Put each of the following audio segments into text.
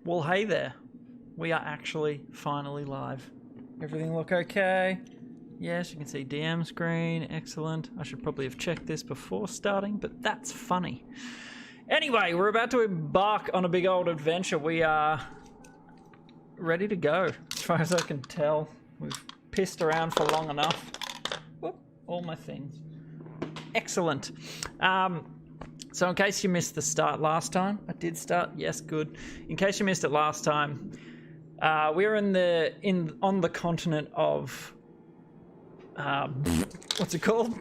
Well, hey there. We are actually finally live. Everything look okay? Yes, you can see DM screen. Excellent. I should probably have checked this before starting, but that's funny. Anyway, we're about to embark on a big old adventure. We are ready to go, as far as I can tell. We've pissed around for long enough. Whoop, all my things. Excellent. So in case you missed the start last time, I did start. Yes, good. In case you missed it last time, we're on the continent of what's it called?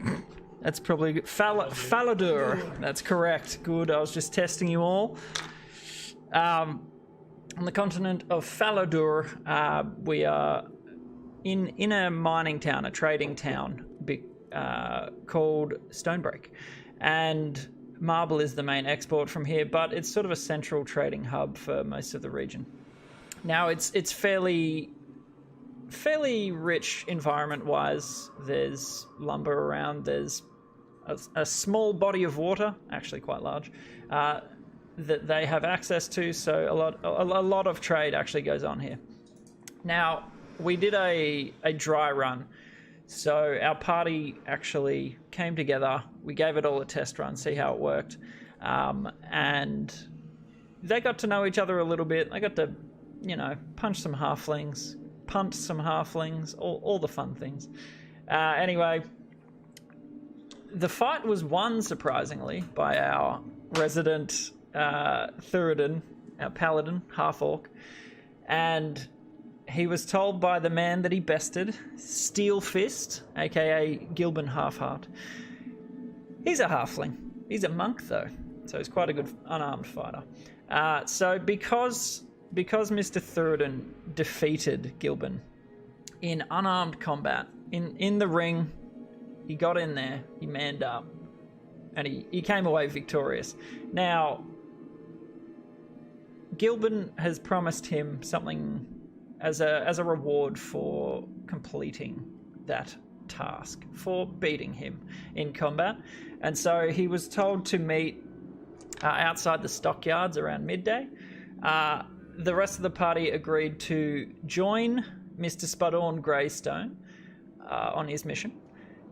That's probably Falador. That's correct. Good. I was just testing you all. On the continent of Falador, we are in a mining town, a trading town, called Stonebreak, and marble is the main export from here, but it's sort of a central trading hub for most of the region. Now it's fairly rich environment-wise. There's lumber around. There's a small body of water, actually quite large, that they have access to. So a lot of trade actually goes on here. Now we did a dry run. So our party actually came together. We gave it all a test run, see how it worked, and they got to know each other a little bit. They got to, punch some halflings, punt some halflings, all the fun things. Anyway, the fight was won, surprisingly, by our resident Thuridin, our paladin, half-orc, and he was told by the man that he bested, Steel Fist, aka Gilbin Halfheart. He's a halfling. He's a monk, though, so he's quite a good unarmed fighter. So because Mr. Thuridin defeated Gilbin in unarmed combat, in the ring, he got in there, he manned up, and he came away victorious. Now, Gilbin has promised him something as a reward for completing that task, for beating him in combat. And so he was told to meet outside the stockyards around midday. The rest of the party agreed to join Mr. Spudorne Greystone on his mission.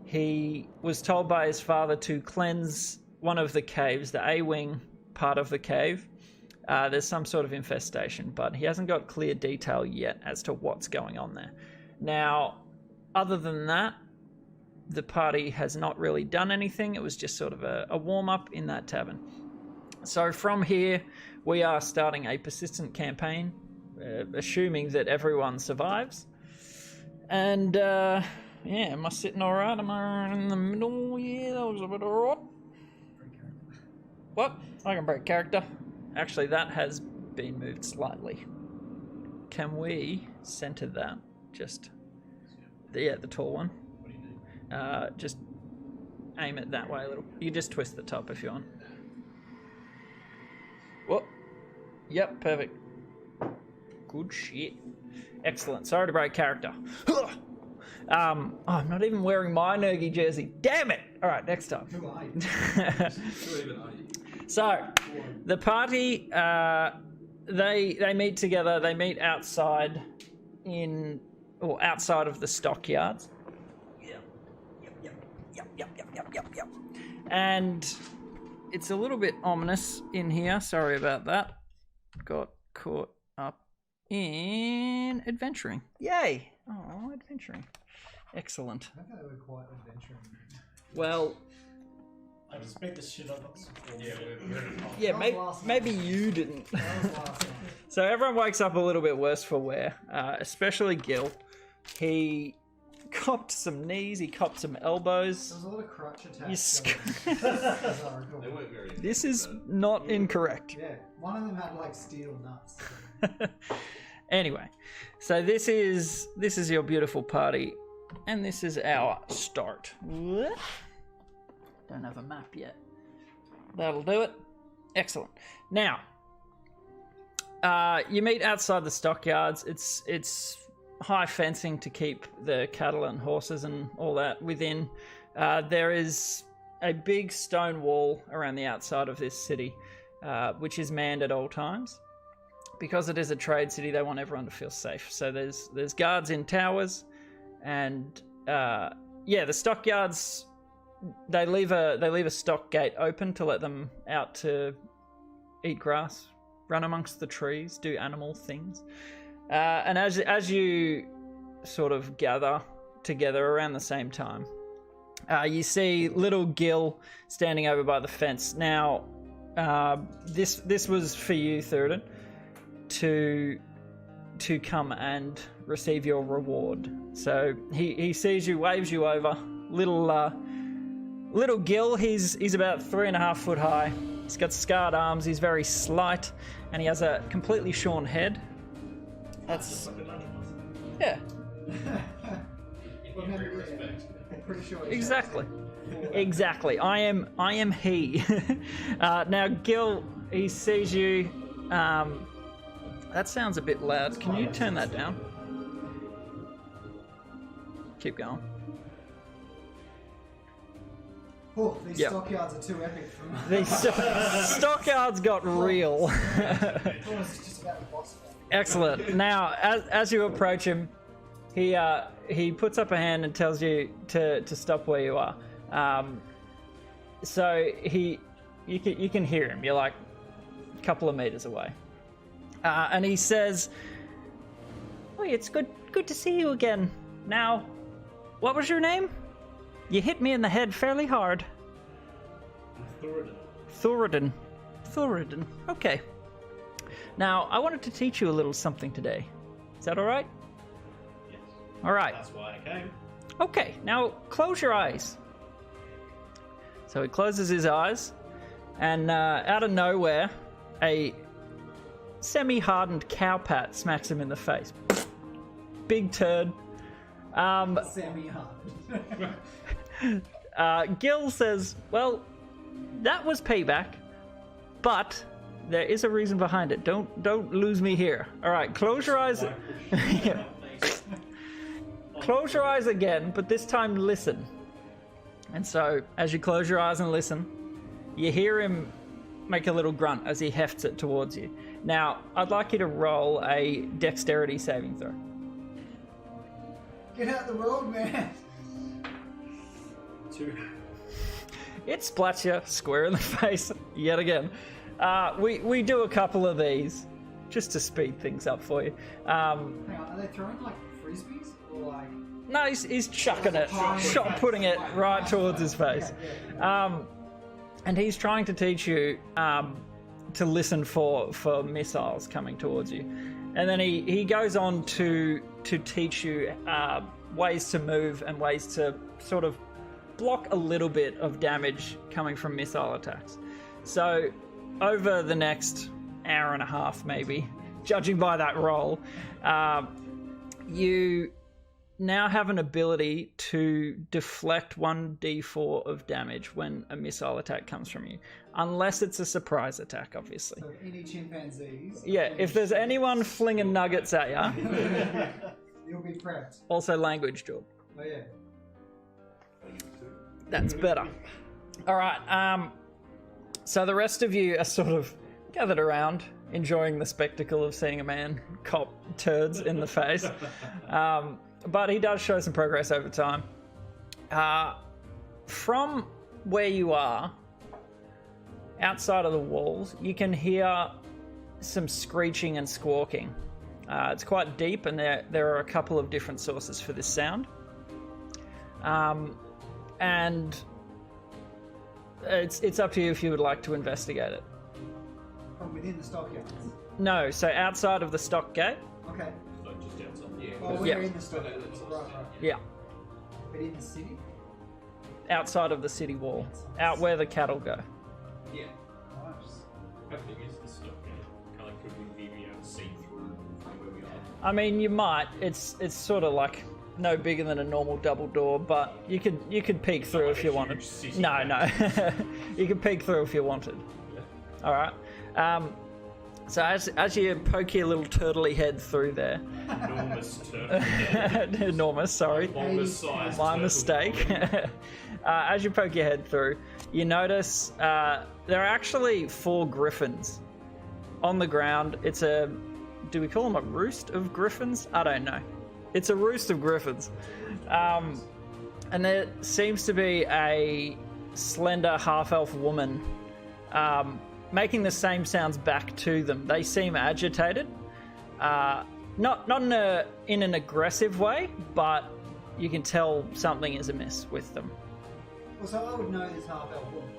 He was told by his father to cleanse one of the caves, the A-wing part of the cave. There's some sort of infestation, but he hasn't got clear detail yet as to what's going on there. Now, other than that, the party has not really done anything. It was just sort of a warm-up in that tavern. So from here, we are starting a persistent campaign, assuming that everyone survives. And, am I sitting all right? Am I in the middle? Yeah, that was a bit all right. What? I can break character. Actually, that has been moved slightly. Can we center that? Just, the tall one. What do you do? Just aim it that way a little. You just twist the top if you want. Whoop. Yep, perfect. Good shit. Excellent. Sorry to break character. I'm not even wearing my Nergy jersey. Damn it! All right, next time. Who are you? Who even are you? So, the party, they meet together. They meet outside outside of the stockyards. Yep. And it's a little bit ominous in here. Sorry about that. Got caught up in adventuring. Yay! Oh, adventuring. Excellent. I think they were quite adventuring. Well, I just made the shit up. Maybe you didn't. That was last time. So everyone wakes up a little bit worse for wear, especially Gil. He copped some knees, he copped some elbows. There was a lot of crutch attacks. You as I recall. They weren't very. This is not incorrect. Yeah, one of them had like steel nuts. Anyway, so this is your beautiful party, and this is our start. Don't have a map yet. That'll do it. Excellent. Now, you meet outside the stockyards. It's high fencing to keep the cattle and horses and all that within. There is a big stone wall around the outside of this city, which is manned at all times. because it is a trade city, they want everyone to feel safe. So there's guards in towers, and the stockyards. They leave a stock gate open to let them out to eat grass, run amongst the trees, do animal things. And as you sort of gather together around the same time, you see little Gil standing over by the fence. Now, this was for you, Thuridin, to come and receive your reward. So he sees you, waves you over. Little Gil, he's about 3.5 foot high. He's got scarred arms. He's very slight, and he has a completely shorn head. That's yeah. I'm pretty sure it's Exactly. I am he. Now Gil, he sees you. That sounds a bit loud. Can you turn that down? Keep going. Oh, these Yep. stockyards are too epic for me. These stockyards got real. It's just about the boss fight. Excellent. Now, as you approach him, he puts up a hand and tells you to stop where you are. So you can hear him. You're like a couple of meters away, and he says, "Hey, it's good to see you again. Now, what was your name? You hit me in the head fairly hard." Thuridin. Okay. Now, I wanted to teach you a little something today. Is that all right? Yes. All right. That's why I came. Okay, now close your eyes. So he closes his eyes, and out of nowhere, a semi-hardened cow pat smacks him in the face. Big turd. Semi-hard. Gil says, "Well, that was payback, but there is a reason behind it. Don't lose me here. All right, close your eyes." Yeah. Close your eyes again, but this time listen. And so, as you close your eyes and listen, you hear him make a little grunt as he hefts it towards you. Now, I'd like you to roll a dexterity saving throw. Get out the road, man. 2. It splats you square in the face yet again. We do a couple of these just to speed things up for you. Hang on, are they throwing like frisbees or like? No, he's chucking it, putting it right towards his face. And he's trying to teach you to listen for missiles coming towards you. And then he goes on to teach you ways to move and ways to sort of block a little bit of damage coming from missile attacks. So over the next hour and a half, maybe, judging by that roll, you now have an ability to deflect 1d4 of damage when a missile attack comes from you, unless it's a surprise attack, obviously. So any chimpanzees? Yeah, if there's anyone flinging nuggets at you, You'll be prepped. also language job. Oh yeah. That's better. All right. So the rest of you are sort of gathered around, enjoying the spectacle of seeing a man cop turds in the face. But he does show some progress over time. From where you are, outside of the walls, you can hear some screeching and squawking. It's quite deep, and there are a couple of different sources for this sound. And it's up to you if you would like to investigate it. From within the stockyards. No, so outside of the stock gate. Okay. So just outside. Oh, we're Yeah. in the stockyards. Right. Yeah, But in the city? outside of the city wall, out where the cattle go. Yeah. Nice. How big is the stock gate? Kind of could we be able to see through from where we are? I mean, you might. It's sort of like no bigger than a normal double door, but you could peek through if you wanted. No. You could peek through if you wanted. Yeah. All right. So as you poke your little turtley head through there, Enormous turtle. enormous, sorry, Longest sized my turtle mistake. body. As you poke your head through, you notice there are actually 4 griffins on the ground. It's a... Do we call them a roost of griffins? I don't know. It's a roost of griffins. And there seems to be a slender half-elf woman making the same sounds back to them. They seem agitated. Not in an aggressive way, but you can tell something is amiss with them. Well, so I would know this half-elf woman.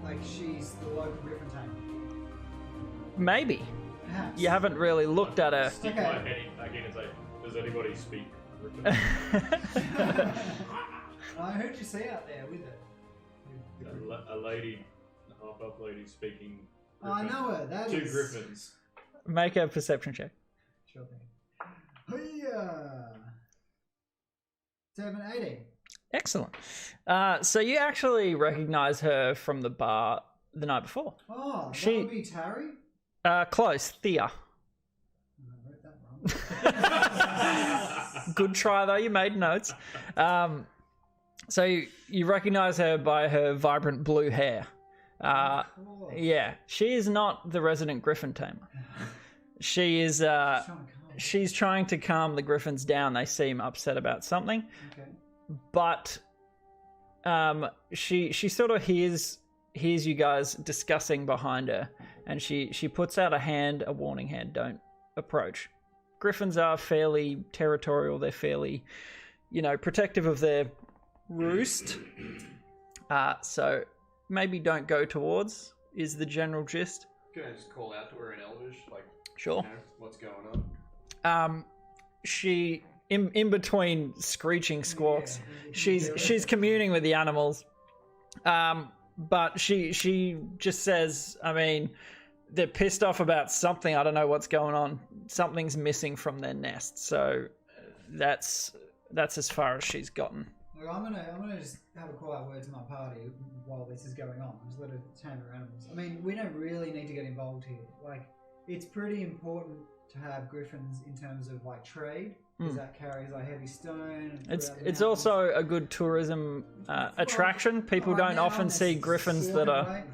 Like, she's the local griffin tamer. Maybe. Perhaps. You haven't really looked at her. Stick my head in back in and say, does anybody speak Griffin? Who did you see out there with her? A lady, a half-elf lady speaking Oh, I know her. That two is... griffins. Make a perception check. Sure thing. Hiya! 7, 18. Excellent. So you actually recognize her from the bar the night before. Oh, that She- would be Tari? Close, Thea. I wrote that wrong. Good try though, you made notes. So you recognize her by her vibrant blue hair. Cool. Yeah, she is not the resident griffin tamer. She is. She's trying to calm the griffins down. They seem upset about something, Okay. but she sort of hears you guys discussing behind her, and she puts out a warning hand. Don't approach. Griffins are fairly territorial. They're fairly, protective of their roost. So maybe don't go towards is the general gist. Can I just call out to her in Elvish, like, Sure. what's going on? She in between screeching squawks, she's communing with the animals. But she just says, I mean, they're pissed off about something. I don't know what's going on. Something's missing from their nest. So that's as far as she's gotten. Look, I'm gonna just have a call out word to my party while this is going on. Just let her tame her animals. I mean, we don't really need to get involved here. Like, it's pretty important to have griffins in terms of like trade, because that carries like heavy stone. And It's also a good tourism attraction. People don't often see griffins that are.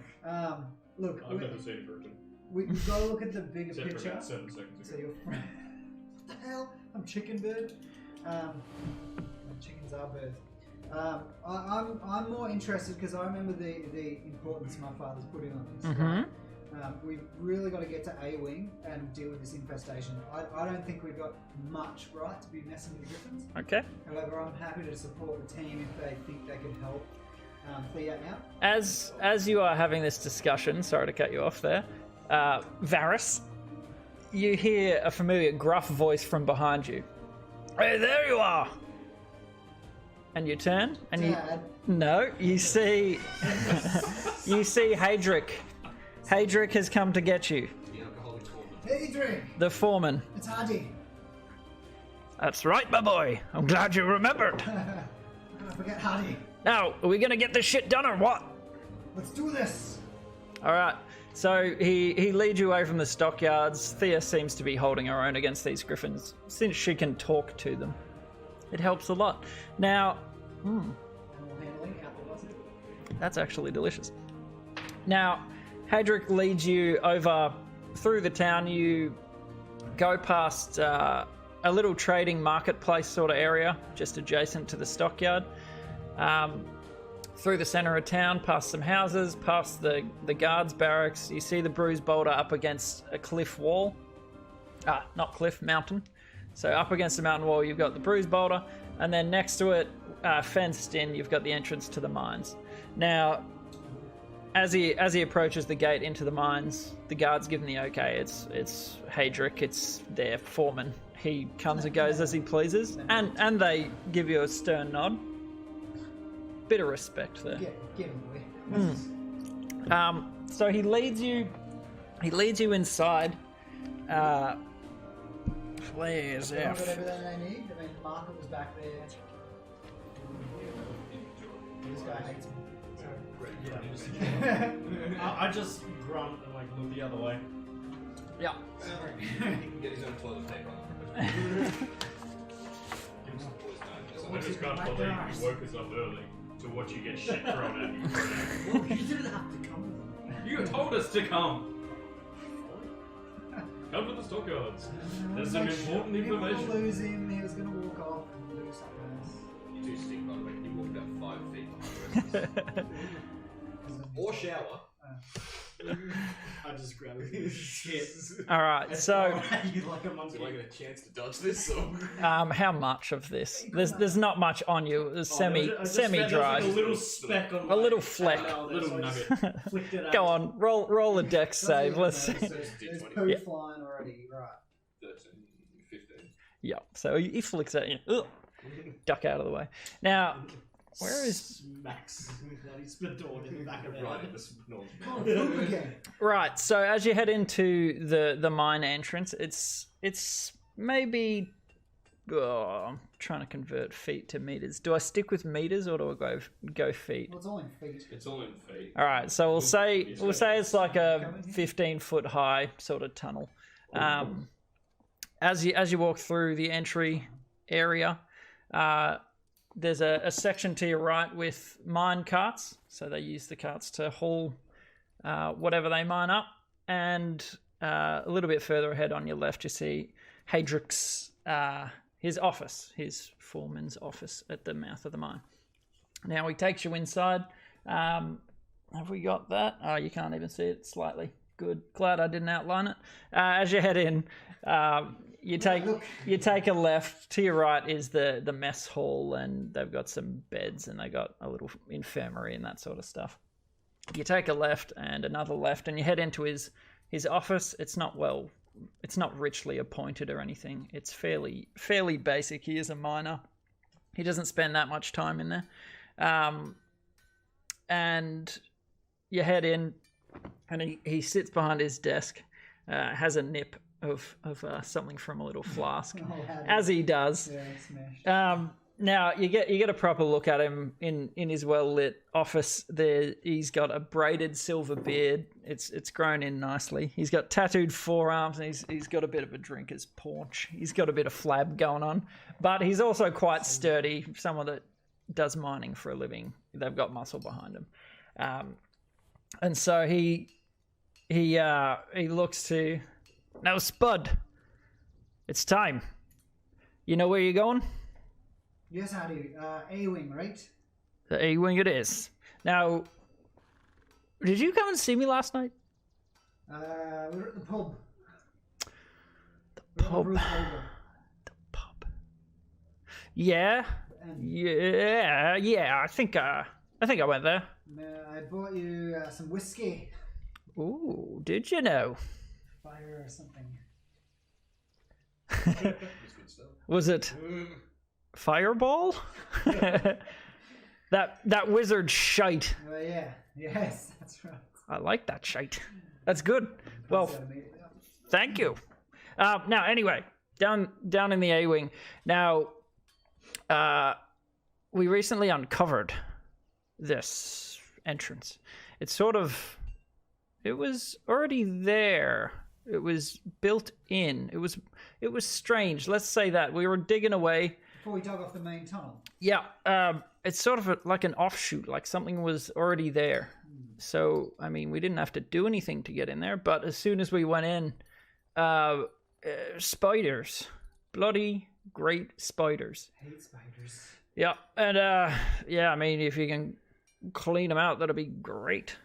Look, I've never seen a griffin. we've got to look at the bigger Except for picture. about 7 seconds So ago. your friend, what the hell? I'm chicken bird. Chickens are birds. I'm more interested because I remember the importance my father's putting on this. Mhm. We've really got to get to A-Wing and deal with this infestation. I don't think we've got much right to be messing with the griffins. Okay. However, I'm happy to support the team if they think they can help Thea out. As you are having this discussion, sorry to cut you off there, Varus, you hear a familiar gruff voice from behind you. Hey, there you are! And you turn, and Dad. you see Hadric. Hadric has come to get you. The alcoholic foreman. Hey, drink. The foreman. It's Hardy. That's right, my boy. I'm glad you remembered. I forget Hardy. Now, are we gonna get this shit done or what? Let's do this. All right. So he leads you away from the stockyards. Thea seems to be holding her own against these griffins since she can talk to them. It helps a lot. Now, Animal handling, apple blossom. that's actually delicious. Now, Hadric leads you over through the town. You go past a little trading marketplace sort of area, just adjacent to the stockyard. Through the center of town, past some houses, past the guards' barracks. You see the bruised boulder up against a cliff wall. Not cliff, mountain. So up against the mountain wall, you've got the bruised boulder, and then next to it, fenced in, you've got the entrance to the mines. Now, as he approaches the gate into the mines, the guards give him the okay. It's Hadric, it's their foreman. He comes and goes as he pleases, and they give you a stern nod. Bit of respect there. Get him away. So he leads you inside. Please, They've got if everything they need. I mean, the market was back there. This guy hates me. I just grunt and like look the other way. yeah. He can get his own toilet paper on the Give him some poison. I just can't believe you woke us up early to watch you get shit thrown at you. Well, you didn't have to come with them. You told us to come. Come for the stockyards. Uh, There's some like, important we didn't want to information. lose him. He was going to walk off and do something else. You do stink, by the way. You walk about 5 feet behind the rest of us. Or shower. I just grab it. Shit. All right, so You like a monkey. Do I get a chance to dodge this? Or? how much of this? There's not much on you. It's I just semi felt there was dry. like a little speck on A little my fleck. towel there, Little so I just nugget. flicked it out. Go on, roll a dex save. Let's see. There's poo Yeah. flying already, right. 13, 15. Yeah, so he flicks at you. Ugh. Duck out of the way. Now, where is... Max? Bloody Spudorne in the back of Right it. at this north. Oh, poop again. Right, so as you head into the mine entrance, it's maybe... Oh, I'm trying to convert feet to meters. Do I stick with meters or do I go feet? Well, it's all in feet. It's all in feet. All right, so we'll say it's like a 15-foot high sort of tunnel. As you walk through the entry area, there's a section to your right with mine carts. So they use the carts to haul whatever they mine up, and a little bit further ahead on your left, you see Hadrick's his office, his foreman's office at the mouth of the mine. Now he takes you inside. Have we got that? Oh, you can't even see it slightly. Good. Glad I didn't outline it. As you head in, you take a left. To your right is the mess hall, and they've got some beds, and they got a little infirmary and that sort of stuff. You take a left and another left, and you head into his office. It's not richly appointed or anything. It's fairly basic. He is a miner. He doesn't spend that much time in there. And you head in, and he sits behind his desk, has a nip of something from a little flask, as he does. Yeah, it's smashed. Now you get a proper look at him in his well lit office. There, he's got a braided silver beard. It's grown in nicely. He's got tattooed forearms, and he's got a bit of a drinker's paunch. He's got a bit of flab going on, but he's also quite sturdy. Someone that does mining for a living. They've got muscle behind him, and so he looks to, now Spud, it's time. You know where you're going? Yes, I do. A-wing, right? The A-wing it is. Now, did you come and see me last night? We're at the pub. The pub. The pub. Yeah. Yeah. I think I went there. I bought you some whiskey. Ooh, did you know? Fire or something. That's good stuff. Was it Fireball? that wizard shite. Oh, yeah. Yes, that's right. I like that shite. That's good. Well, Pass out immediately. thank you. Now, anyway, down in the A-wing. Now, we recently uncovered this entrance. It was already there. It was built in. It was strange. Let's say that. We were digging away. Before we dug off the main tunnel. Yeah, it's sort of like an offshoot, like something was already there. So, I mean, we didn't have to do anything to get in there, but as soon as we went in, spiders. Bloody great spiders. Hate spiders. Yeah, and I mean, if you can clean them out, that'd be great.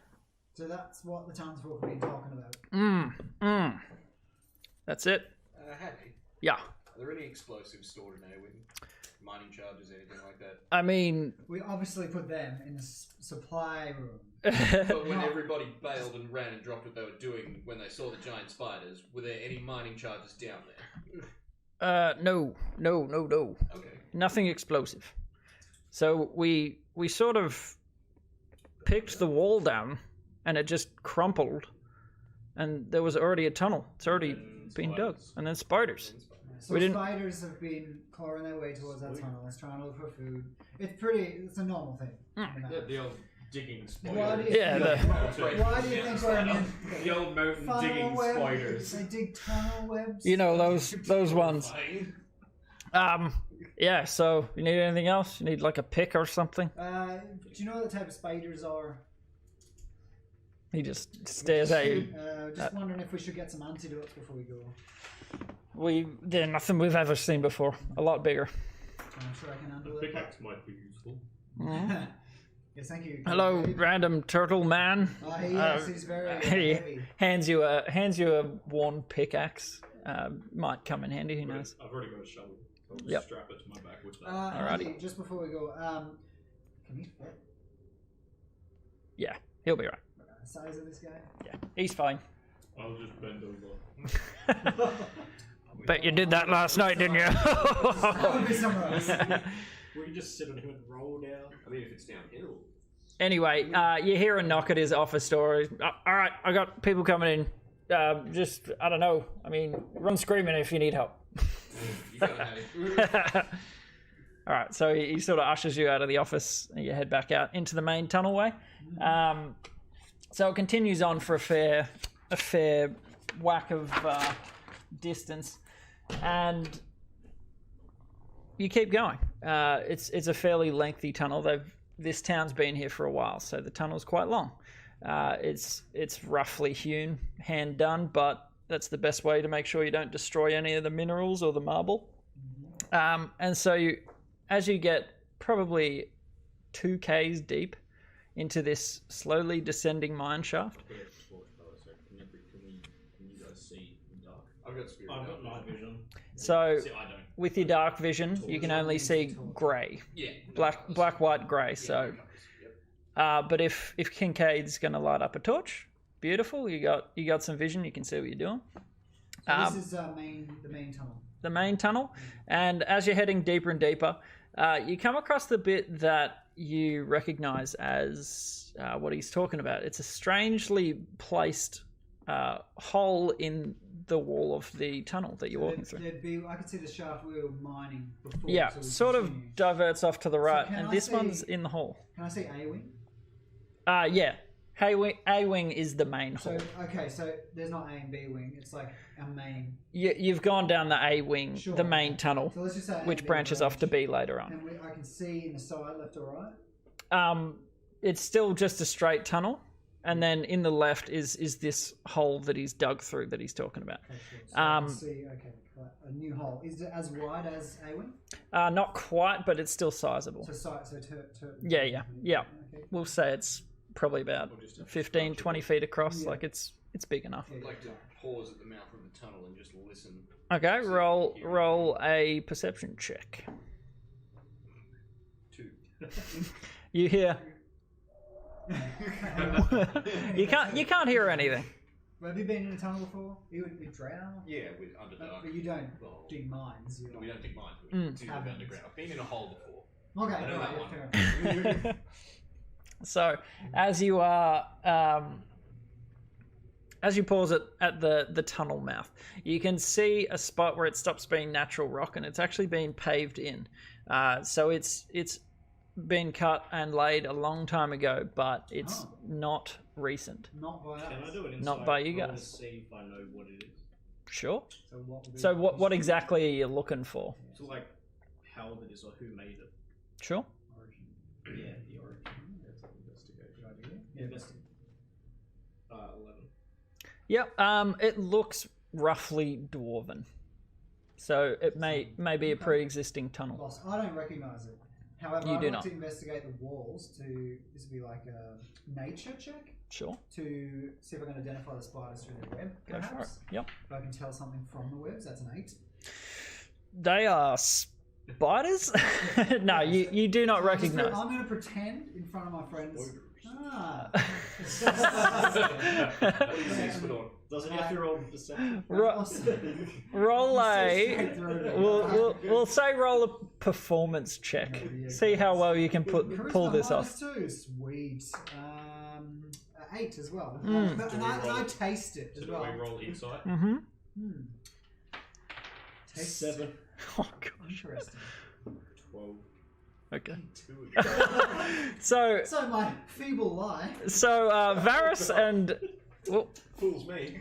So that's what the townsfolk have been talking about. That's it. Hattie, Yeah. are there any explosives stored in A-wing? Mining charges, anything like that? I mean, We obviously put them in the supply room. But when everybody bailed and ran and dropped what they were doing when they saw the giant spiders, were there any mining charges down there? no. Okay. Nothing explosive. So we sort of picked the wall down, and it just crumpled, and there was already a tunnel. It's already been dug, and then spiders. So We didn't- spiders have been clawing their way towards that tunnel. It's trying to look for food. It's a normal thing. The old digging Why spiders. do you, Yeah, why do you think we're in The old mountain funnel digging web? spiders. They dig tunnel webs. You know those ones. Yeah. So you need anything else? You need like a pick or something? Do you know what type of spiders are? He just stares at you. Just wondering if we should get some antidotes before we go. They're nothing we've ever seen before. A lot bigger. I'm sure I can handle A it. pickaxe might be useful. Yes, thank you. Hello, random turtle man. Yes, he's very He heavy. hands you a worn pickaxe. Might come in handy. Who knows? I've already got a shovel. I'll just Yep. strap it to my back with that. Alrighty. Andy, just before we go, can you fit Yeah, he'll be right. the size of this guy? Yeah, he's fine. I'll just bend over. Bet you did that last night, didn't you? That would be somewhere else. We can just sit on him and roll down. I mean, if it's downhill. Anyway, you hear a knock at his office door. All right, I got people coming in. Just, I don't know. I mean, run screaming if you need help. You gotta have it. All right, so he sort of ushers you out of the office and you head back out into the main tunnelway. So it continues on for a fair whack of distance, and you keep going. It's a fairly lengthy tunnel. This town's been here for a while, so the tunnel's quite long. It's roughly hewn, hand done, but that's the best way to make sure you don't destroy any of the minerals or the marble. And so as you get probably 2 k's deep into this slowly descending mine shaft. Can you guys see in dark? I've got spirit. I've got night vision. So See, I don't. with your dark vision, you can only see grey, Yeah. black, white, grey. So, Yep. but if Kincaid's going to light up a torch, beautiful. You got some vision. You can see what you're doing. So this is the main tunnel. The main tunnel, and as you're heading deeper and deeper, you come across the bit that you recognize as what he's talking about. It's a strangely placed hole in the wall of the tunnel that you're walking through. I could see the shaft we were mining before. Yeah, so we sort of continue. diverts off to the right, can and I this see- one's in the hole. Can I see A-wing? Yeah, A-wing is the main hall. So okay, so there's not A and B wing. It's like a main. You've gone down the A-wing, Sure. the main tunnel, So let's just say A which and B branches off to branch. B later on. And I can see in the side, left or right. It's still just a straight tunnel, and then in the left is this hole that he's dug through that he's talking about. Okay, sure. So I can see. Okay, a new hole. Is it as wide as A-wing? Not quite, but it's still sizable. So Yeah. Okay. We'll say it's probably about Or just a 15, 20 feet across. Yeah. Like it's big enough. I'd like to pause at the mouth of the tunnel and just listen. Okay, roll a perception check. 2. You hear. you can't hear anything. Have you been in a tunnel before? You would drown? Yeah, with Underdark. But you don't Well, dig mines. no, we don't dig mines. Mm. We do live Caverns. underground. I've been in a hole before. Okay, I know that alright, one. fair enough. So, as you are, as you pause at the tunnel mouth, you can see a spot where it stops being natural rock and it's actually been paved in. So it's been cut and laid a long time ago, but it's not recent. Not by us. Can I do an insight Not by you roll to guys. see if I know what it is? Sure. So what? would be So the what origin? exactly are you looking for? So like how old it is or who made it? Sure. Origin. Yeah, the origin. That's an investigation. Good idea. Yeah, investigate. 11. Yep. It looks roughly dwarven. So it may be a pre-existing tunnel. Boss, I don't recognise it. However, You I'd do like not. to investigate the walls to. This would be like a nature check Sure. to see if I can identify the spiders through their web. Go for it. Perhaps. Yep. If I can tell something from the webs, that's an 8. They are spiders? No, you do not So recognize. I'm going to pretend in front of my friends. Ah. Does it have to roll perception? Roll a. Straight through. We'll say roll a performance check. See how well you can pull Charisma this off. -2, sweet. 8 as well. Mm. And I taste it So as do well. we roll insight? Mm-hmm. Taste 7. Oh gosh. Interesting. 12. Okay. 2. So So my feeble lie. Varus and well, Fools me.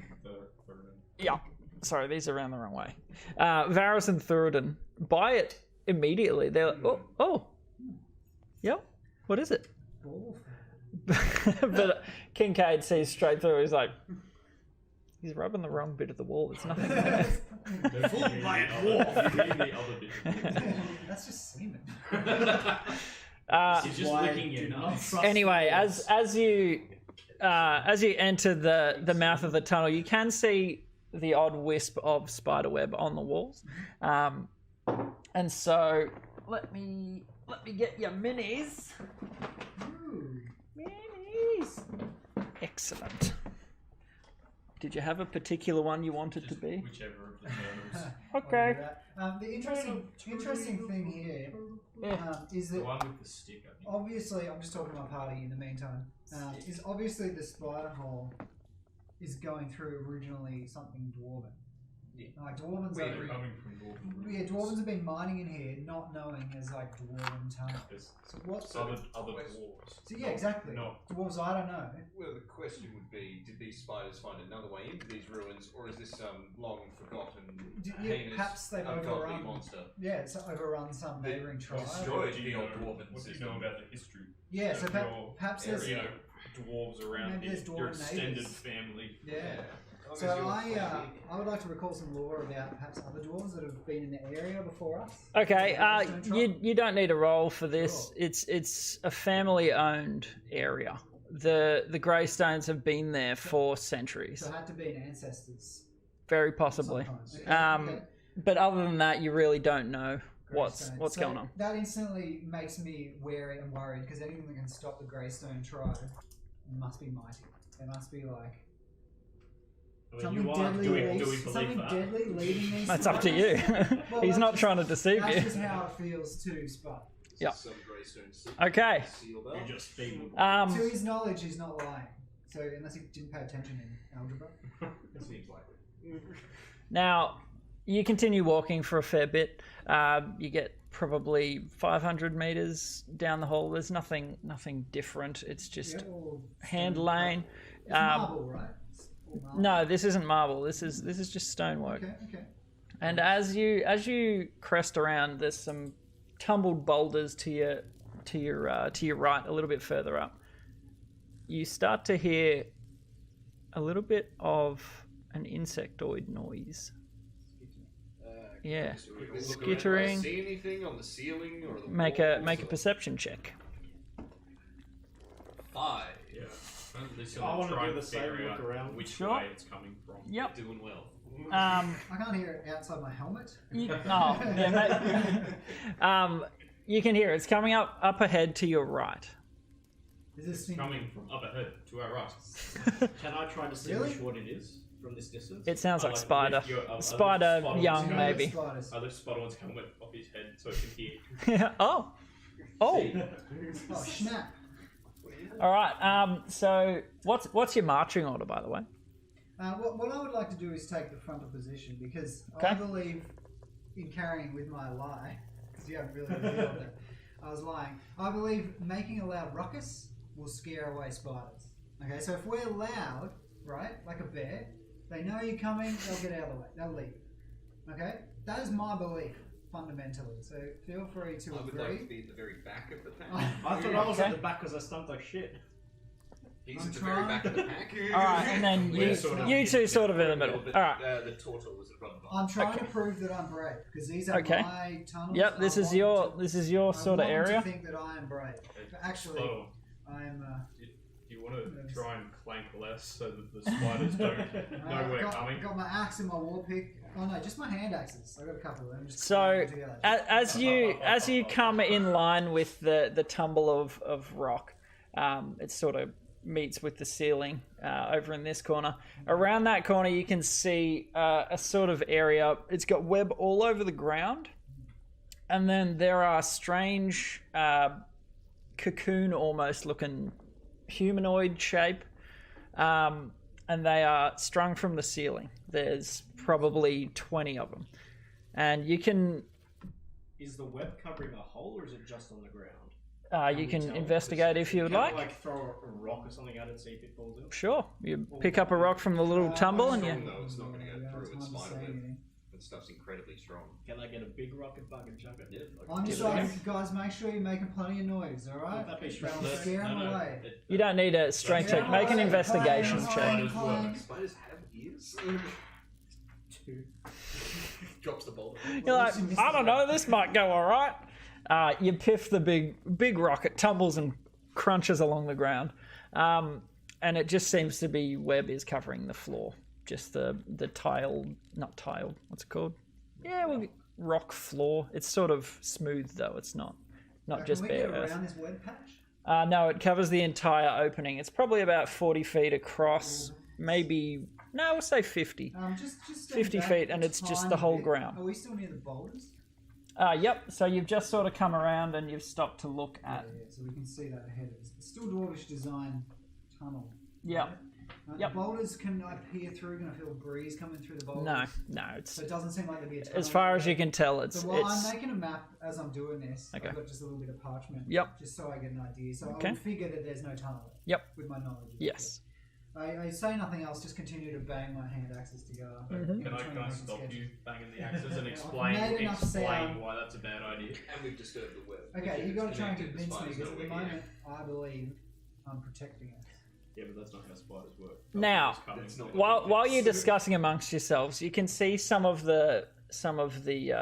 yeah. Sorry, these are around the wrong way. Varus and Thoradin buy it immediately. They're like, oh, yep. What is it? but Kincaid sees straight through. He's like, he's rubbing the wrong bit of the wall. It's nothing. The full giant dwarf. You mean the other bit of the wall. That's just semen. He's just licking your nuts. Anyway, as you enter the mouth of the tunnel, you can see the odd wisp of spiderweb on the walls, and so let me get your minis. Minis. Excellent. Did you have a particular one you wanted to be? Whichever of the those. Okay. The interesting thing here is The that one with the stick, I think. obviously, I'm just talking to my party in the meantime, is obviously the spider hole is going through originally something dwarven. Yeah. Like dwarvens They're are... coming from Dwarven. Yeah, dwarvens have been mining in here, not knowing there's like dwarven tunnels. There's So what's... other dwarves. So yeah, exactly. No. Dwarves, I don't know. Well, the question would be, did these spiders find another way into these ruins, or is this some long forgotten, heinous, Perhaps they've ungodly overrun... monster? Yeah, it's overrun some They neighbouring tribe. destroyed What do the you old know- dwarven What do you system. know about the history? Yeah, so of your perhaps there's... area, dwarves around Maybe here, there's your dwarven extended neighbours. family. Yeah. As So long as you're I would like to recall some lore about perhaps other dwarves that have been in the area before us. Okay, Stone tribe? you don't need a roll for this. Sure. It's a family-owned area. The Greystones have been there for centuries, So it had to be an ancestors. very possibly. sometimes. Okay, okay. But other than that, you really don't know what's Greystone. So going on. That instantly makes me wary and worried because anything that can stop the Greystone tribe must be mighty. There must be like I mean, something you are. deadly, Do we leading, believe something that? deadly leading these. That's up to you. spiders. Well, He's that's not just- trying to deceive That's you. just how it feels to Spud. Yep. Some Greystone Okay. seal bell. You just feed them. To his knowledge, he's not lying. So unless he didn't pay attention in algebra. It seems likely. Now, you continue walking for a fair bit. You get probably 500 meters down the hall. There's nothing different. It's just Yeah, all hand stone. lane. It's marble, right? It's all marble. No, this isn't marble. This is just stonework. Okay. And as you crest around, there's some tumbled boulders to your right, a little bit further up. You start to hear a little bit of an insectoid noise. Yeah, So we can look around. skittering. Do I see anything on the ceiling or the Make walls a or- perception check. 5. Yeah. At least I you'll wanna try do and the same figure look out around. which Sure. way it's coming from. Yep. Doing well. I can't hear it outside my helmet. You can hear it. It's coming up ahead to your right. Is this It's thing? coming from up ahead to our right. Can I try to distinguish Really? what it is from this distance? It sounds I like like spider. lift your- Spider spot on young, the No, maybe. spiders. I lift Spudorne's helmet off his head so it can hear. Oh. Oh snap! All right. So what's your marching order, by the way? What I would like to do is take the frontal position because Okay. I believe in carrying with my lie. Because you haven't really revealed that I was lying. I believe making a loud ruckus will scare away spiders. Okay, so if we're loud, right, like a bear, they know you're coming. They'll get out of the way. They'll leave. Okay, that is my belief fundamentally. So feel free to I would agree. like to be at the very back of the pack. I thought I was Okay. at the back because I stunk like shit. He's I'm at the very trying. back of the pack. All right, and then We're you sort of- two sort of in the middle. But, All right. The turtle was in front of us. I'm trying to prove that I'm brave because these are Okay. my tunnels. Yep. This I is want your to- sort of I want area. to think that I am brave. But actually, Spudorne, I'm. do you want to try and clank less so that the spiders don't know we're coming? Got my axe and my war pick. Oh no, just my hand axes. I got a couple of them. Just So clang them together. as you come in line with the tumble of rock, it sort of meets with the ceiling over in this corner. Around that corner, you can see a sort of area. It's got web all over the ground, and then there are strange cocoon almost looking humanoid shape, and they are strung from the ceiling. There's probably 20 of them, and you can Is the web covering a hole or is it just on the ground? you we can tell? investigate if you would Can like. I, like throw a rock or something at it and see if it falls out? Sure. You pick up a rock from the little tumble and Strong you... though, it's not going to Yeah, go it's through its hard to spider say web. anything. That stuff's incredibly strong. Can I get a big rocket bug and chuck it? Yeah. On your side, guys, make sure you're making plenty of noise, alright? Would that be That'll strength? scare them away. You don't need a strength check. Make an investigation check. Spiders have ears. Two. Drops the boulder. You're like, I don't know, this might go alright. You piff the big rocket, tumbles and crunches along the ground. And it just seems to be web is covering the floor. Just the not tiled, what's it called? Yeah, well, rock floor. It's sort of smooth though, it's not just Can we bare get earth. around this web patch? No, it covers the entire opening. It's probably about 40 feet across, maybe, no, we'll say 50. Just 50 back feet, a and it's just tiny the whole bit. ground. Are we still near the boulders? Yep, so you've just sort of come around and you've stopped to look Yeah, at... so we can see that ahead of us. It's still dwarvish design tunnel. Yep. Right? Yep. The boulders can I peer through? Can I feel a breeze coming through the boulders? No, it's... So it doesn't seem like there'd be a tunnel. As far as you can tell, it's... So while I'm making a map as I'm doing this, Okay. I've got just a little bit of parchment. Yep. Just so I get an idea. So Okay. I would figure that there's no tunnel. Yep. With my knowledge. of Yes. it. I say nothing else. Just continue to bang my hand axes together. Mhm. Can I stop you banging the axes and I've explain made enough sound. why that's a bad idea? And we've disturbed the web. Okay, you got to try and Disconnected, the convince me spiders because at the nowhere moment near. I believe I'm protecting us. Yeah, but that's not how spiders work. Now, It's coming. It's not- While you're discussing amongst yourselves, you can see some of the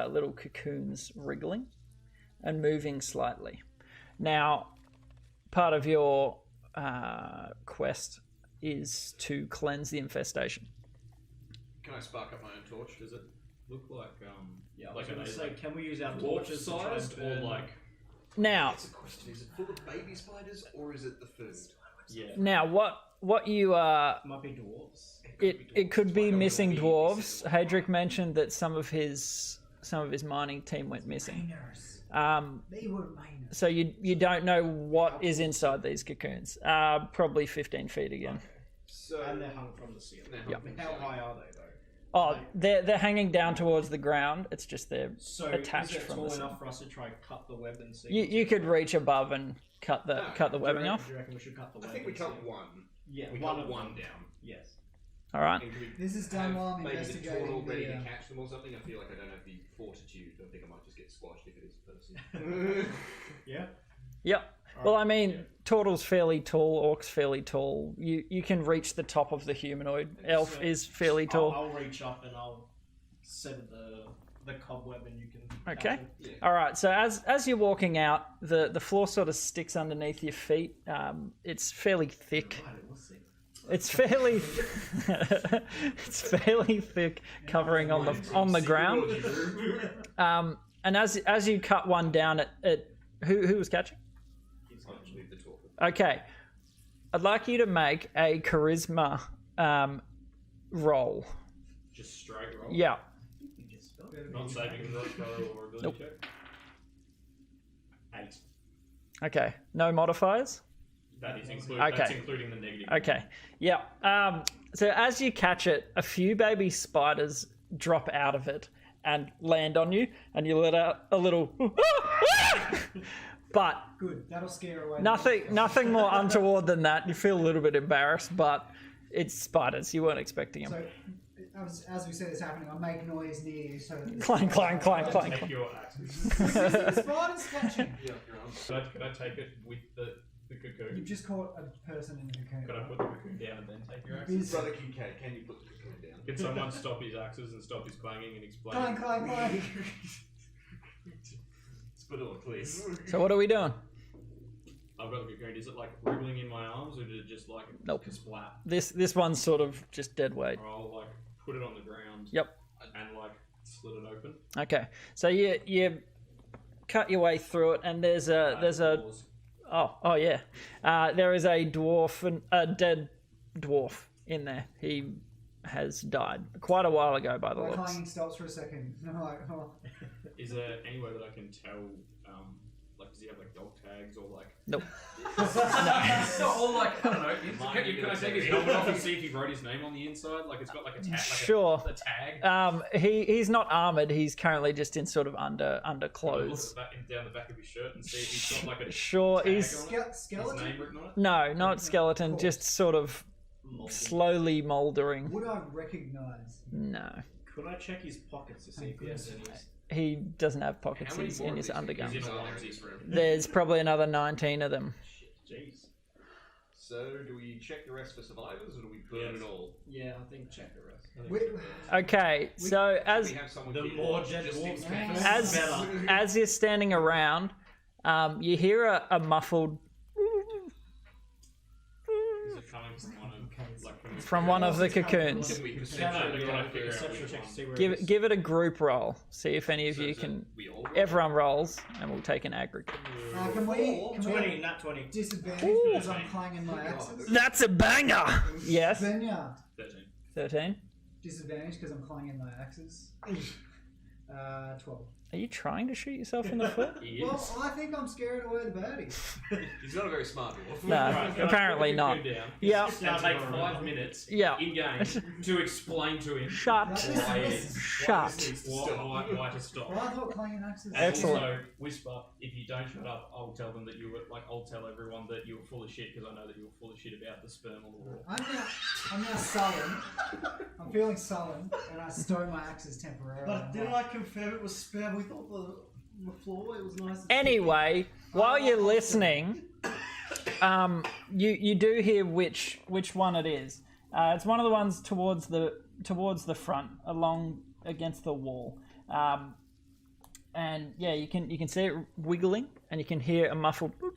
little cocoons wriggling and moving slightly. Now, part of your quest is to cleanse the infestation. Can I spark up my own torch? Does it? look like Yeah, I like was going to an say, can we use our dwarf torches to try and sized or burn- like Now, That's the question. Is it full of baby spiders or is it the food? yeah. now what you Might be dwarves. it could be missing dwarves. Hadric mentioned that some of his mining team went missing. Miners. They were miners. So you don't know what is inside these cocoons. Probably 15 feet again. So And they're hung from the ceiling. They're hung Yep. from the How ceiling. high are they, though? Oh, they're hanging down towards the ground. It's just they're So attached is it from tall the ceiling. enough for us to try and cut the web and see? You could reach above and cut the Do webbing you off. reckon we should cut the web? I think we and cut see? one. Yeah, We one cut of one them. down. Yes. All right. And we This is done have while I'm maybe the investigating turtle ready the, to catch them or something. I feel like I don't have the fortitude. I think I might just get squashed if it is a person. Yeah. Yep. Well, I mean, yeah. Turtle's fairly tall. Orc's fairly tall. You can reach the top of the humanoid. Elf So- is fairly tall. I'll reach up and I'll set the cobweb and you can. Okay. tackle. Yeah. All right. So as you're walking out, the floor sort of sticks underneath your feet. It's fairly thick. Right, we'll see. It's fairly it's fairly thick, covering on the ground. And as you cut one down, who was catching? He's I'll got just leave the torch. Okay, I'd like you to make a charisma roll. Just straight roll. Yeah. you just spelled Not saving throw or ability Nope. check. 8. Okay. No modifiers. That's Okay. including the negative. Okay. Yeah. So as you catch it, a few baby spiders drop out of it and land on you, and you let out a little. But Good. That'll scare away. the nothing more untoward than that. You feel a little bit embarrassed, but it's spiders. You weren't expecting them. So, as we see this happening, I make noise near you so that the Clang, clang, clang, clang. Take your axes. The spider's catching. Yeah, you're on. Could I take it with the cocoon? You've just caught a person in the cocoon. Could I put the cocoon down and then take your axes? Biz- Brother Kincaid, can you put the cocoon down? Can someone stop his axes and stop his clanging and explain? Clang, clang, clang. Spudorne, please. So what are we doing? I've got the cocoon. Is it like wriggling in my arms, or did it just like Nope. splat? This one's sort of just dead weight. Or I'll like put it on the ground. Yep. And like slit it open. Okay. So you cut your way through it, and there's a Pause. oh yeah, there is a dead dwarf in there. He has died quite a while ago by the My looks. clanging stops for a second. No, like, oh. Is there any way that I can tell? Like, does he have like dog tags or like? Nope. Or like I don't know. Can I take his helmet off and see if he wrote his name on the inside? Like it's got like a tag. Like Sure. A tag. He's not armored. He's currently just in sort of under Look clothes. down the back of his shirt and see if he's got like a Sure, tag he's on it. His Skeleton? name written on it. no, not skeleton. Cool. Just sort of Molded. slowly mouldering. Would I recognise? No. Could I check his pockets to see if he has any? He doesn't have pockets How many in more his of these? undergarments. Is in an empty room? There's probably another 19 of them. Jeez. So, do we check the rest for survivors, or do we burn it all? Yeah, I think check the rest. I think We- check the rest. Okay, so We have someone The keep more watch dead just dwarves in we case. find, as better. as you're standing around, you hear a muffled Is it coming from one of like from one of the cocoons. Can we Can perception I and do try a to figure out perception which check to one? see where it Give is? give it a group roll. See if any of So you is it can. we all roll? Everyone rolls, and we'll take an aggregate. Can we 20, not 20. disadvantage because I'm clanging my axes? That's a banger. Yes. Benya. 13. 13. Disadvantage because I'm clanging my axes. 12. Are you trying to shoot yourself in the foot? He Well, is. I think I'm scaring away the baddies. He's not a very smart dwarf. No, Right, can I apparently put the not. cocoon down Yeah. And take 5 minutes Yeah. in game to explain to him Shut. why it is. Shut. Why to stop. Well, I thought clanging axes. And Excellent. also, whisper, if you don't shut up, I'll tell them that you were, like, I'll tell everyone that you were full of shit because I know that you were full of shit about the sperm on the wall. I'm now sullen. I'm feeling sullen, and I stow my axes temporarily. But didn't I confirm it was spam? We thought the floor, it was nice. and Anyway, while you're listening, you do hear which one it is. It's one of the ones towards the front, along against the wall. And yeah, you can see it wiggling, and you can hear a muffled. Go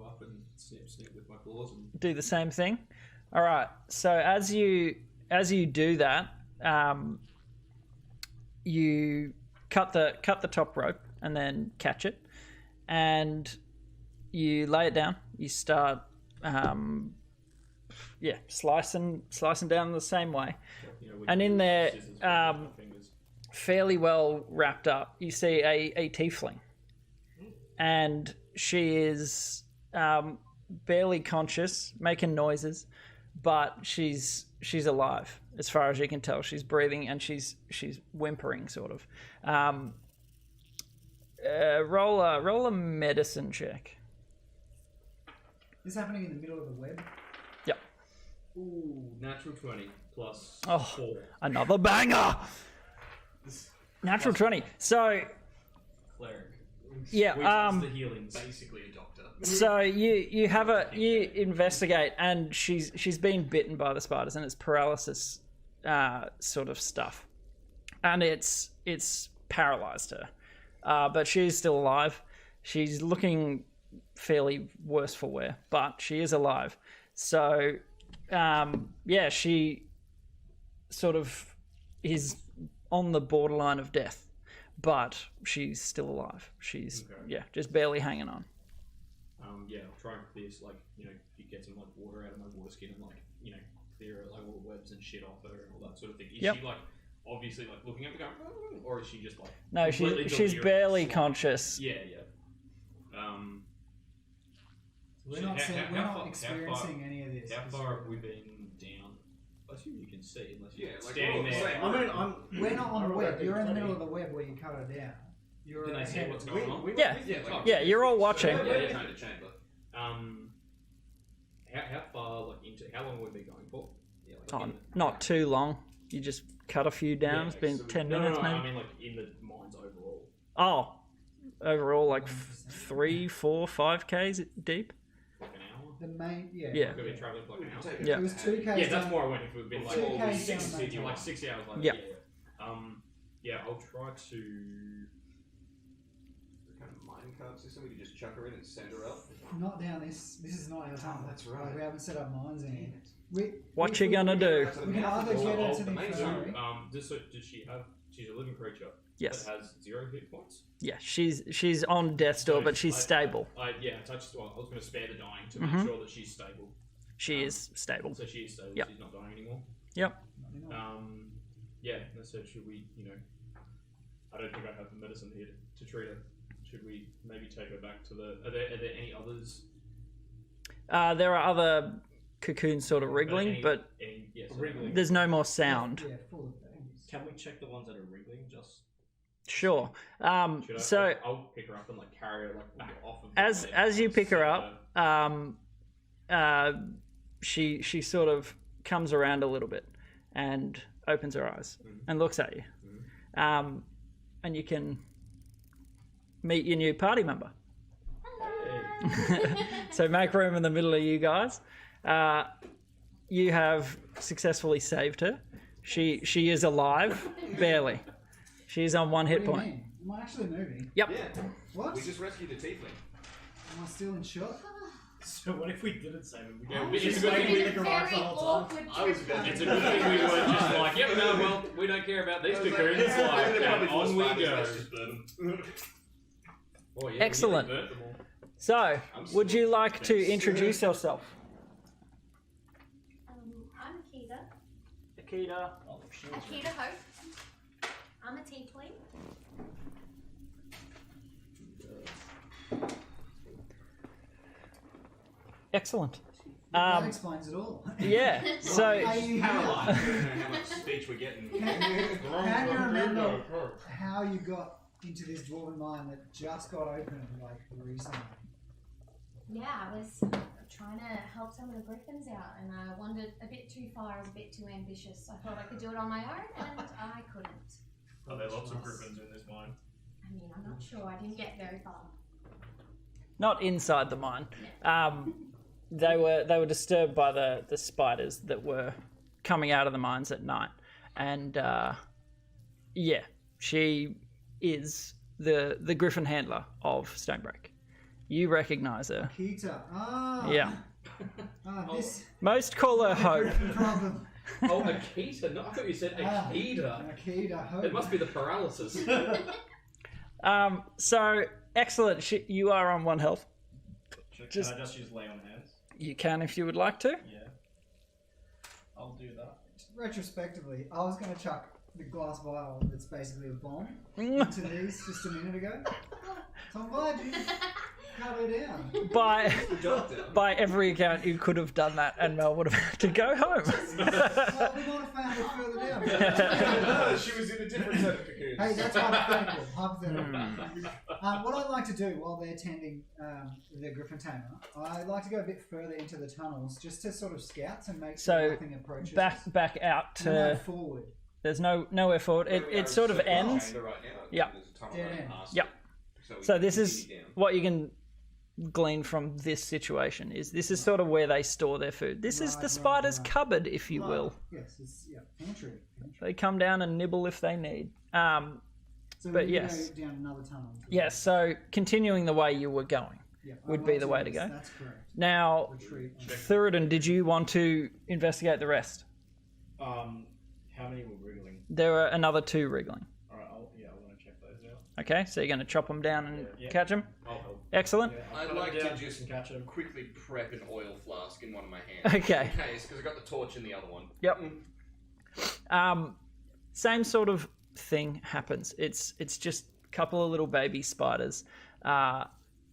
up and snip with my claws and Do the same thing. All right. So as you do that, you cut the top rope and then catch it, and you lay it down. You start, slicing down the same way. you know, with And in there, scissors with my fingers. fairly well wrapped up, you see a tiefling, and she is barely conscious, making noises, but she's alive as far as you can tell. She's breathing and she's whimpering, sort of. Roll a medicine check. This is happening in the middle of the web. Yep. Ooh, natural 20 plus Oh. 4. Another banger. Natural 20. So Cleric. yeah, Which is the healings. Basically a doctor. so you investigate, and she's been bitten by the spiders, and it's paralysis sort of stuff, and it's paralyzed her, but she's still alive. She's looking fairly worse for wear, but she is alive. So she sort of is on the borderline of death, but she's still alive. She's just barely hanging on. I'll try and clear, like, you know, get some like water out of my water skin and, like, you know, clear like all the webs and shit off her and all that sort of thing. Is Yep. she like obviously like looking at me going, "Oh," or is she just like No, completely she's delirious, barely like- conscious. Yeah. We're So not, how- seeing, how we're far- not experiencing any of this. How This far is- have we been down? I assume you can see unless you're Yeah, like, standing we're all there. the same. I mean, We're not on the I web. reckon You're in the 20. middle of the web where you cut her down. You're Can they see ahead what's of going on? Yeah. Yeah, you're all watching. Yeah, kind of chamber. How far like into how long would we be going for? Yeah, like Oh, in the- not too long. You just cut a few down. Yeah, It's been so we- 10 No, minutes, I maybe. mean like in the mines overall. Oh, overall, like 3, 4, 5 Ks deep. Like an hour. the main. Yeah. Yeah. Could be traveling for like an hour. Take Yeah. It was 2 Ks. Yeah, that's down. more I went if we've been like 2 Ks six, down like Main 6 hours later. Yeah. I'll try to. Kind of mine card system. We could just chuck her in and send her up. Not down this. This is not our time. that's right. We haven't set up mines in here. We, What we- you gonna do? We can either get her to the main infirmary. Does she have? She's a living creature. Yes. That has 0 hit points. Yeah, she's on death's door, but she's stable. I touched. Well, I was going to spare the dying to Mhm. make sure that she's stable. She is stable. So she is stable. Yep. She's not dying anymore. Yep. Yeah. So should we? You know, I don't think I have the medicine here to treat her. Should we maybe take her back to the? Are there any others? There are other cocoons sort of wriggling, but Yes. Wriggling. there's no more sound. Yeah, full of babies. Can we check the ones that are wriggling? Just Sure. Should I, So I'll pick her up and like carry her like back off of the bed, as you like, pick her set up, she sort of comes around a little bit, and opens her eyes and looks at you. And you can meet your new party member. So make room in the middle of you guys. You have successfully saved her. She is alive, barely. She is on 1 hit What do you point. mean? Am I actually moving? Yep. Yeah. What? We just rescued a tiefling. Am I still in shock? So what if we didn't save him? We Yeah, go, it's just a good waiting thing in the garage the whole time. I was about It's a good thing we weren't just like, yep, no, well, we don't care about these two coons. Like, and on we go. Oh, yeah, Excellent. we nearly burnt them all. So, would you like to introduce yourself? I'm Akita. Akita. Akita Hope. I'm a tiefling. Excellent. That explains it all. Yeah. So, Are you Caroline, I don't know how much speech we're getting. Can you remember how you got into this dwarven mine that just got opened like recently? Yeah, I was trying to help some of the griffins out, and I wandered a bit too far. I was a bit too ambitious. I thought I could do it on my own, and I couldn't. Are there lots of griffins in this mine? I mean, I'm not sure. I didn't get very far. not inside the mine. They were disturbed by the spiders that were coming out of the mines at night, and yeah, she is the griffin handler of Stonebreak. You recognise her. Kita. Ah. Yeah. This Most call her Hope. griffin problem. Oh, Akita. No, I thought you said Akita. Akita. Hope. It must be the paralysis. So excellent. You are on 1 health. Can Just- I just use lay on hands? You can if you would like to. Yeah. I'll do that. Retrospectively, I was going to chuck the glass vial that's basically a bomb into these just a minute ago. So I'm glad you cut her down. By every account, you could have done that, and Mel would have had to go home. Well, we might have found her further down. She was in a different set of cocoons. Hey, that's hypothetical. What I'd like to do while they're tending the Griffin Tamer, I'd like to go a bit further into the tunnels just to sort of scout and make sure So nothing approaches us. back out No, to. forward. There's nowhere forward. It sort of ends. Right now. Yeah. There's a tunnel Dead running end. past Yeah. it. We So can this is continue down. what you can glean from this situation. This is sort of where they store their food. This is the Right, spider's right. cupboard, if you Right. will. Yes, it's pantry. They come down and nibble if they need. So But we yes. go down another tunnel. Yes. So continuing the way you were going. Yeah, would I'd be like the way to go. That's correct. Now, Retreat. Thuridin, did you want to investigate the rest? How many were wriggling? There are another 2 wriggling. Alright, I want to check those out. Okay, so you're going to chop them down and Yeah. catch them. I'll help. Excellent. Yeah, I'd cut 'em like to down just and catch them. quickly prep an oil flask in one of my hands. Okay. In case, because I got the torch in the other one. Yep. Same sort of thing happens. It's just a couple of little baby spiders,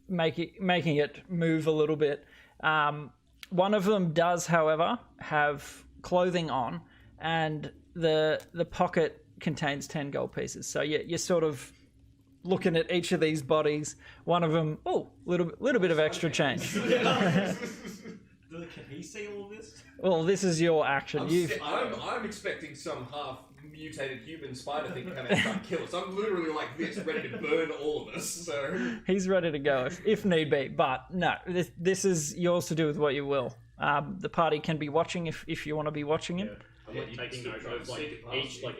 making it move a little bit. One of them does, however, have clothing on, and the pocket contains 10 gold pieces. So you're sort of looking at each of these bodies. One of them, little bit of extra change. Can he see all this? Well, this is your action. I'm expecting some half mutated human spider thing to come out and try and kill us. I'm literally like this, ready to burn all of us. So He's ready to go if need be. But no, this is yours to do with what you will. The party can be watching if you want to be watching him. I'm like taking note of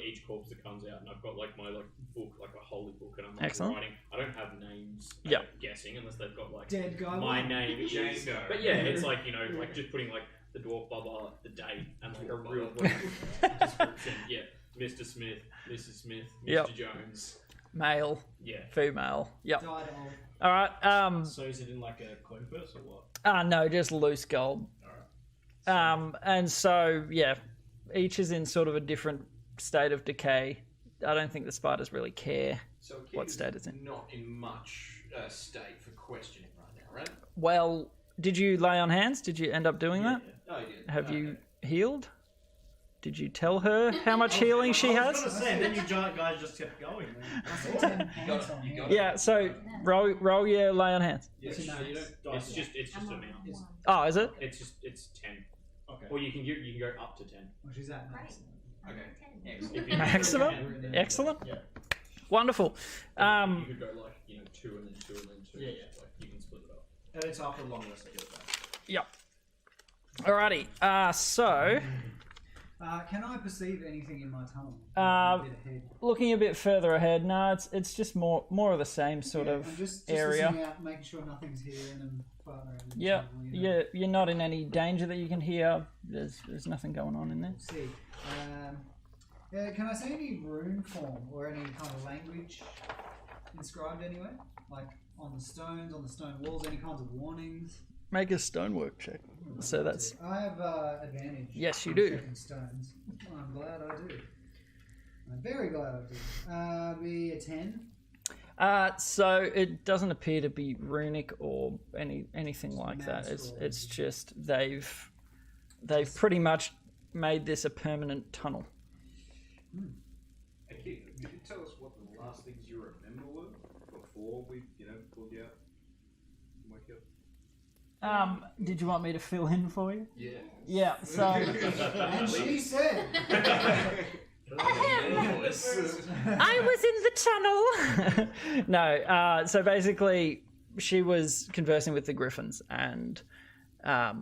each corpse that comes out, and I've got like my book, like a holy book, and I'm like Excellent. writing. I don't have names. Yep. I'm guessing unless they've got like Dead guy. my one. name is. Django. But yeah, it's like like just putting like the dwarf bubba, the date, and like a real description. Yeah, Mr. Smith, Mrs. Smith, Mr. Yep. Jones. Male, Yeah. female. Yep. Died old. All right. So is it in like a coin purse or what? No, just loose gold. And so yeah, each is in sort of a different state of decay. I don't think the spiders really care. So What Kitty's state is it? not in much state for questioning right now, right? Well, did you lay on hands? Did you end up doing that? Oh, you did. Have Okay. you healed? Did you tell her how much healing she I was has? gonna say, then you giant guys just kept going. Man. I see 10 points on You here. got it. Yeah. So roll your lay on hands. Yes, So no, you it's- don't It's just I'm a on amount. 1. Oh, is it? It's 10. Okay. Or you can go up to 10. Well, she's at Right. 9. Okay. 10. Excellent. If you- Maximum? Excellent. Yeah. Wonderful. You could go like 2 and then 2 and then 2. Yeah, yeah. Like you can split it up. And it's after a long rest, I get it back. Yep. Alrighty. So, Can I perceive anything in my tunnel? Uh, A bit ahead. looking a bit further ahead, no, it's just more of the same sort Yeah, of I'm just area. listening out, making sure nothing's hearing and farting around. in the Yeah, tunnel, you know. you're not in any danger that you can hear. There's nothing going on in there. Let's see. Can I see any rune form or any kind of language inscribed anywhere? Like on the stones, on the stone walls, any kinds of warnings? Make a stonework check. So that's I have advantage. Yes, you on do. checking stones. Well, I'm glad I do. I'm very glad I do. Be a 10. so it doesn't appear to be runic or anything like that. It's just they've pretty much made this a permanent tunnel. Hey, Keith, could you tell us what the last things you remember were before we, pulled you out and wake you up? Did you want me to fill in for you? Yeah. Yeah. So And she said, I was in the tunnel. No. So basically, she was conversing with the griffins, and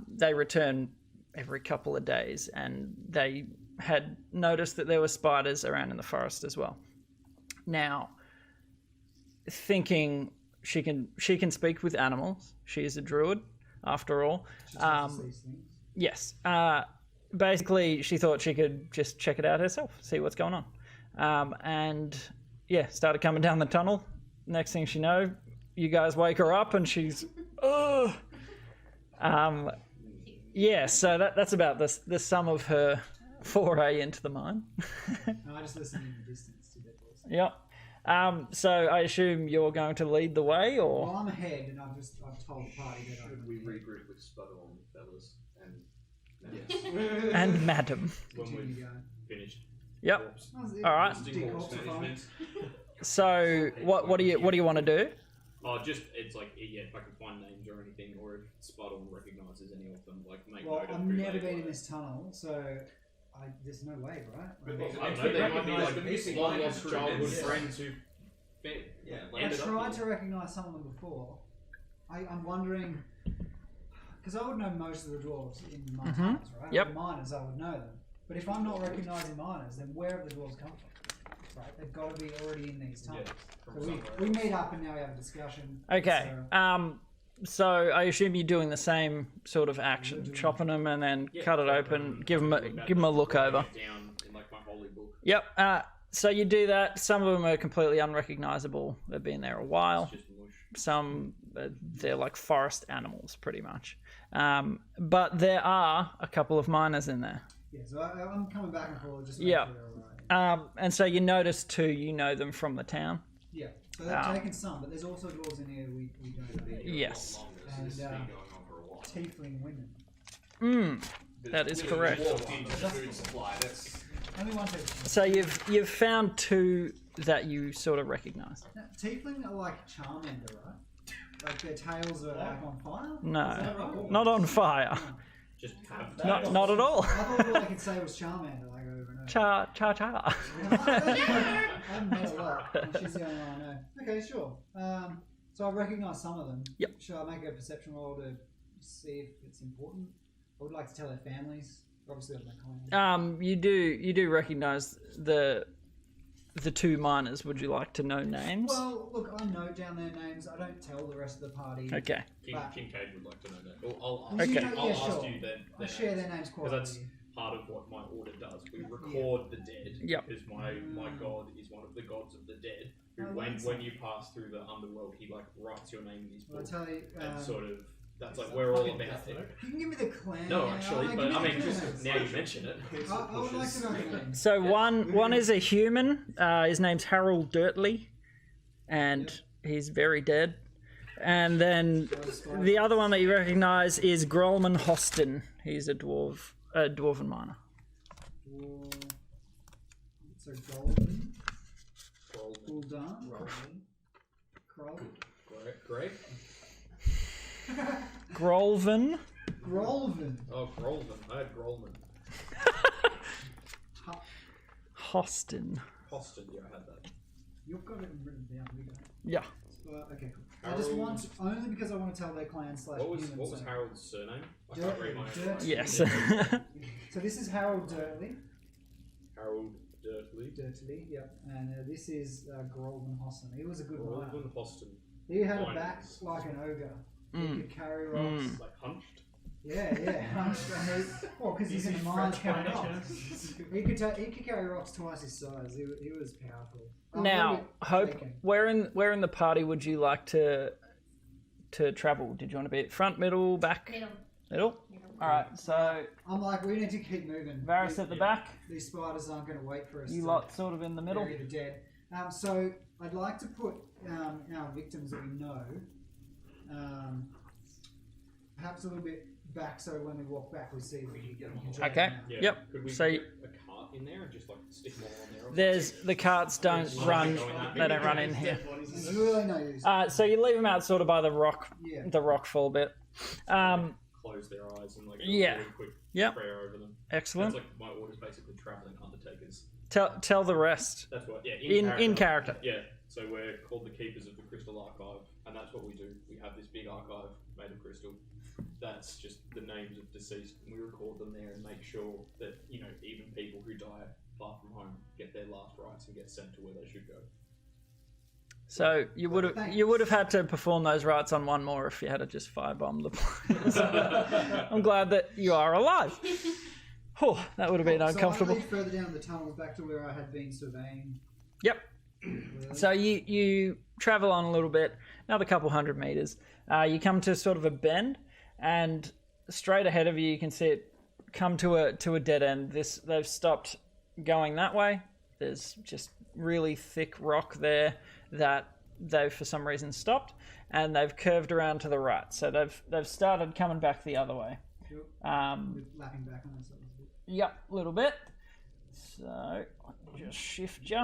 they return every couple of days, and they had noticed that there were spiders around in the forest as well. Now, thinking she can speak with animals, she is a druid after all. she tells us these things. Yes. Basically, she thought she could just check it out herself, see what's going on, and yeah, started coming down the tunnel. Next thing she know, you guys wake her up, and she's, ugh. Yeah. So that's about the sum of her foray into the mine. No, I just listen in the distance to their voice. Yep. So I assume you're going to lead the way, or Well, I'm ahead, and I've told the party that Should I'm we ahead. regroup with Spudorne, fellas? And and madam. When Continue we've going. finished. Yep. corpse All right. Decalcifying. So what do you want to do? Oh, just it's like if I can find names or anything, or if Spudorne recognises any of them, like make Well, note of I've who never they been in were. this tunnel, so there's no way, right? But Like, I don't If know, we they might be recognise like the missing long line lost of childhood crewmates. friends who Yeah, I ended up tried here. to recognise some of them before. I'm wondering, because I would know most of the dwarves in my tunnels, right? Yep. The miners, I would know them. But if I'm not recognising miners, then where have the dwarves come from? Right, they've got to be already in these tunnels. from So somewhere we else. meet up and now we have a discussion. Okay. So, So I assume you're doing the same sort of action, doing- chopping them and then Yeah, cut it so, open, give them about a look writing over. it down in like my holy book. Yep. So you do that. Some of them are completely unrecognizable. They've been there a while. It's just mush. Some they're like forest animals, pretty much. But there are a couple of miners in there. yeah, so I'm coming back and forth just to Yeah. make sure they're alright. And so you notice too. You know them from the town. Yeah, so they've taken some, but there's also dwarves in here we don't know. Yes. So this has And, been going on for a while. Tiefling women. That is Literally correct. walked into the food supply. That's Only one tiefling. So you've found two that you sort of recognize. Now, tiefling are like Charmander, right? Like their tails are like on fire? No, Is that right? not on fire. Just have Not at all. I thought all I could say was Charmander, like over and over. Cha. I haven't met a lot. And she's the only one I know. Okay, sure. So I recognise some of them. Yep. Should I make a perception roll to see if it's important? I would like to tell their families. Obviously, of my clan. You do recognize the two miners. Would you like to know names? Well, look, I note down their names. I don't tell the rest of the party. Okay. Kincaid would like to know that. I'll You ask, know- I'll yeah, ask sure. you their I share their names because that's quietly. part of what my order does. We record the dead. Yep. Because my god is one of the gods of the dead. Who, Oh, when that's when you pass through the underworld, he like writes your name in his Well, I book, tell you, and sort of that's like we're all about it. you can give me the clan. No, name. actually, Give but me I the mean, clan just names. now you mention it. I would like to know the names. So one is a human. His name's Harold Dirtley, and he's very dead. And then the other one that you recognise is Grolman Hostin. He's a dwarven miner. So Golden, Gul'dan, Kroll, Greg? Grolvan. Grolven, Oh, Grolman. I had Grolman. Hostin. Hostin, yeah, I had that. You've got it written down. We don't. Yeah. Okay, cool. I just want only because I want to tell their clan slash What was human. so- Harold's surname? I can't read my own. Dirt. Yes. So this is Harold Dirtley. Harold Dirtley. Dirtley, yep. And this is Grolden Hostin. He was a good miner. Golden Hostin. He had a Mine. back like an ogre. He Mm. could carry rocks. Mm. Like hunched. Yeah. Well, because he's in the mines carrying rocks. He could carry rocks twice his size. He was powerful. Now, Hope, Taken. where in the party would you like to travel? Did you want to be at front, middle, back? Middle. All right. So I'm like, we need to keep moving. Varus at the back. These spiders aren't going to wait for us. You to lot sort of in the middle. bury the dead. So I'd like to put our victims that we know, perhaps a little bit back, so when we walk back, we see them. We can drag Okay. them out. Yeah. Yep. Could we So get a cart in there and just like stick them all on there? Or There's the carts don't Oh, run. they're going that They don't run in here. There's really no use. So you leave them out sort of by the rock Yeah. fall bit. close their eyes and like Yeah. a really quick Yep. prayer over them. Excellent. That's like my order's basically traveling undertakers. Tell the rest That's what. Yeah. in character. Yeah. So we're called the Keepers of the Crystal Archive, and that's what we do. We have this big archive made of crystal. That's just the names of deceased, and we record them there and make sure that even people who die far from home get their last rites and get sent to where they should go. So you would have had to perform those rites on one more if you had to just firebomb the place. I'm glad that you are alive. Oh, that would have been uncomfortable. So I lead further down the tunnel back to where I had been surveying. Yep. Really. So you travel on a little bit, another couple hundred meters. You come to sort of a bend, and straight ahead of you can see it come to a dead end. They've stopped going that way. There's just really thick rock there that they've for some reason stopped, and they've curved around to the right. So they've started coming back the other way. Sure. With lapping back on ourselves a bit. Yep, a little bit. So I'll just shift you.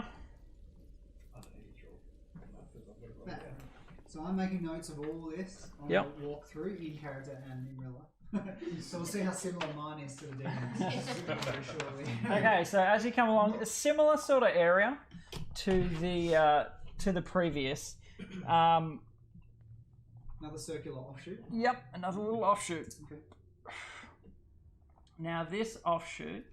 So I'm making notes of all this. I'll Yep. walk through in character and in real life. So we'll see how similar mine is to the demons. Very shortly. Okay, so as you come along, a similar sort of area to the previous. Another circular offshoot. Yep, another little offshoot. Okay. Now this offshoot,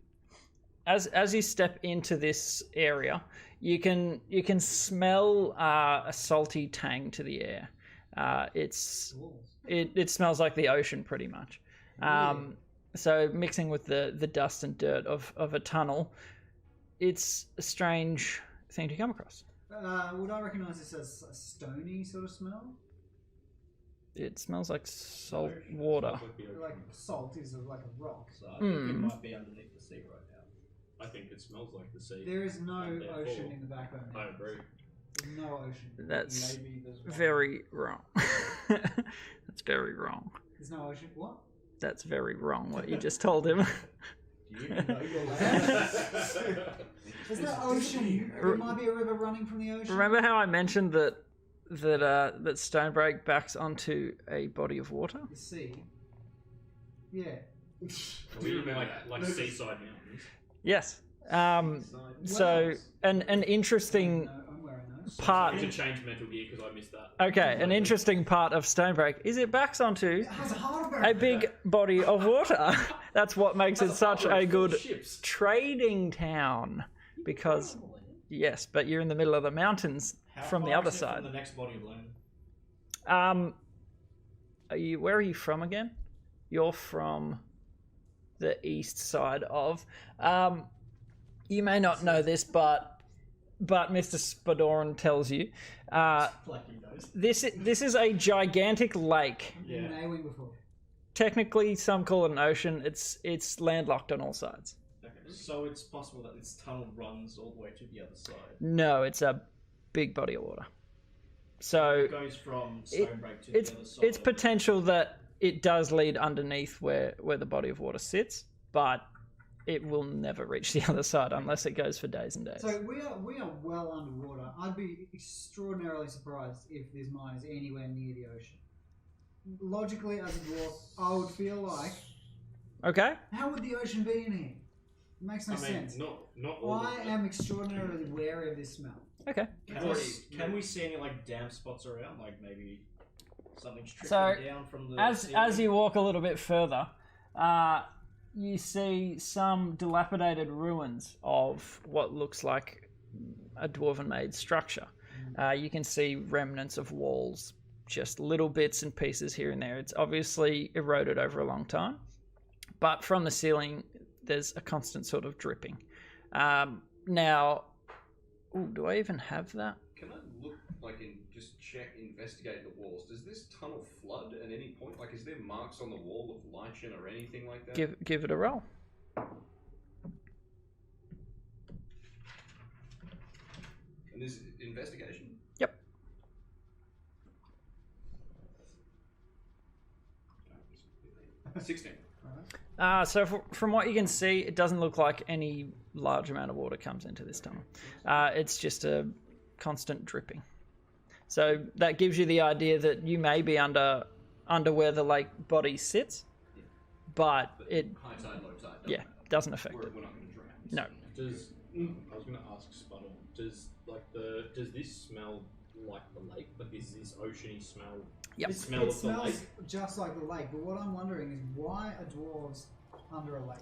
as you step into this area, you can smell a salty tang to the air. It smells like the ocean pretty much. So mixing with the dust and dirt of a tunnel, it's a strange thing to come across. Would I recognise this as a stony sort of smell? It smells like salt water. Like salt is like a rock. So I think it might be underneath the sea right now. I think it smells like the sea. There is no And therefore, ocean in the background. I agree. There's no ocean. That's Maybe there's one. very wrong. That's very wrong. There's no ocean. What? That's very wrong what you just told him. Do you know your land? There's no ocean. There might be a river running from the ocean. Remember how I mentioned that Stonebreak backs onto a body of water? The sea. Yeah. We remember like seaside mountains. Yes. So an interesting No, I'm wearing those. part. I need to change Mental Gear because I missed that. Okay, an interesting part of Stonebreak is it backs onto It has a harbour. a big body of water. That's what makes it such a good Ships. trading town. Because yes, but you're in the middle of the mountains from the other side. From the next body of land. Where are you from again? You're from the east side of. You may not know this, but Mr. Spudorne tells you. Like he knows. This is a gigantic lake. I've been in A-Wing before. Technically, some call it an ocean. It's landlocked on all sides. Okay. So it's possible that this tunnel runs all the way to the other side. No, it's a big body of water. So It goes from Stonebreak to it's the other side. it's potential that it does lead underneath where the body of water sits, but it will never reach the other side unless it goes for days and days. So we are well underwater. I'd be extraordinarily surprised if this mine is anywhere near the ocean. Logically, as a dwarf, I would feel like, Okay. how would the ocean be in here? makes no I mean, sense. not all. I of am extraordinarily wary of this smell. Okay. Can we see any like damp spots around? Like maybe something's So, trickling down from the As ceiling? you walk a little bit further, you see some dilapidated ruins of what looks like a dwarven-made structure. You can see remnants of walls, just little bits and pieces here and there. It's obviously eroded over a long time, but from the ceiling, there's a constant sort of dripping. Now, ooh, do I even have that? Can I look like and just check, investigate the walls? Does this tunnel flood at any point? Like, is there marks on the wall of lichen or anything like that? Give it a roll. And this is investigation. Yep. 16. So from what you can see, it doesn't look like any large amount of water comes into this tunnel. It's just a constant dripping. So that gives you the idea that you may be under where the lake body sits, but it High tide, low tide. doesn't affect it. We're not going to drown. No. Does I was going to ask Spudorne, does this smell like the lake? Like is this oceany smell? Yep. The smell It of the smells lake. just like the lake, but what I'm wondering is why are dwarves under a lake?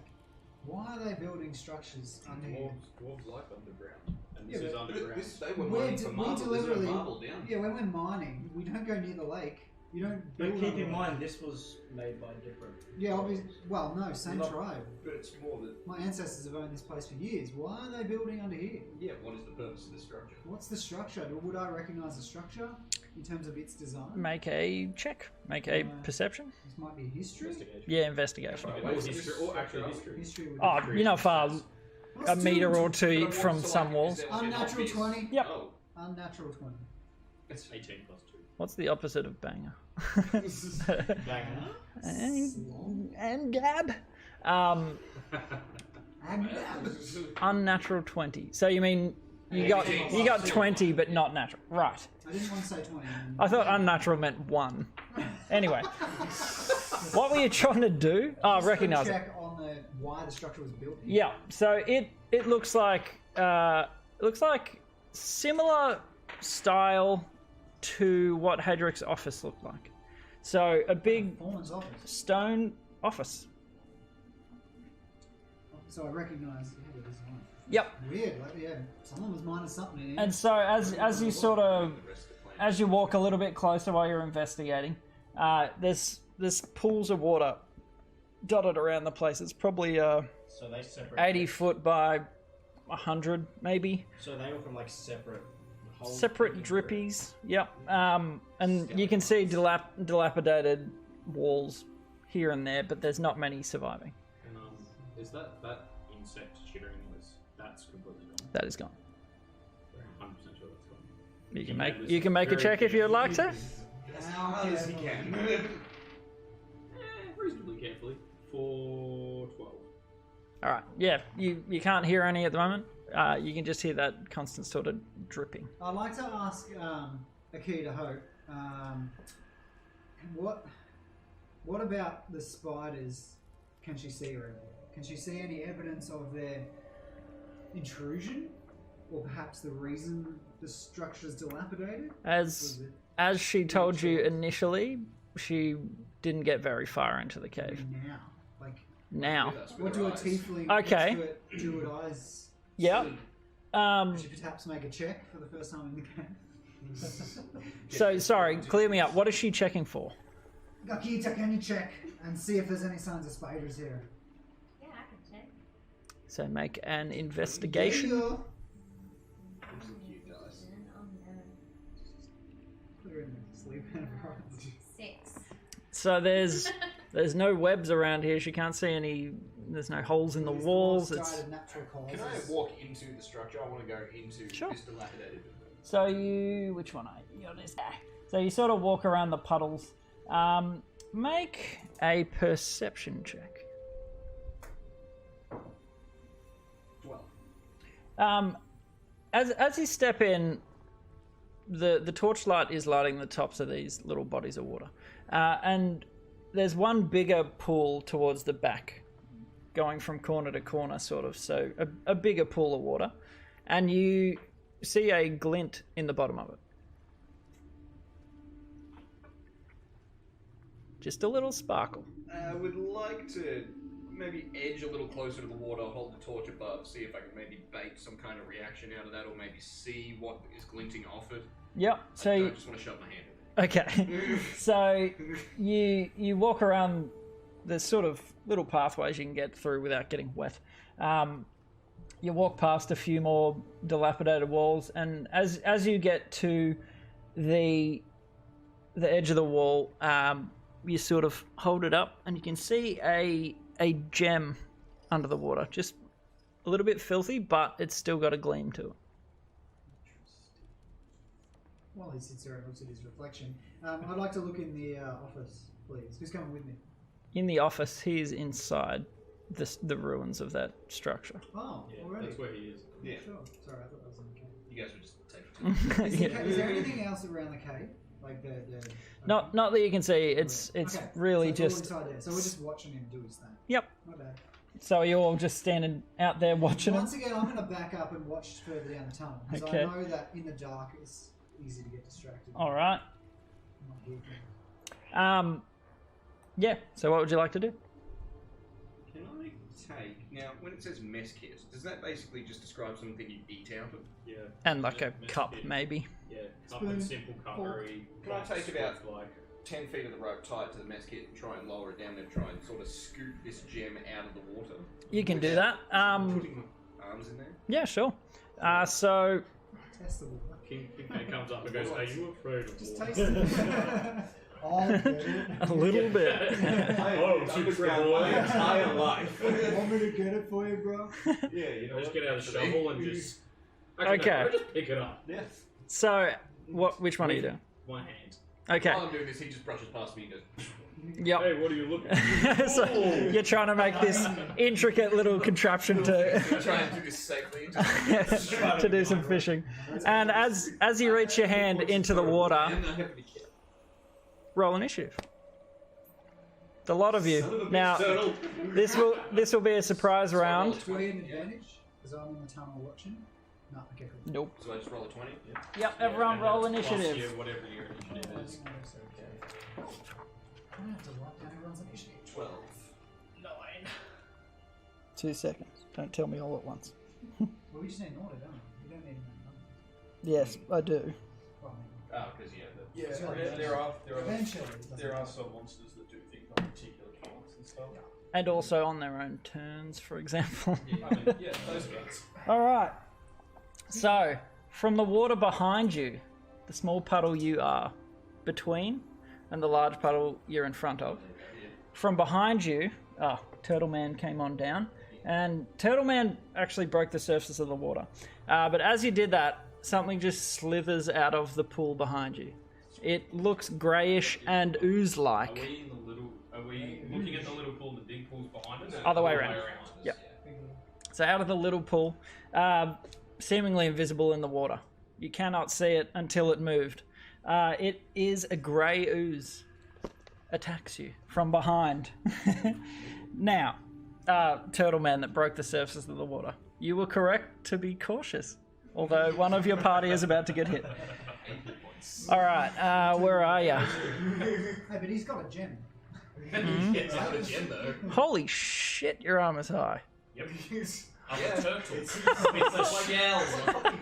Why are they building structures under here? Dwarves like underground, and this Yeah, is but underground. They were We're mining de- for we marble. There's no deliberately- marble down. Yeah, when we're mining, we don't go near the lake. You don't build But keep on in the mind, lake. this was made by different. Yeah, obviously. Well, no, same Not- tribe. But it's more that, My ancestors have owned this place for years. Why are they building under here? yeah, what is the purpose of the structure? What's the structure? Would I recognise the structure in terms of its design? Make a check. Make a perception. This might be history. Investigation. Yeah, investigation. Or history, or actual history. History would Oh, be you're not far. Plus A meter or But two I'm from also some like, walls. is there like an Unnatural obvious- 20. Yep. Oh. Unnatural 20. It's 18 plus 2. What's the opposite of banger? Banger. and gab. Unnatural 20. So you mean you got 20 but not natural. Right. I didn't want to say 20. I thought unnatural meant 1. Anyway. What were you trying to do? Oh, Just a recognize it. check on why the structure was built here. Yeah. So it looks like similar style to what Hadrick's office looked like. So a big Foreman's office. stone office. So I recognise the design. Yep. Weird. Like, yeah, someone was mining something in here. And so as you sort of as you walk a little bit closer while you're investigating, there's pools of water dotted around the place. It's probably So they separate. 80 foot by 100 maybe. So they were from like separate. holes Separate looking for it. drippies. Yep. And you can see dilapidated walls here and there, but there's not many surviving. And is that insect chittering noise? That's completely gone. That is gone. I'm 100% sure that's gone. You can make a check if you'd like to. How Yes, he careful. can. Reasonably carefully. For 12. All right. Yeah. You can't hear any at the moment. You can just hear that constant sort of dripping. I'd like to ask Akita Hope, what about the spiders? Can she see around here? Can she see any evidence of their intrusion, or perhaps the reason the structure is dilapidated? As she told you initially, she didn't get very far into the cave. Now, like, Now. what do a tiefling Okay. druid eyes? Yeah. see? Should she perhaps make a check for the first time in the cave? So sorry, clear me up. What is she checking for? Akita, can you check and see if there's any signs of spiders here? Yeah, I can check. So make an investigation. There you go. Those are cute dice. Then on Put her in the sleep environment. 6. So there's no webs around here. She can't see any. There's no holes in the These walls. most It's guided natural Can I causes. walk into the structure? I want to go into Sure. this dilapidated. so you. Which one are you? You're this guy. So you sort of walk around the puddles. Make a perception check. 12. As you step in, the torchlight is lighting the tops of these little bodies of water, and there's one bigger pool towards the back. going from corner to corner, sort of. So a bigger pool of water, and you see a glint in the bottom of it. Just a little sparkle. I would like to maybe edge a little closer to the water, hold the torch above, see if I can maybe bait some kind of reaction out of that, or maybe see what is glinting off it. Yep. So I just want to shove my hand in it. okay. So you walk around. There's sort of little pathways you can get through without getting wet. You walk past a few more dilapidated walls, and as you get to the edge of the wall, you sort of hold it up, and you can see a gem under the water. Just a little bit filthy, but it's still got a gleam to it. While he sits there and looks at his reflection, I'd like to look in the office, please. Who's coming with me? In the office, he is inside the ruins of that structure. Oh, Yeah, already. that's where he is. Yeah. Sure. Sorry, I thought that was in the cave. You guys would just take it. Is there anything else around the cave? Like the Not that you can see. It's Okay, really so it's all just. inside there. So we're just watching him do his thing. Yep. My bad. So you're all just standing out there watching him. Once again, I'm going to back up and watch further down the tunnel because Okay. I know that in the dark it's easy to get distracted. All right. I'm not here. Yeah. So what would you like to do? Can I take now when it says mess kit? Does that basically just describe something you eat out of? Yeah. And like a Mess cup, kit. maybe. Yeah. Cup Spoon, and simple cutlery. Can I take box, about- like 10 feet of the rope tied to the mess kit and try and lower it down and try and sort of scoop this gem out of the water. You can do that. Putting my arms in there. Yeah, sure. So Test the water. King K comes up and goes, "Are you afraid of Just water?" taste it. I'll get it. a little bit. Oh, underground my entire life. Want me to get it for you, bro? Yeah, you know. I just what? get out the shovel and just. Okay. No, I just pick it up. Yeah. So which one are you doing? My hand. Okay. While I'm doing this, he just brushes past me and goes. Yep. Hey, what are you looking at? So you're trying to make this intricate little contraption to Try and do this safely. to do some fishing. And as you reach your hand into the water, roll initiative. The lot of you. Now this will be a surprise round. Do we have an advantage? Because I'm in the tunnel watching. No, okay, cool. Nope. So I just roll a 20. Yep. Everyone and roll that's plus initiative. your- whatever your initiative is. I'm gonna have to write down everyone's initiative. 12. 2 seconds. Don't tell me all at once. Well, we just need an order, don't we? We don't need a number. Yes, I do. Well, Oh, because yeah. Yeah, Sure. Eventually, it doesn't there are matter. some monsters that do things on particular counts and stuff. And also on their own turns, for example. I mean, yeah, those guys. All right. So, from the water behind you, the small puddle you are between, and the large puddle you're in front of. From behind you, Turtle Man came on down, and Turtle Man actually broke the surface of the water. But as you did that, something just slithers out of the pool behind you. It looks greyish and Are ooze-like. we in the little? Are we looking at the little pool? The big pool's behind us. Other way around. Yep. So out of the little pool, seemingly invisible in the water. You cannot see it until it moved. It is a grey ooze. Attacks you from behind. Now, Turtle Man that broke the surface of the water. You were correct to be cautious. Although one of your party is about to get hit. Alright, where are you? Hey, but he's got a gem. It's not a gem though. Holy shit, your arm is high. Yep. I'm a turtle. It's a shell.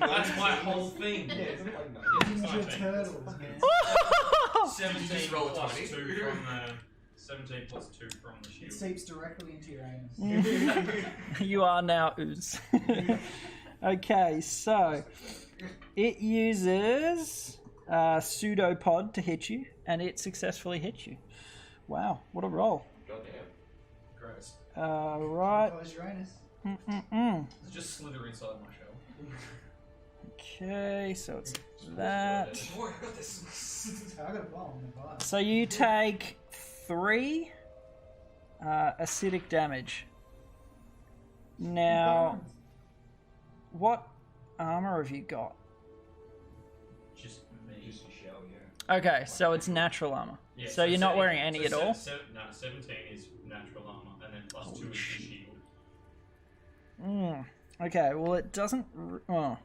That's my whole thing. Ninja It's 19. turtles, man. 17 roll a plus 20. 2 from the 17 plus 2 from the It shield. seeps directly into your anus. You are now ooze. Okay, so it uses pseudopod to hit you, and it successfully hits you. Wow, what a roll. Goddamn. Gross. Right. Close your anus. It's just slither inside my shell. Okay, so it's that. Don't worry, I got this. I got a bomb in the bottom. So you take 3 acidic damage. Now, what armor have you got? Just me. Just a shell, yeah. Okay, so it's natural armor. Yeah, so you're not wearing any at all? 17 is natural armor, and then plus 2 is the shield. Okay, well it doesn't... Oh.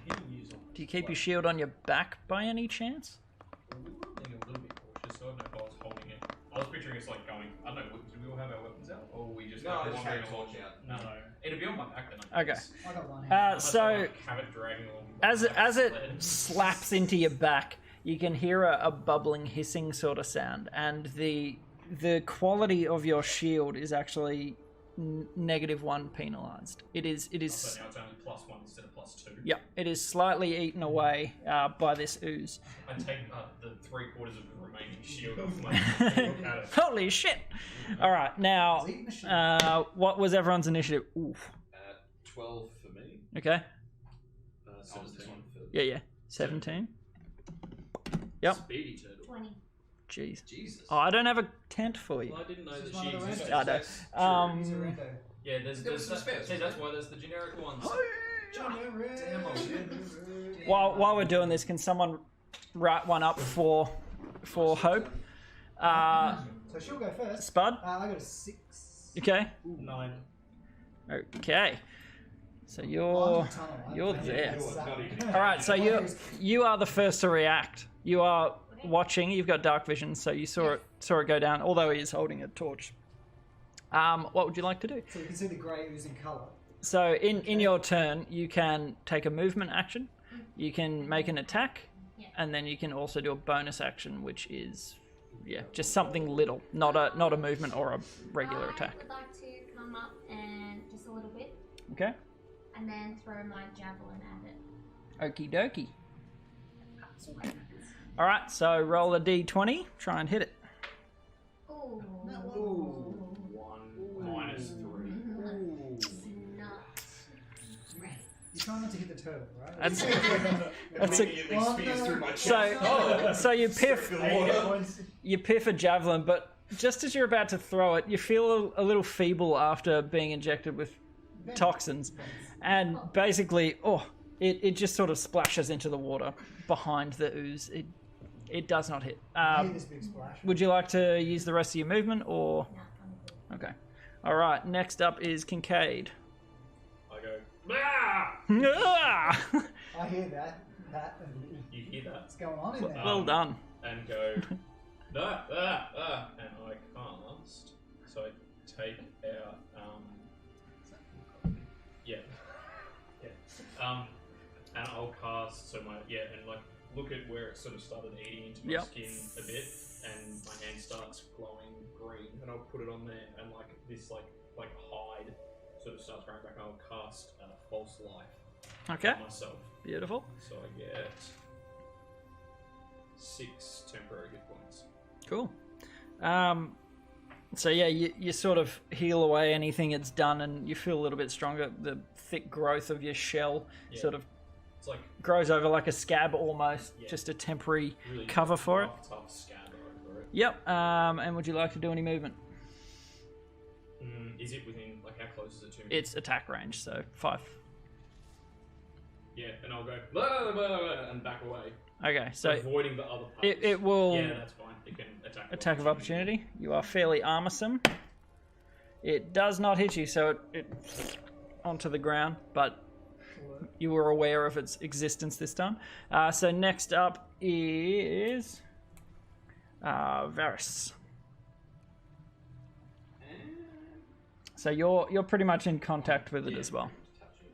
He'll use on Do you keep your shield on your back by any chance? Being a little bit cautious, so I don't know if I was holding it. I was picturing it's like going, I don't know, do we all have our weapons out? Or we just No, like I just wandering had a along? torch out. No. It'd be on my back then. Okay. I got one hand. Unless I, So, like, have it dragging along as it sled. slaps into your back, you can hear a bubbling, hissing sort of sound, and the quality of your shield is actually -1 penalized. It is. So now it's only +1 instead of +2. Yeah, it is slightly eaten away by this ooze. I take the 3/4 of the remaining shield off my look at it. Holy shit! All right, now, It's eating the shield. what was everyone's initiative? Oof. 12 for me. Okay. Oh, was this 17. one for... Yeah. 17. Yep. Speedy turtle. 20. Jeez. Jesus. Oh, I don't have a tent for you. Well, I didn't know This that is one she of the existed. I know. It's a rando. Yeah, There there's was some spares. see, that's why there's the generic ones. Damn, I was While we're doing this, can someone write one up for Hope? So she'll go first. Spud? I got a 6. Okay. 9. Okay. So I'm you're in the tunnel. you're I'm there. Not even- all right. So you are the first to react. You are watching. You've got dark vision, so you saw it go down. Although he is holding a torch. What would you like to do? So you can see the grey oozing colour. So in your turn, you can take a movement action. You can make an attack, and then you can also do a bonus action, which is just something little, not a movement or a regular attack. I would like to come up and just a little bit, Okay. and then throw my javelin at it. Okie dokie. All right. So roll a d20. Try and hit it. Ooh. Ooh. 1 -3. Nuts. You're trying not to hit the turtle, right? That's a Immediately spears through my chest. so you piff Water. you piff a javelin, but just as you're about to throw it, you feel a little feeble after being injected with toxins, and basically, it just sort of splashes into the water behind the ooze. It does not hit. I hear this big splash. Would you like to use the rest of your movement, or No, I'm good. okay? All right. Next up is Kincaid. I go, ah! Ah! I hear that. You hear that? What's going on in there? Well done. And go, and I cast. So I take out, and I'll cast. So and like look at where it sort of started eating into my skin a bit, and my hand starts glowing green, and I'll put it on there, and like this like hide sort of starts growing back. And I'll cast false life Okay. on myself. Beautiful. So I get 6 temporary hit points. Cool. So yeah, you sort of heal away anything it's done, and you feel a little bit stronger. The thick growth of your shell sort of It's like grows over like a scab almost, Yeah. just a temporary really cover for it. tough scab over it. Yep. And would you like to do any movement? Is it within, like, how close is it to me? It's attack range, so 5. Yeah, and I'll go blah, blah, blah, and back away, Okay, so avoiding the other parts. it will Yeah, that's fine. It can attack. attack of opportunity. You are fairly armorsome. It does not hit you, so it onto the ground, but you were aware of its existence this time. So next up is Varus. So you're pretty much in contact with it as well. Touch it.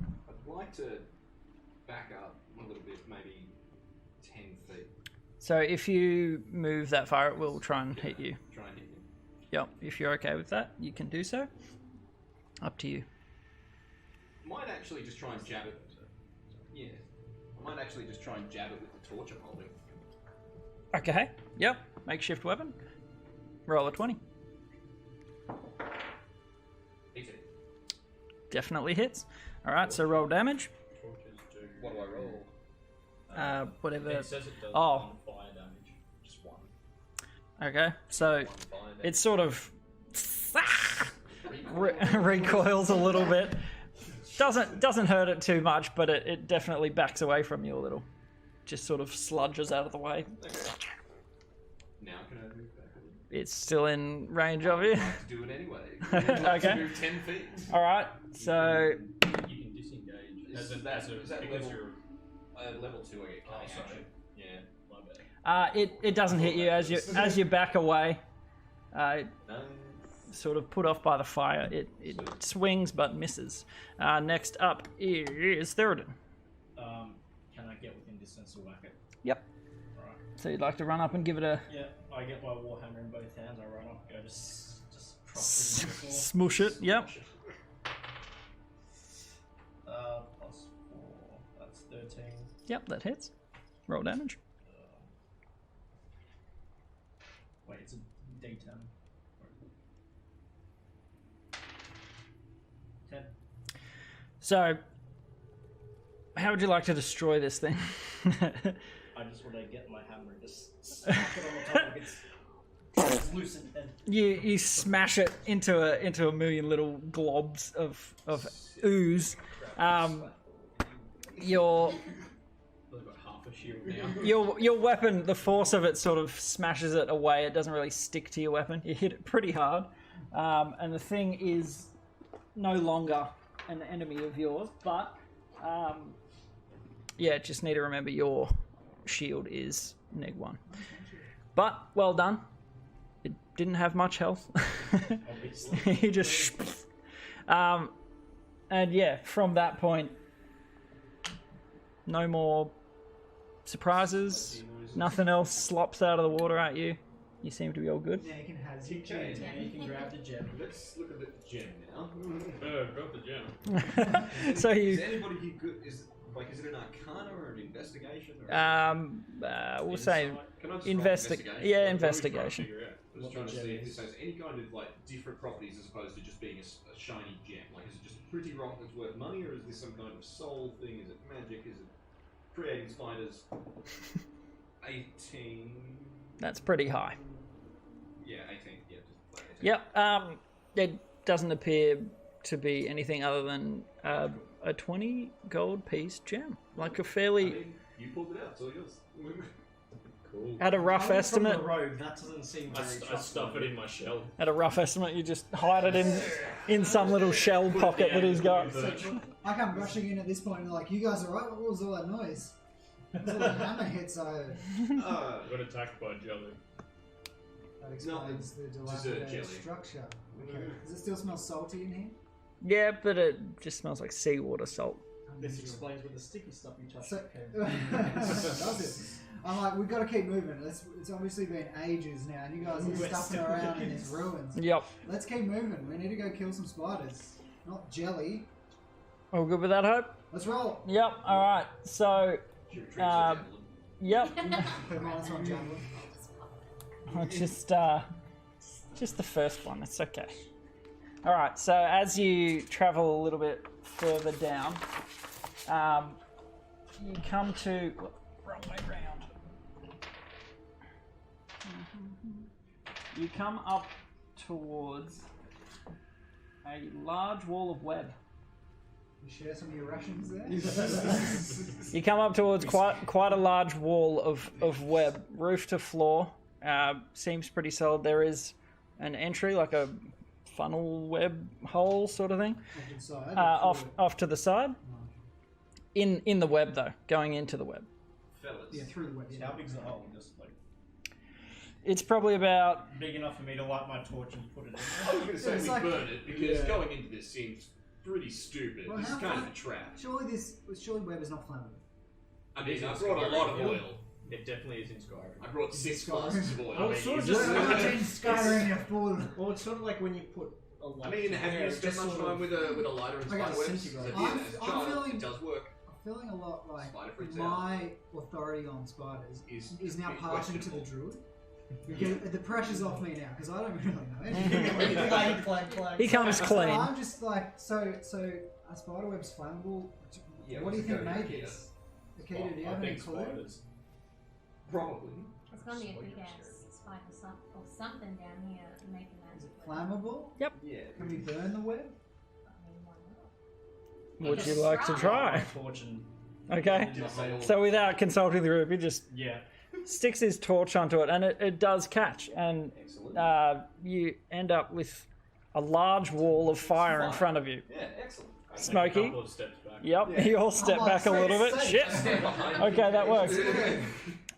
I'd like to back up a little bit, maybe 10 feet. So if you move that far, it will try and hit you. Try and hit him. Yep. If you're okay with that, you can do so. Up to you. Might actually just try and jab it. Yeah. I might actually just try and jab it with the torch I'm holding. Okay. Yep. Makeshift weapon. Roll a 20. Hit it. Definitely hits. All right. So roll damage. Torches do. What do I roll? Whatever. It says it does Oh. 1 fire damage. Just 1. Okay. So 1 fire damage. it sort of recoils a little bit, doesn't hurt it too much, but it definitely backs away from you a little. Just sort of sludges out of the way. Now can I move back? It's still in range of you. I'd like to do it anyway. Okay. Move 10 feet. All right. So You can disengage Is as that because level? you're Level 2 I get cunning sorry. action. yeah, my bad. it doesn't hit you as you back away. No. Sort of put off by the fire. It swings but misses. Next up is Theoden. Can I get within distance to whack it? Yep. Alright. So you'd like to run up and give it a Yeah, I get my warhammer in both hands. I run up, go just drop it to the floor. smush it. Yep. Plus 4. That's 13. Yep, that hits. Roll damage. Wait, it's a D10. 10. So, how would you like to destroy this thing? I just want to get my hammer and just smack it on the top of its loosened head. You smash it into a million little globs of ooze. Your I've got half a shield now. your weapon, the force of it sort of smashes it away. It doesn't really stick to your weapon. You hit it pretty hard, and the thing is no longer an enemy of yours. But yeah, just need to remember your shield is -1. But well done. It didn't have much health. Obviously. You just and yeah, from that point, no more surprises. Nothing else slops out of the water at you. You seem to be all good. Now you can have Okay, it. now you can grab the gem. Let's look at the gem now. Got the gem. So Is you, anybody who good? Is it an arcana or an investigation? Or we'll say Can I just investigation. roll Yeah, What are we investigation. trying to figure out? I'm just trying to see if this has any kind of like different properties as opposed to just being a shiny gem. Like, is it just a pretty rock that's worth money, or is this some kind of soul thing? Is it magic? Is it creating spiders? 18. That's pretty high. Yeah, 18. Yeah, just flat 18. Yep. It doesn't appear to be anything other than a 20 gold piece gem. Like a I fairly, mean, you pulled it out, it's all yours. Cool. at a rough estimate. From the road, that doesn't seem I, very I stuff it in my shell. At a rough estimate, you just hide it in some little shell pocket that he's got. I come rushing in at this point and they're like, you guys alright? What was all that noise? What was all that hammer hits? Got attacked by jelly. That explains the dessert dilapidated jelly. structure. Okay. Does it still smell salty in here? Yeah, but it just smells like seawater salt. This explains where the sticky stuff you touched So, came. does it? I'm like, we've got to keep moving. It's obviously been ages now, and you guys We're are stuffing still around in moving. these ruins. Yep. Let's keep moving. We need to go kill some spiders, not jelly. All good with that, Hope? Let's roll. Yep. All right. So, Should we treat it yep. Come on, it's not jungle. Just the first one. It's okay. All right. So as you travel a little bit further down, you come to wrong way round. You come up towards a large wall of web. You share some of your rations there. You come up towards quite a large wall of web, roof to floor. Seems pretty solid. There is an entry, like a funnel web hole sort of thing, Inside, off to the side. In the web though, going into the web. Fellas. Yeah, through the web. How big's the hole? Just like It's probably about big enough for me to light my torch and put it in I was going to say It's we like- burn it because Yeah. going into this seems pretty stupid. Well, this is how kind of far- a trap. Surely web is not flammable. I mean, I brought a lot of oil. It definitely is in Skyrim. I brought 6 Skyrim. flasks of oil. Oh, I mean, sort of you just- Skyrim, you're full. Well, it's sort of like when you put a light. I mean, have there, you it spent just much sort time of- with a lighter and I got spider webs? centigrade. As a I'm child, feeling- it does work. I'm feeling a lot like Spider freaks my authority on spiders is now is passing to the questionable. druid. Because the pressure's off me now, because I don't really know anything. Clang, clang, clang. he comes So clean. I'm just like, so are spider webs flammable? Yeah, What do you what's think the made code this? Akita, do you I have any think clue? spiders. Probably. It's gonna be a big ass spider or something down here making that. Is it flammable? Yeah. Can we burn the web? I mean, why not? would you like to try? Torch and Okay. in the hole. So without consulting the group, he just Yeah. sticks his torch onto it, and it does catch, and Excellent. you end up with a large wall of fire in front of you. Yeah, excellent. I take Smoky? A couple of steps back. Yep, you all step Oh, back a little bit. safe. Shit. Stand behind Okay, that works.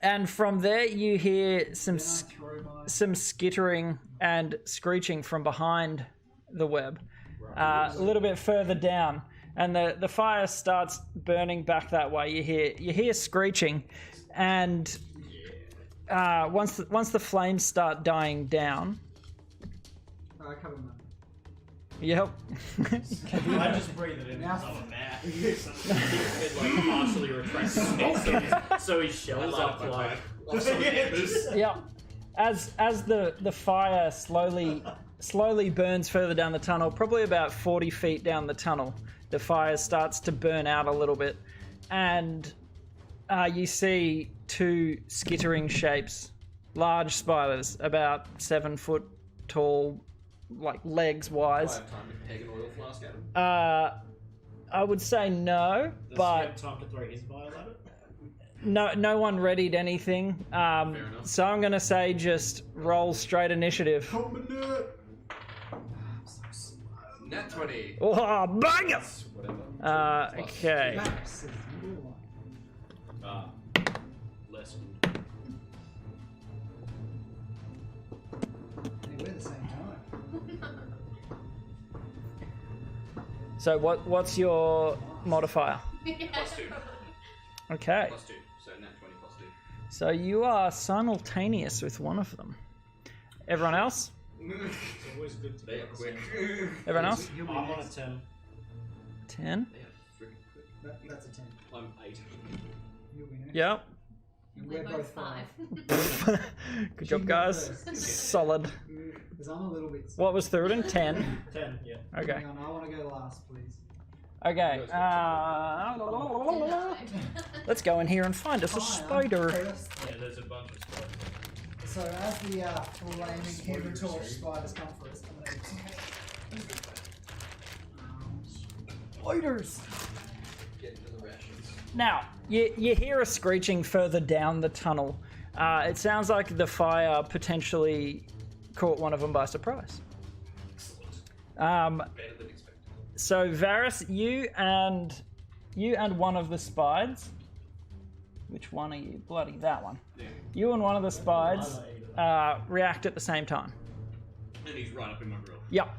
And from there, you hear some Then I throw my... some skittering and screeching from behind the web, a little bit further down, and the fire starts burning back that way. You hear screeching, and once the flames start dying down, I cover my... yep. I just breathe it in because I'm a man. It like partially retracts his neck, so his shells up like some embers. Yep. As the fire slowly burns further down the tunnel, probably about 40 feet down the tunnel, the fire starts to burn out a little bit, and you see two skittering shapes, large spiders, about 7 foot tall, like legs Do I wise. have time to peg an oil flask at him? I would say no, Does he but have time to throw his vial at it? no one readied anything. enough. So I'm gonna say just roll straight initiative. Nat 20. Oh, banger! Whatever. Okay. Max is number one. Less good. Hey, we're the same time. So what's your modifier? Plus 2. Okay. Plus 2. So nat 20 plus 2. So you are simultaneous with one of them. Everyone else? It's always good to They be are on the quick. same. Everyone else? You'll be I'm on a next. 10. 10. They are freaking quick. That's a 10. I'm 8. You'll be next. Yep. And We're we're both both 5. Good She job, can guys. go first. Solid. Because I'm a little bit... What was Thurin? 10. 10, yeah. Okay. Hang on, I want to go last, please. Okay. Let's go in here and find us a Fire spider. first. Yeah, there's a bunch of stuff. So as the flaming Hero Torch spiders come for us, I'm going to... Spiders! Get into the rations. Now, you hear a screeching further down the tunnel. It sounds like the fire potentially caught one of them by surprise. Better than expected. So Varus, you and one of the spides. Which one are you? Bloody that one. Yeah. You and one of the spides react at the same time. And he's right up in my grill. Yep.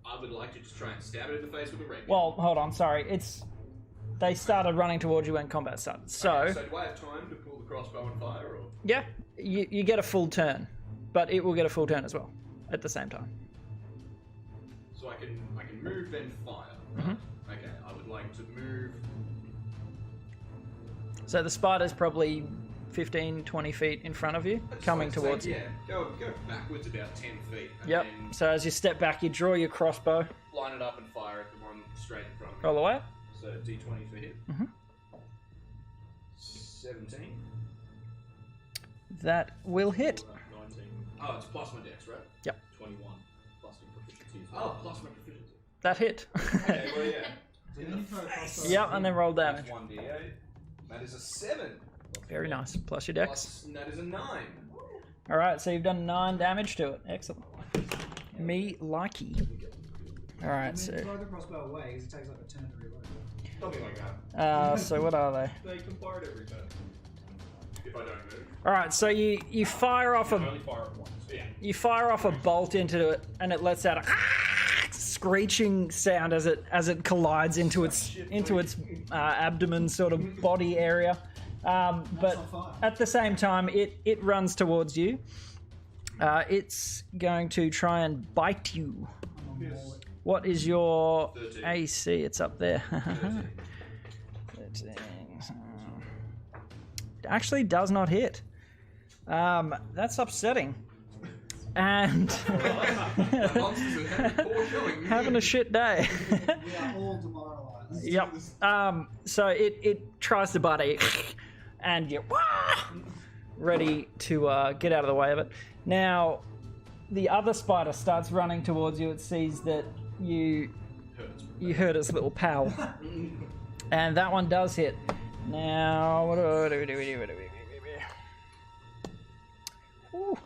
I would like to just try and stab it in the face with a rapier. Well, hold on. Sorry. They started running towards you when combat started. So Okay, so do I have time to pull the crossbow and fire, or yeah, you get a full turn, but it will get a full turn as well at the same time. so I can move then fire? Mm-hmm. Right? Okay, I would like to move. So the spider's probably 15, 20 feet in front of you, coming I'd say, towards you. Yeah, go backwards about 10 feet. And Yep. then So as you step back, you draw your crossbow. line it up and fire at the one straight in front of me. Roll away. So D20 for hit. Mhm. 17. That will hit. 19. Oh, it's plus my dex, right? 21. Plus your proficiency as Oh, well. plus my proficiency. That hit. Okay, well, yeah. So then you throw a crossbow. Yep, and then roll damage. That's 1d8. That is a 7. Very nice. Plus your dex. Plus, and that is a 9. All right, so you've done 9 damage to it. Excellent. Me likey. All right, And then so throw the crossbow away because it takes like a turn to reload. Something like that. so what are they? They can fire it every turn. If I don't move. All right, so you fire off You a can only fire it once. Yeah. you fire off a bolt into it, and it lets out a screeching sound as it collides into its abdomen sort of body area. But on fire. at the same time, it runs towards you. It's going to try and bite you. I'm on board. What is your 13. AC? It's up there. 13. 13. Actually does not hit. That's upsetting. And Monsters are having poor showing. having a shit day. We are all demoralized. Yep. So it tries to bite you, and you're ready to get out of the way of it. Now, the other spider starts running towards you. It sees that you Hurts. you heard its little pow. And that one does hit. Now, what do we do? Ooh,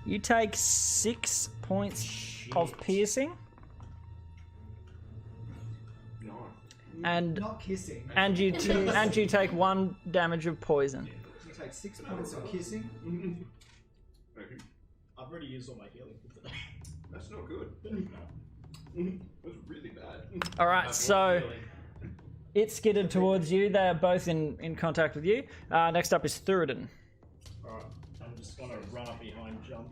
you take 6 points of piercing. Nice. And Not kissing. and you take 1 damage of poison. You take 6 points of kissing. Okay. I've already used all my healing for today. That's not good. That's really bad. All right, so it skidded towards you. They are both in contact with you. Next up is Thuridin. Alright, I'm just gonna run up behind, jump,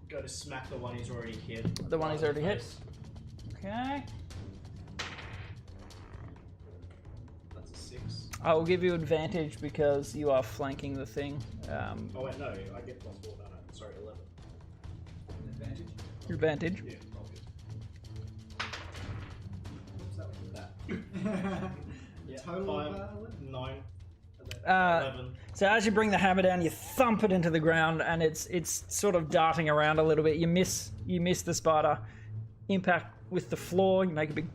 go to smack the one he's already hit. The one he's already hit. Okay. That's a 6. I will give you advantage because you are flanking the thing. Oh wait, no, I get +4, don't I? Sorry, 11. Advantage. Your advantage. Yeah, I'll get What's that. Yeah, Total 5, of 9, 11. 11. So as you bring the hammer down, you thump it into the ground, and it's sort of darting around a little bit. You miss the spider, impact with the floor. You make a big,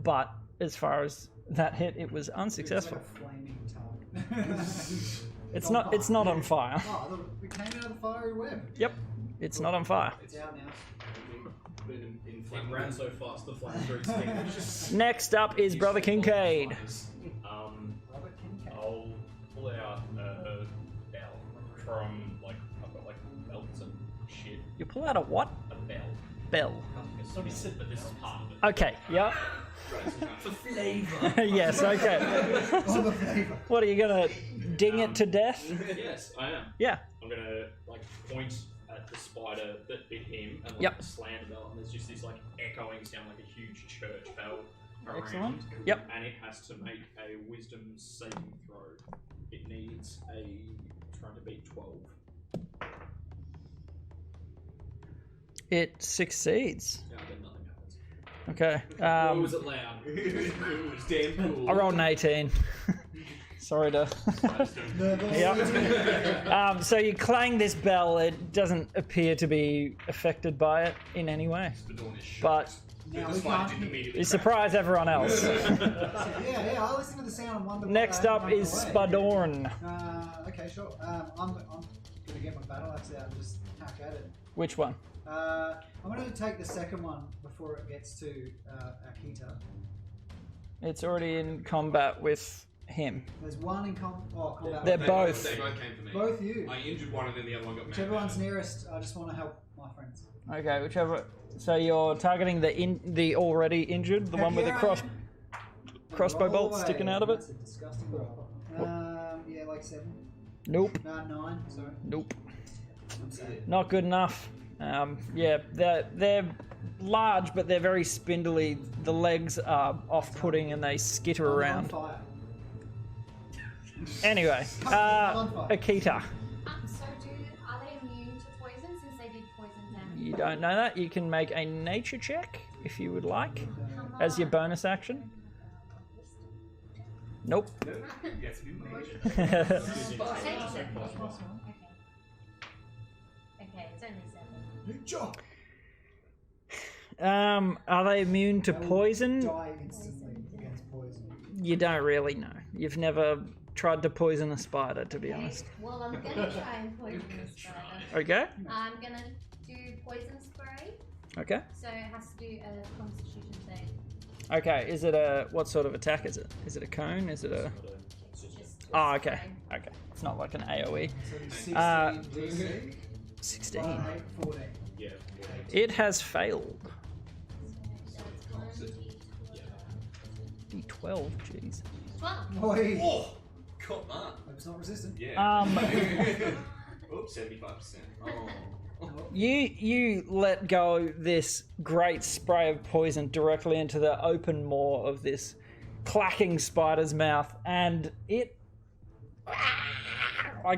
but as far as that hit, it was unsuccessful. It's like a flaming tongue. It's not on fire. Oh, I thought it came out of the fiery web. Yep, it's not on fire. It's out now. It ran so fast the flames were extinguished. Next up is Brother Kincaid. Robert Kincaid. I'll pull out a bell from I've got belts and shit. You pull out a what? A bell. Bell. But this is part of it. Okay. Yep. For flavour. Yes. Okay. Oh, the flavour. What are you gonna ding it to death? Yes, I am. Yeah. I'm gonna point at the spider that bit him and Yep. slam the bell, and there's just this echoing sound like a huge church bell around. Excellent. Yep. And it has to make a wisdom saving throw. It needs trying to beat 12. It succeeds. Yeah, then nothing happens. Okay. Oh, was it loud? It was damn cool. I rolled an 18. Sorry to. Yep. So you clang this bell. It doesn't appear to be affected by it in any way, Spudorne is shocked. but Now The we spider can't. didn't immediately you crack. surprise everyone else. Yeah, I listen to the sound and wonder. Next up is Spudorne. Okay, sure. I'm gonna get my battle axe out and just hack at it. Which one? I'm gonna take the second one before it gets to Akita. It's already in combat with him. There's one in combat. They're with both. They both came for me. Both you. I injured one and then the other one got mad. Whichever one's nearest, I just want to help my friends. Okay, whichever. So you're targeting the already injured, the one with the crossbow bolt sticking out of it. That's a disgusting roll. Yeah, like 7. Nope. 9. Sorry. Nope. I'm sorry. Not good enough. Yeah, they're large, but they're very spindly. The legs are off-putting and they skitter around. I'm on fire. Anyway, I'm on fire. Akita. So are they immune to poison since they did poison damage? You don't know that. You can make a nature check if you would like, Come as your on. bonus action. Nope. Yes, we made it. Okay. Okay, it's only 7. Are they immune to poison? Die instantly against poison. You don't really know. You've never tried to poison a spider, to be Okay, honest. well, I'm gonna try and poison this spider. Okay. I'm gonna do poison spray, Okay. so it has to do a constitution save. Okay. Is it a what sort of attack is it? Is it a cone? Is it a? Just Oh, okay. spray. Okay. It's not like an AOE. So 16 DC, 16. 8, 14. Yeah. It has failed. So it's 1d12. D12. Jeez. 12. Boy, Oh, got that. hope it's not resistant. Yeah. Oops. 75%. Oh. You let go this great spray of poison directly into the open maw of this clacking spider's mouth, and it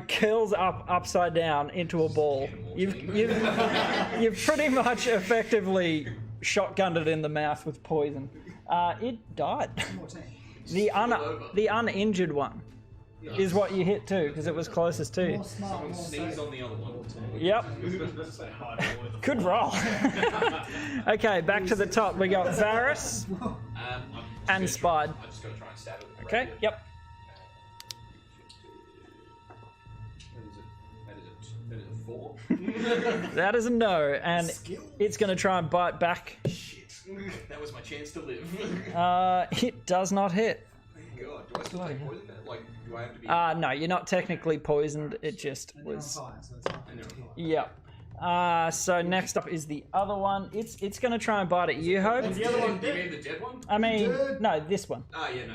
curls up upside down into a ball. You've pretty much effectively shotgunned it in the mouth with poison. It died. 14. The uninjured one is what you hit too, because it was closest to you. More smart, Someone more sneeze safe. on the other one. Yep. Good roll. Okay, back to the top. We got Varus and Spide. I'm just gonna try and stab it. with the Okay, rapier. yep. That is a 4. That is a no, and it's going to try and bite back. Shit. That was my chance to live. It does not hit. Thank God. Do I still take poison? Like, do I have to be? No, you're not technically poisoned. It just And they're on was. fire, so it's not And they're on fire. Yep. So next up is the other one. It's going to try and bite at you, Hope. The other one You did. mean the dead one? I mean, Dude. no, this one. Ah, yeah, no,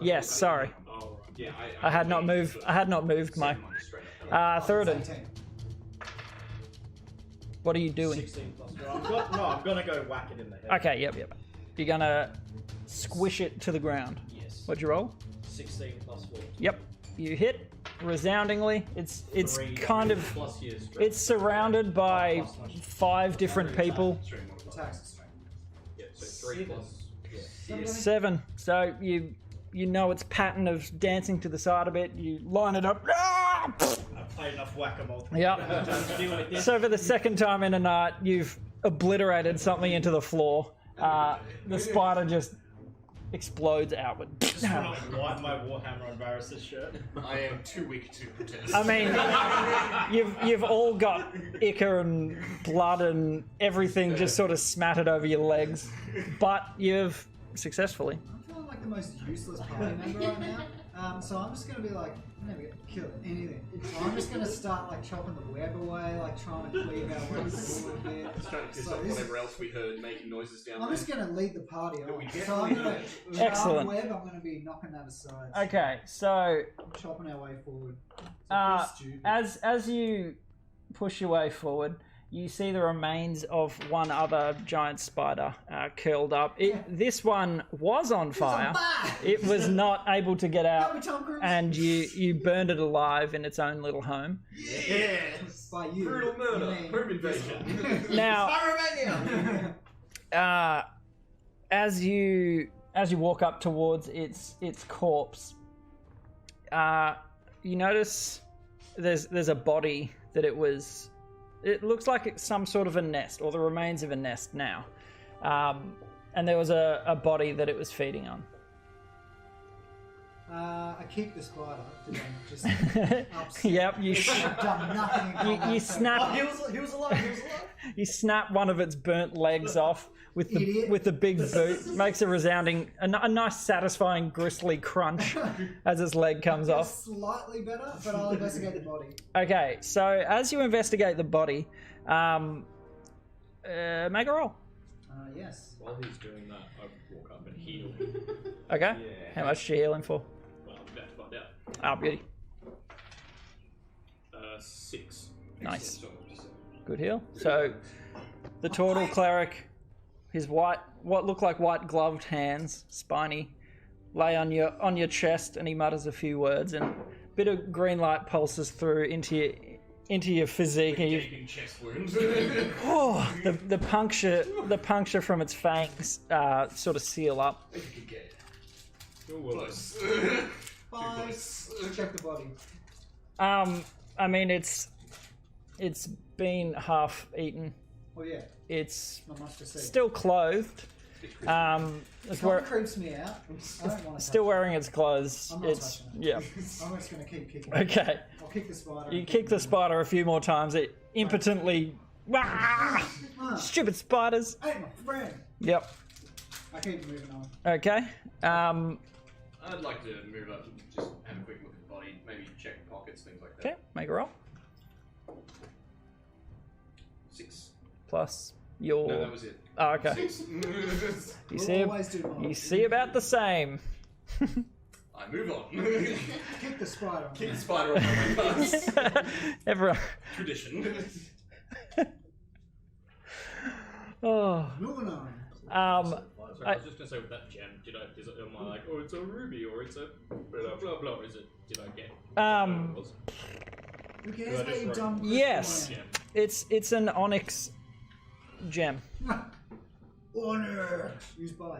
Yes, sorry. Oh, right. Yeah, I had not moved. I had not moved my. Thoradin, 18. what are you doing? 16 plus. I'm gonna go whack it in the head. Okay, yep. You're gonna squish it to the ground. Yes. What'd you roll? 16 plus 4. Yep, you hit resoundingly. It's 3 kind of Plus years. it's surrounded by 5 different people. Attacks is strength. Yeah, so 3 plus. Yeah. 7. So you know its pattern of dancing to the side a bit. You line it up. Ah! I've played enough whack-a-mole. Yep. to deal with this. So for the second time in a night, you've obliterated something into the floor. The spider just explodes outward. Just want to light my warhammer on Varus's shirt. I am too weak to protest. I mean, you've all got ichor and blood and everything just sort of smattered over your legs, but you've successfully. I'm feeling like the most useless party member right now. So I'm just gonna be like, I'm never gonna kill anything. So I'm just gonna start like chopping the web away, like trying to cleave our way forward a bit. Just trying to piss So off this- whatever else we heard making noises down I'm there. just gonna lead the party we on. So I'm definitely gonna did. Excellent. web. I'm gonna be knocking that aside. Okay, so Chopping our way forward. So Uh, feel stupid. as you push your way forward, you see the remains of one other giant spider curled up. This one was on fire. It was not able to get Help me, out, Tom Cruise. and you burned it alive in its own little home. Yes! By you. Brutal murder. you mean- Home invasion. Now, Pyromania! as you walk up towards its corpse, you notice there's a body that it was. It looks like it's some sort of a nest, or the remains of a nest now. And there was a body that it was feeding on. I kicked the spider to then just upset. Yep, I've done nothing. in you combat so snap far. He was alive. you snap one of its burnt legs off with Idiot. the big boot. Makes a resounding, a nice satisfying gristly crunch as its leg comes It's off. slightly better, but I'll investigate the body. Okay, so as you investigate the body, make a roll. Yes. While he's doing that, I walk up and heal him. Okay. How much do you heal him for? Well, I'm about to find out. Ah, beauty. 6. Nice. So, Good heal. So, the turtle cleric, his what look like white gloved hands, spiny, lay on your chest, and he mutters a few words, and a bit of green light pulses through into your physique, and you Gaping chest wound. the puncture from its fangs sort of seal up. Close. Check the body. I mean it's been half eaten. Oh yeah, It's not much to see. still clothed. It's It where, creeps me out. I don't want to still wearing its clothes. I'm not It's touching yeah. I'm just gonna keep kicking. Okay. I'll kick the spider. You and kick the it. spider a few more times. It impotently. Ah! Stupid spiders. Hey, my friend. Yep. I keep moving on. Okay. I'd like to move up and just have a quick look at the body, maybe check pockets, things like that. Okay. Make a roll. 6. Plus your. No, that was it. Oh, okay. 6. You We'll see. always do more. You see about the same. I move on. Kick the spider. Keep the spider off my cards. Everyone. Tradition. Oh. Moving on. Sorry, I was just gonna say with that gem, am I like, oh, it's a ruby or it's a blah blah blah? Or did I get? Who cares about your dumb Yes. Gem. It's an onyx gem. Honor. Use by.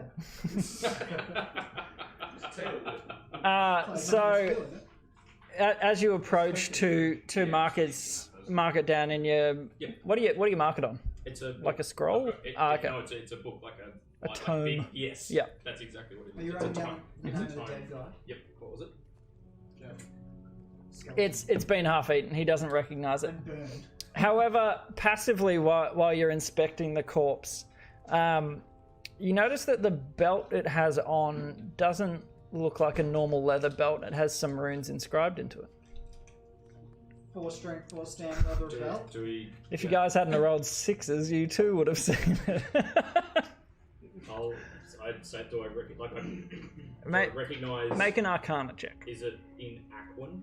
So as you approach to mark it down in your. Yeah. What do you mark it on? It's a Like a scroll? Okay. Okay. No, it's a book, like a tome. Big, yes. Yeah. That's exactly what it Are is. you It's a writing tome. down the It's name a of the tome. dead guy? Yep. What was it? It's been half eaten. He doesn't recognize it. And burned. However, passively while you're inspecting the corpse, you notice that the belt it has on doesn't look like a normal leather belt. It has some runes inscribed into it. 4 strength, 4 stamina, leather belt. Do we? If you guys hadn't rolled 6s, you too would have seen it. I'd say, do I recognize? Like, do Mate, I recognize? Make an Arcana check. Is it in Aquan,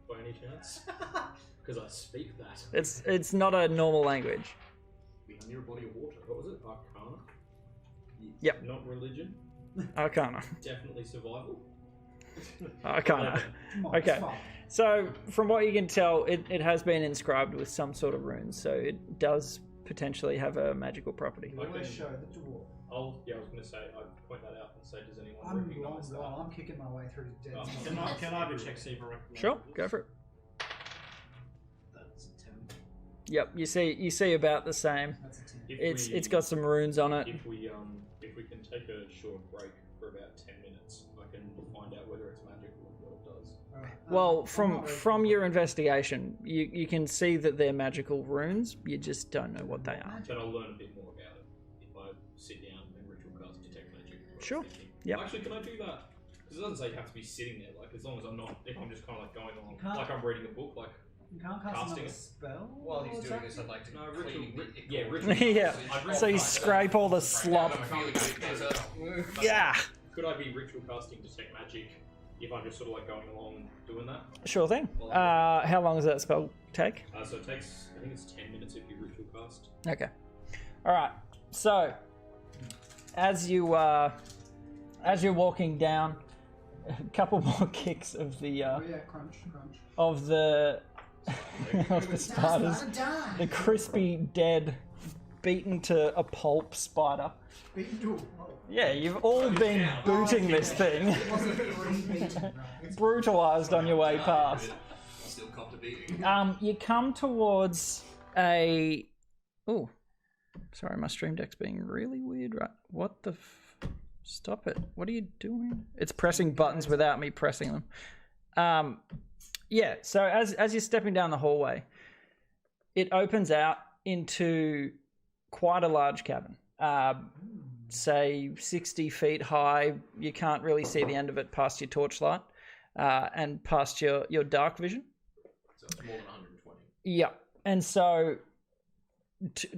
by any chance? Because I speak that. It's not a normal language. We are near a body of water. What was it? Arcana. Yep. Not religion. Arcana. Definitely survival. Arcana. Come on, Okay. it's fine. So, from what you can tell, it has been inscribed with some sort of runes, so it does potentially have a magical property. You always show the dwarf. I was going to say, I'd point that out and say, does anyone I'm long recognize that? gone. I'm kicking my way through the dead. Oh. Can I have a check see if I recognize Sure, it? go for it. That's a 10. Yep, you see about the same. That's a 10. If It's got some runes on it. If we can take a short break for about 10 minutes, I can find out whether it's magical and what it does. Alright, Well, I'm from not ready from for your it. investigation, you can see that they're magical runes. You just don't know what they are. Then I'll learn a bit more about it if I sit down and ritual cast detect magic. what I'm Sure. thinking. Yep. Actually, can I do that? Because it doesn't say you have to be sitting there. Like, as long as I'm not, if I'm just kind of like going along, can't- like I'm reading a book, like You can't cast casting another it. spell? While he's or doing something? this, I'd like to No, clean ritual- the yeah, ichor. ritual- Yeah. I'd So you rather- scrape all the slop. I'm feeling good. Yeah. Could I be ritual casting detect magic if I'm just sort of like going along and doing that? Sure thing. How long does that spell take? So it takes, I think it's 10 minutes if you ritual cast. Okay. All right. So, as you're walking down, a couple more kicks of the Oh yeah, crunch, crunch. of the of the spiders, That's not a the die. crispy, dead, beaten to a pulp spider. Beaten to a pulp. Yeah, you've all been booting this thing, It wasn't pre-beaten, right? brutalized on your way past. Still copped a beating. You come towards a. Oh, sorry, my stream deck's being really weird. Right, what the? Stop it! What are you doing? It's pressing buttons without me pressing them. Yeah. So as you're stepping down the hallway, it opens out into quite a large cabin. Say 60 feet high. You can't really see the end of it past your torchlight, and past your dark vision. So it's more than 120. Yeah, and so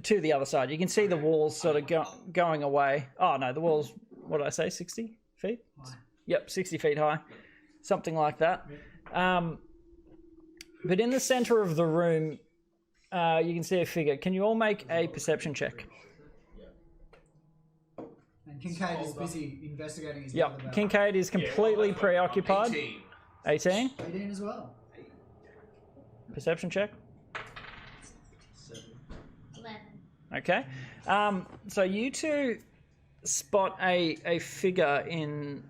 to the other side, you can see the walls sort of going away. Oh no, the walls. What did I say? 60 feet? Yep, 60 feet high, something like that. But in the center of the room, you can see a figure. Can you all make a perception check? And Kincaid is busy investigating his Yep, leather belt. Kincaid is completely preoccupied. 18. 18. 18 as well. Perception check. 11. Okay. So you two spot a figure in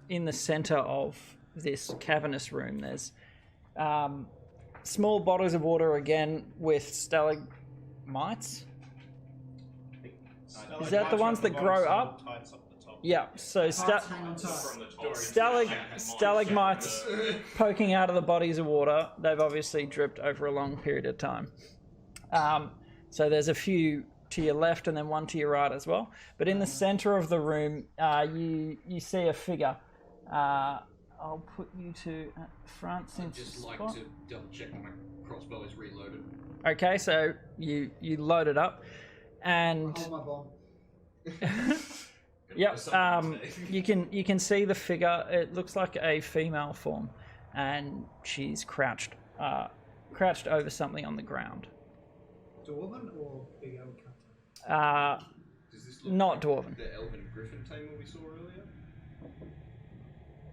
the center of this cavernous room. There's small bottles of water again with stalagmites. Is that the ones that grow up? Yeah. So Hearts hang on tight. From the top. stalagmites poking out of the bodies of water. They've obviously dripped over a long period of time. So there's a few to your left and then one to your right as well. But in the center of the room, you see a figure. I'll put you two at front I'd since. just like spot. to double check that my crossbow is reloaded. Okay, so you load it up, and Hold my bomb. yep, you can see the figure. It looks like a female form, and she's crouched over something on the ground. Dwarven or big old cut? Does this look Not like dwarven. the elven griffin tamer we saw earlier?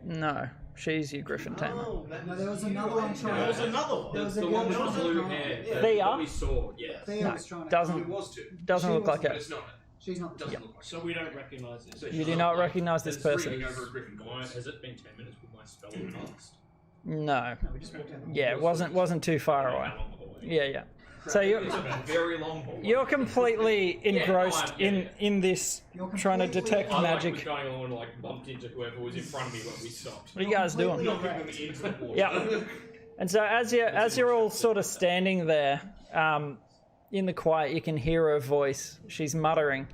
No, she's your griffin tamer. Oh, No, there was another one trying. There was another one. There was a The girl one with trying the to blue run. hair. Yeah. Thea? That we saw, yes. Thea No, was trying to. It doesn't was too. doesn't She look like wasn't, But it. it's not. She's not. It doesn't look like So we don't recognise it. So You she's do not like- recognize this it's person. reading over a griffin Has it been 10 minutes with my spell cast? No. No, we just walked down the Yeah, it wasn't too far away. How long the hallway? Yeah. So you're It's a very long hallway. you're completely engrossed Yeah, yeah. in this, You're trying to completely- detect I was magic. going along and like bumped into whoever was in front of me when we stopped. What are you guys doing? Completely Knocking them erect. into the water. Yeah. And so as you're all sort of standing there, in the quiet, you can hear her voice. She's muttering,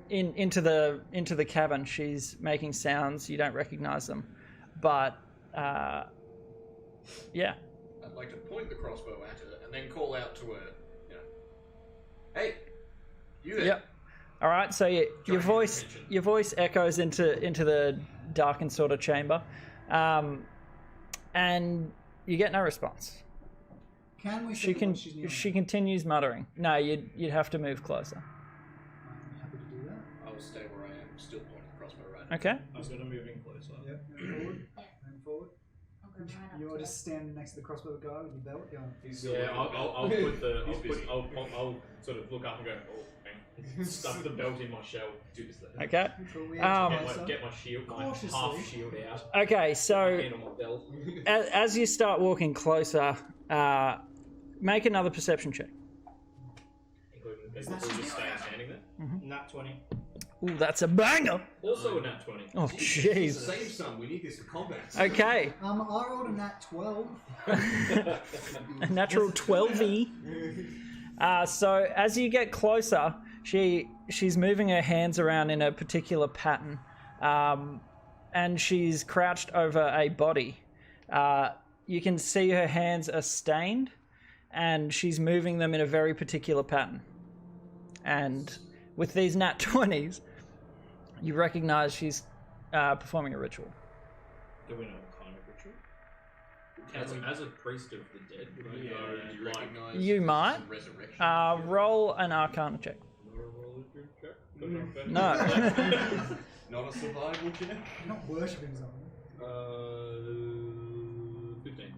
into the cabin. She's making sounds. You don't recognize them, but yeah. I'd like to point the crossbow at her and then call out to her, you know, hey, you there? Yep. All right. So your Join voice attention. your voice echoes into the darkened sort of chamber, and you get no response. Can we She see can what she's near? she continues muttering. No, you'd have to move closer. I'm happy to do that. I will stay where I am, still pointing the crossbow right at Okay. I'm gonna move in closer. Yep. Move forward. Move forward. I'll go right up You're to just standing next to the crossbow guy with your belt going. He's Yeah, I'll put the He's busy. I'll sort of look up and go, oh, hang. Stuff the belt in my shell. Do this later. Okay. Cool, we Um, edge closer. Get my shield, my Cautiously. half shield out. Okay. So Hand on my belt. as you start walking closer, make another perception check. Including the Is people that who just just- staying standing there. Nat 20. Ooh, that's a banger. Also a nat 20. Oh, jeez. Save some. We need this for combat. Okay. I rolled a nat 12. A natural 12e. So as you get closer, she's moving her hands around in a particular pattern, and she's crouched over a body. You can see her hands are stained, and she's moving them in a very particular pattern. And with these nat 20s, you recognize she's performing a ritual. Do we know what kind of ritual? As a priest of the dead, would I know, Do you like, recognize You this might. is a resurrection? Roll an Arcana check. No. Not a survival check. You're not worshipping someone. 15.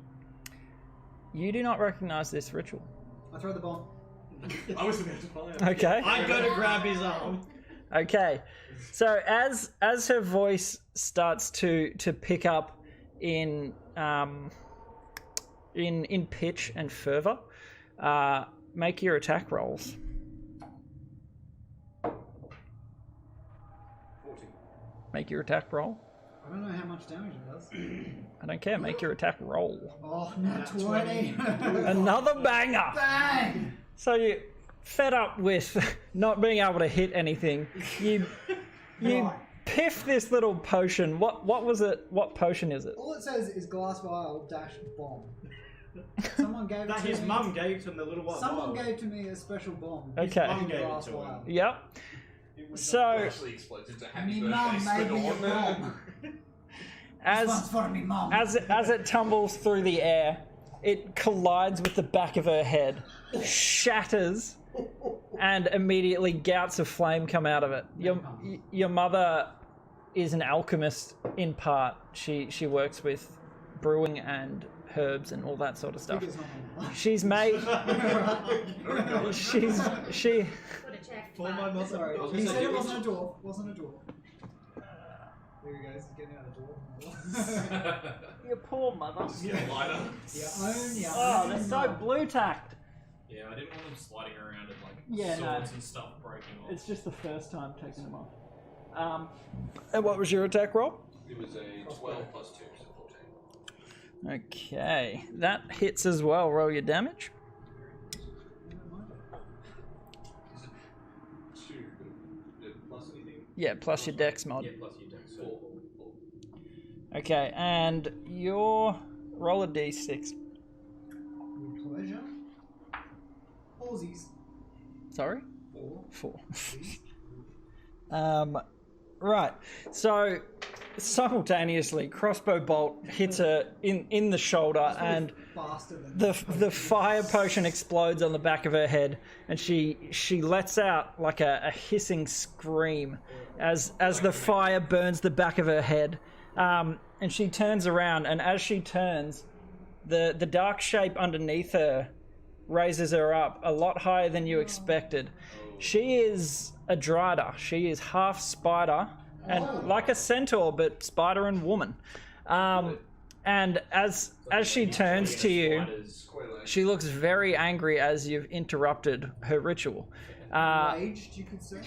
You do not recognize this ritual. I throw the bomb. I was about to find. Okay. I go to grab his arm. Okay. So as her voice starts to pick up in pitch and fervor, make your attack rolls. 40. Make your attack roll. I don't know how much damage it does. I don't care. Make your attack roll. Oh, nat 20. Another banger. Bang! So you fed up with not being able to hit anything. You Right. piff this little potion. What was it? What potion is it? All it says is glass vial dash bomb. Someone gave it That to his me. mum gave him the little one. Someone gave to me a special bomb. Okay. Mum gave it Glass to him. vial. Yep. It So Actually explodes into happy Me birthday, mum made me a Spudorne. bomb. This as one's for me mum. as it tumbles through the air, it collides with the back of her head, shatters, and immediately gouts of flame come out of it. Your mother is an alchemist in part. She works with brewing and herbs and all that sort of stuff. Figure's not my mum. She's made she Would have checked. For but- my mother. Sorry, was he gonna said say, it it wasn't a was- dwarf. Wasn't a dwarf. There he goes, he's getting out of the dwarf. your poor mother. Lighter. Oh, they're so blue tacked. Yeah, I didn't want them sliding around and like Yeah, no. swords and stuff breaking off. It's just the first time taking them off. And what was your attack roll? It was a 12 plus 2, so 14. Okay, that hits as well. Roll your damage. Is it 2? Plus anything? Yeah, plus your dex mod. Yeah, plus you don't. So 4. Okay, and your roll a d6. With pleasure. Pawsies. Sorry? 4. 4. Right, so simultaneously, crossbow bolt hits her in the shoulder, and Faster than the fire potion explodes on the back of her head, and she lets out like a hissing scream as the fire burns the back of her head, and she turns around, and as she turns, the dark shape underneath her raises her up a lot higher than you expected. She is a Drider. She is half spider and like a centaur, but spider and woman. And as she turns to you, Spiders. she looks very angry as you've interrupted her ritual. Raged, you could say.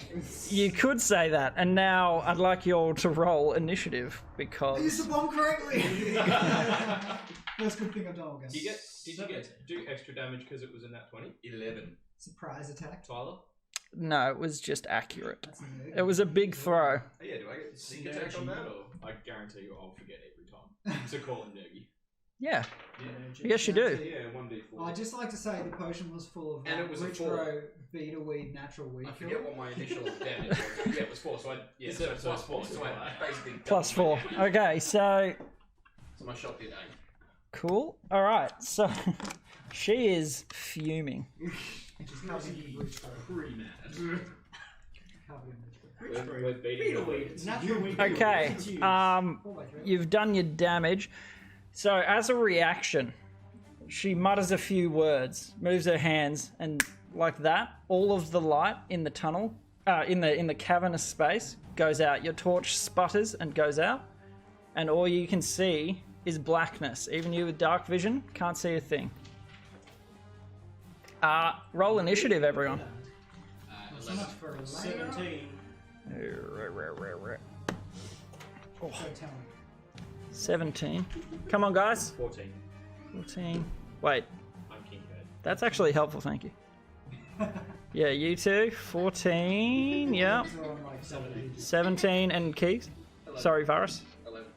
You could say that, and now I'd like you all to roll initiative I used because the bomb correctly. First good thing I've done, I guess. Did you do extra damage because it was in that 20? 11. Surprise attack. Tyler? no, it was just accurate. That's a nerd. It was a big throw. Oh, yeah, do I get sneak attack on that? Or? I guarantee you I'll forget every time to call him Nergy. Yeah, Yeah. yes you do. Yeah, 1d4. I'd just like to say the potion was full of And it was a rich four. grow, beta weed, natural weed. I forget what my initial damage was. Yeah, it was 4, so It's so a plus plus 4. four, So I right. basically Plus doubled 4. my damage. Okay, so So my shot did 8. cool. All right, so she is fuming. She's covered in rich grow. Pretty mad. Covered in rich grow. We're beating Beetle her. weed. Natural weed. Okay, It's huge. 4x3. you've done your damage. So as a reaction, she mutters a few words, moves her hands, and like that, all of the light in the tunnel, in the cavernous space, goes out. Your torch sputters and goes out, and all you can see is blackness. Even you with dark vision can't see a thing. Roll initiative, everyone. So much for a layer. 17. So tell me. 17. Come on, guys. 14. 14. Wait, I'm King Head. that's actually helpful, thank you. Yeah, you two. 14. Yeah. So I'm like 17. 17 and Keys. Sorry, Varus. 11.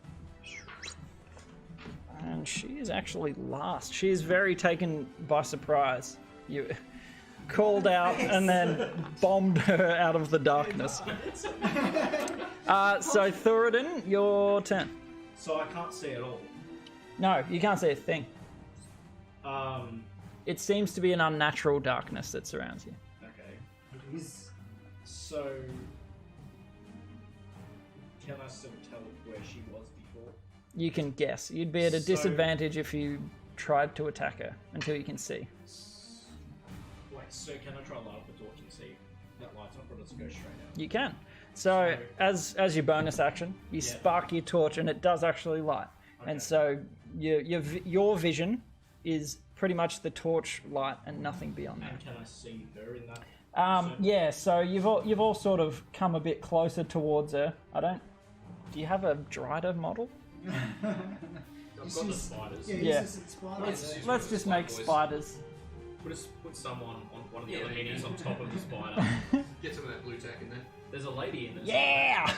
And she is actually last. She is very taken by surprise. You called out and then bombed her out of the darkness. So Thoradin, your turn. So I can't see at all. No, you can't see a thing. Um, It seems to be an unnatural darkness that surrounds you. okay. He's So, can I still tell where she was before? You can guess. You'd be at a So- disadvantage if you tried to attack her until you can see. Wait, so can I try light up the torch and see if that lights up, or does it go straight out? You can. So So- as your bonus action, you Yeah. spark your torch and it does actually light. Okay. And so your vision is pretty much the torch light and nothing beyond that. And can I see her in that? So- Yeah, so you've all sort of come a bit closer towards her. Do you have a Drider model? I've got the spiders. Yeah, Yeah. he's just spider. Let's just make spiders. Put someone on one of the other minis on top of the spider. Get some of that blue tack in there. There's a lady in there. Yeah!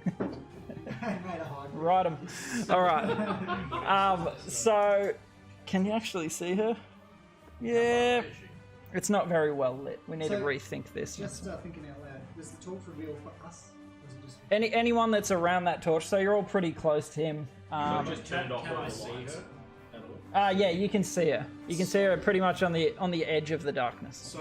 Made a hybrid. Right 'em. All right. So, can you actually see her? Yeah. It's not very well lit. We need to So, rethink this. Just thinking out loud. Was the torch revealed for us? Or was it just Anyone that's around that torch, so you're all pretty close to him. I just turned off Can all I the see lights. her at all? Yeah, you can see her. You can see her pretty much on the edge of the darkness. So,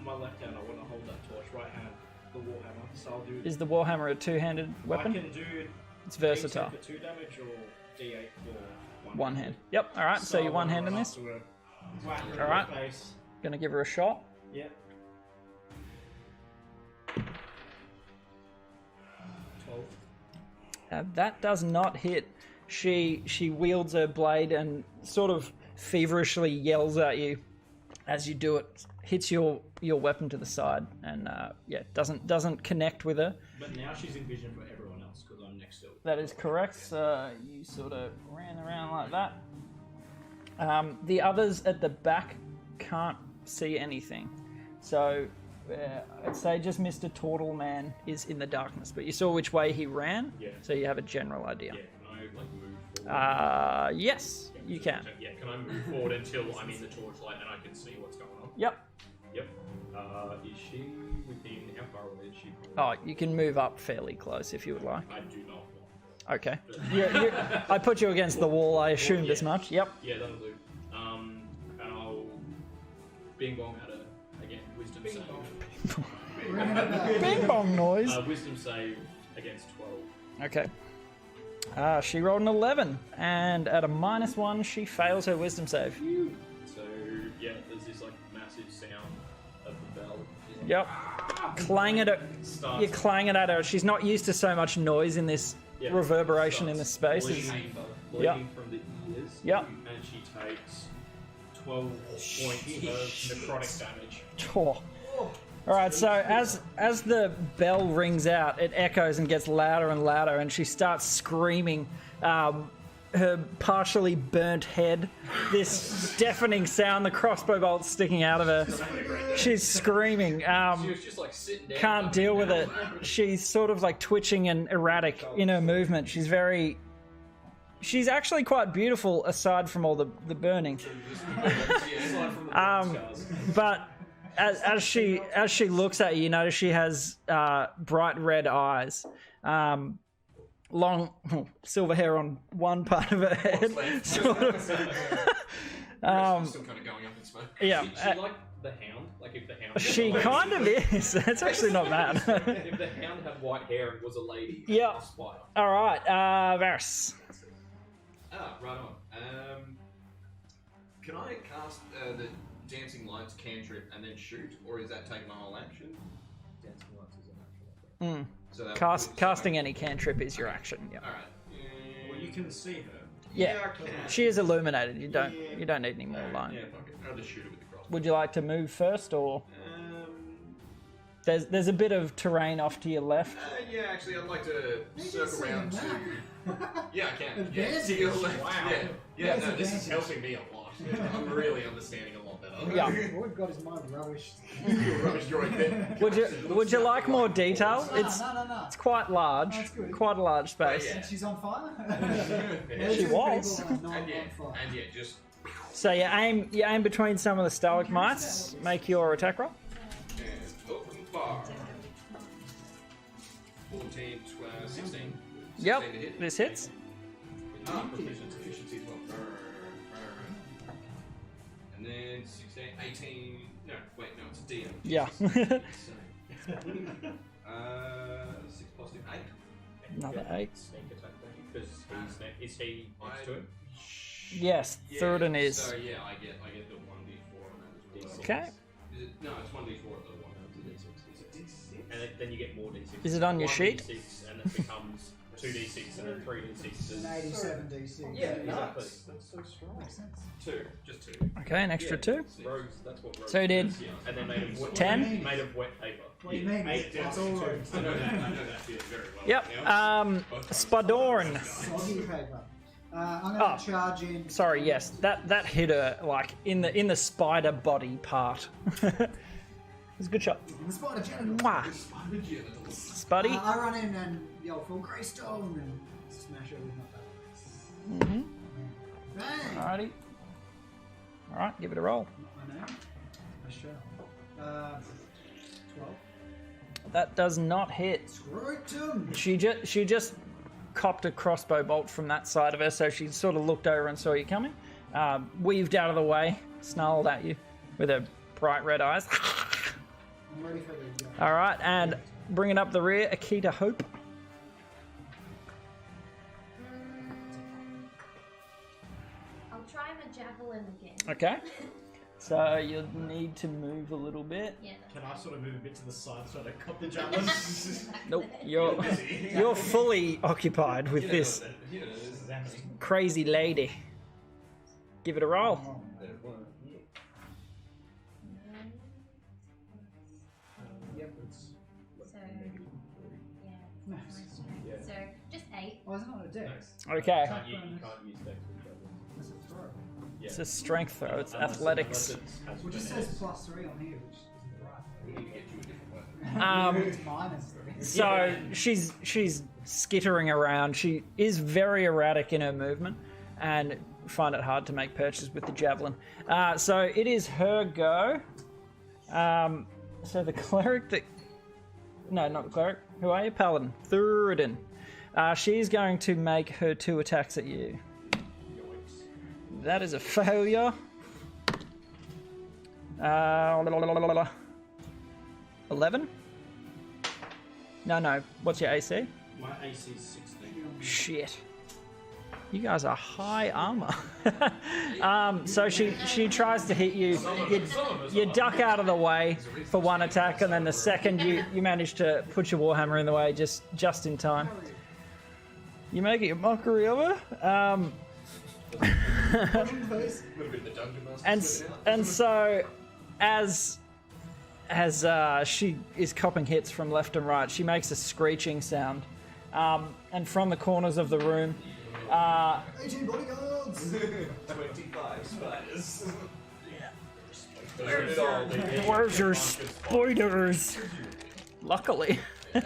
my left hand, I want to hold that torch, right hand, the warhammer. So I'll do. Is the warhammer a two-handed I weapon? can do It's versatile. D10 for 2 damage or D8 for One hand. Yep. All right. So you're one hand in this. Whack her in All right. the face. Gonna give her a shot. Yep. 12. That does not hit. She wields her blade and sort of feverishly yells at you as you do it. Hits your weapon to the side and doesn't connect with her. But now she's in vision for everyone else because I'm next to her. That is correct. So you sort of ran around like that. The others at the back can't see anything. So I'd say just Mr. Turtle Man is in the darkness, but you saw which way he ran, Yeah. so you have a general idea. Yeah, can I like move forward? Yes, you can. Yeah, can I move forward until I'm in the torchlight and I can see what's going on? Yep. Yep. Is she within? How far away is she? Oh, you can move up fairly close if you would like. I do not want. Okay. I put you against the wall. I assumed as much. Yep. Yeah, that'll do. And I'll bing bong at her again. Wisdom save. Bing bong noise. Wisdom save against 12. Okay. She rolled an 11, and at a -1, she fails her wisdom save. So yeah, there's this like massive sound of the bell. Yep. Clang at it. Starts You're clanging at her. She's not used to so much noise in this reverberation in this space. bleeding Yep. from the Daggers. Yep. And she takes 12 points of necrotic damage. Oh. All right, so as the bell rings out, it echoes and gets louder and louder, and she starts screaming. Her partially burnt head, this deafening sound, the crossbow bolt sticking out of her. She's screaming. She was just like sitting down. Can't deal with it. She's sort of like twitching and erratic in her movement. She's actually quite beautiful aside from all the burning. But as she looks at you, you notice she has bright red eyes. Long silver hair on one part of her head. Sort of. Still kind of going up in smoke. Yeah. She like the hound? Like if the hound... She kind of is. It's actually not bad. If the hound had white hair and was a lady, Yeah. a spider. All right, Varus. Ah, right on. Can I cast the dancing lights cantrip and then shoot, or is that taking my whole action? Dancing lights is an action. So that Casting any cantrip is your action. Yeah. All right. Well, you can see her. Yeah. I can. She is illuminated. You don't need any more light. Yeah, fuck it. I'll just shoot it with the crossbow. Would you like to move first, or there's a bit of terrain off to your left? Yeah, actually, I'd like to circle around to. Yeah, I can. Advantage. To your left. Wow. Yeah, That's no, this is advantage. helping me a lot. I'm really understanding a lot better. Yeah. All we've got is my rubbish. You're a rubbish droid then. Would you like more detail? No. It's quite large. That's good. Quite a large space. Yeah. She's on fire? She was. And yeah, just. So you aim between some of the stalagmites. Make your attack roll. And open fire. 14, 12, 16. Yep, 16 to hit. this hits. Proficiency as well. And then 16, 18. No, wait, no, it's a DM. Yeah. 6 plus 2, 8. Another 8. Sneak attack, because is he next to him? Yes, Thurden is. So yeah, I get the 1d4 on that as well. Okay. Is it, no, it's 1d4 at the one. It's a d6. And then you get more d6. Is it on your sheet? 1d6, and it becomes 2d6 and then 3d6. An 87 DC. Yeah, exactly. That's so strong. Makes sense. 2, just 2. Okay, an extra 2. Rogues, that's what rogues So you did is, yeah. And then made of wet, 10? made of wet paper. What do you mean? It's all rogues. I know that feeling very well. Yep. Spudorne. Soggy paper. I'm Oh. going to charge in. Sorry, yes, that hit her like in the spider body part. It's a good shot. The spider genital. Mwah. Spuddy. I run in and yell for Greystone and smash her with my battle. Bang! Alrighty. Alright, give it a roll. Not my name. I shall. 12. That does not hit. Scrotum! She just copped a crossbow bolt from that side of her, so she sort of looked over and saw you coming, weaved out of the way, snarled at you with her bright red eyes. I'm ready for the All right, and bringing up the rear, Akita Hope. I'll try my javelin again. Okay. So you'll need to move a little bit. Yeah. Can I sort of move a bit to the side so I don't cop the javelin? Nope, you're fully occupied with this crazy lady. Give it a roll. So just 8. Oh, is it not a dex? Okay. You can't use dex with javelins. That's a throw. Yeah. It's a strength throw. It's Unless athletics. it has Well, it just finesse. says +3 on here, which isn't right. We need to get you a different weapon. It's -3. So she's skittering around. She is very erratic in her movement, and find it hard to make purchases with the javelin. So it is her go. So the cleric that... No, not the cleric. Who are you? Paladin. Thurden. She's going to make her 2 attacks at you. That is a failure. 11? No. What's your AC? My AC is 16. Shit. You guys are high armor. So she tries to hit you. You duck out of the way for 1 attack, and then the second you manage to put your warhammer in the way just in time. You make it a mockery of her. Punch in the face. A little bit of the dungeon master. And slipping out. and so as she is copping hits from left and right, she makes a screeching sound, and from the corners of the room, 18 bodyguards. 25 spiders. where's your spiders? Luckily. There's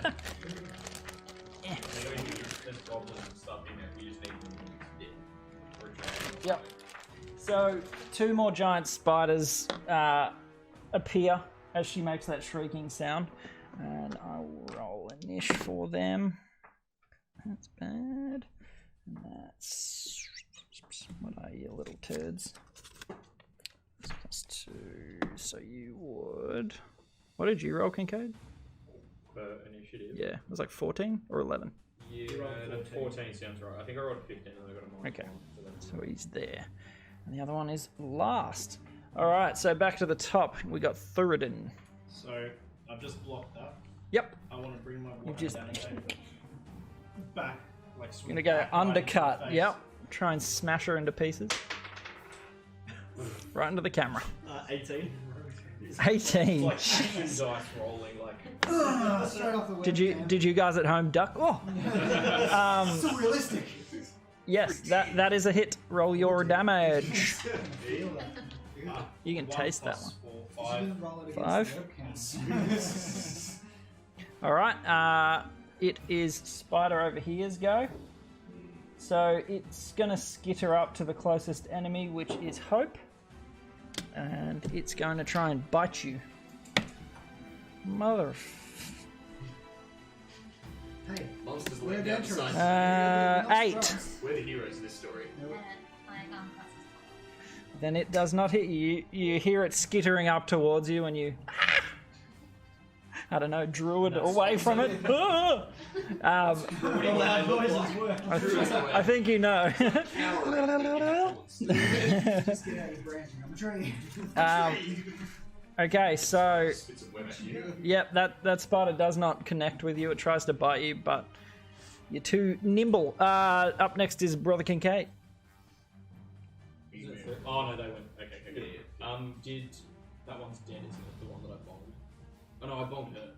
goblins and stuff in it. We just need them. Yep. So 2 more giant spiders appear as she makes that shrieking sound, and I'll roll a niche for them. That's bad. And that's, what are you, little turds? That's +2. So you would. What did you roll, Kincaid? Initiative. Yeah, it was like 14 or 11. Yeah, the 14 sounds right. I think I rolled a 15 and I got a minus Okay. 1, so that's So he's there. And the other one is last. Alright, so back to the top. We got Thuridin. So I've just blocked that. Yep. I want to bring my You've block just- down again. Back, like swing Gonna go back right into undercut. the face. Yep. Try and smash her into pieces. Right into the camera. 18. 18. like action dice rolling, like. Straight off the webcam. Did you guys at home duck? Oh. So realistic. Yes, that is a hit. Roll your damage. Feel that. You can taste that one. 4, You 5. didn't roll it Five. against the webcam. All right. It is Spider over here's go. So it's gonna skitter up to the closest enemy, which is Hope, and it's going to try and bite you. Mother. Hey, Monsters we're laying down adventurers. beside Not 8. drugs. We're the heroes of this story. Then it does not hit you. You hear it skittering up towards you, and you, I don't know, druid away from it. Ah! Loud noises work. I think you know. Just get out your branching on the tree. Okay, so Spits a web at you. yep, that spider does not connect with you. It tries to bite you, but you're too nimble. Up next is Brother Kincaid. Oh no, they went. Okay, good. Did that one's dead, isn't it? The one that I bombed. Oh no, I bombed her.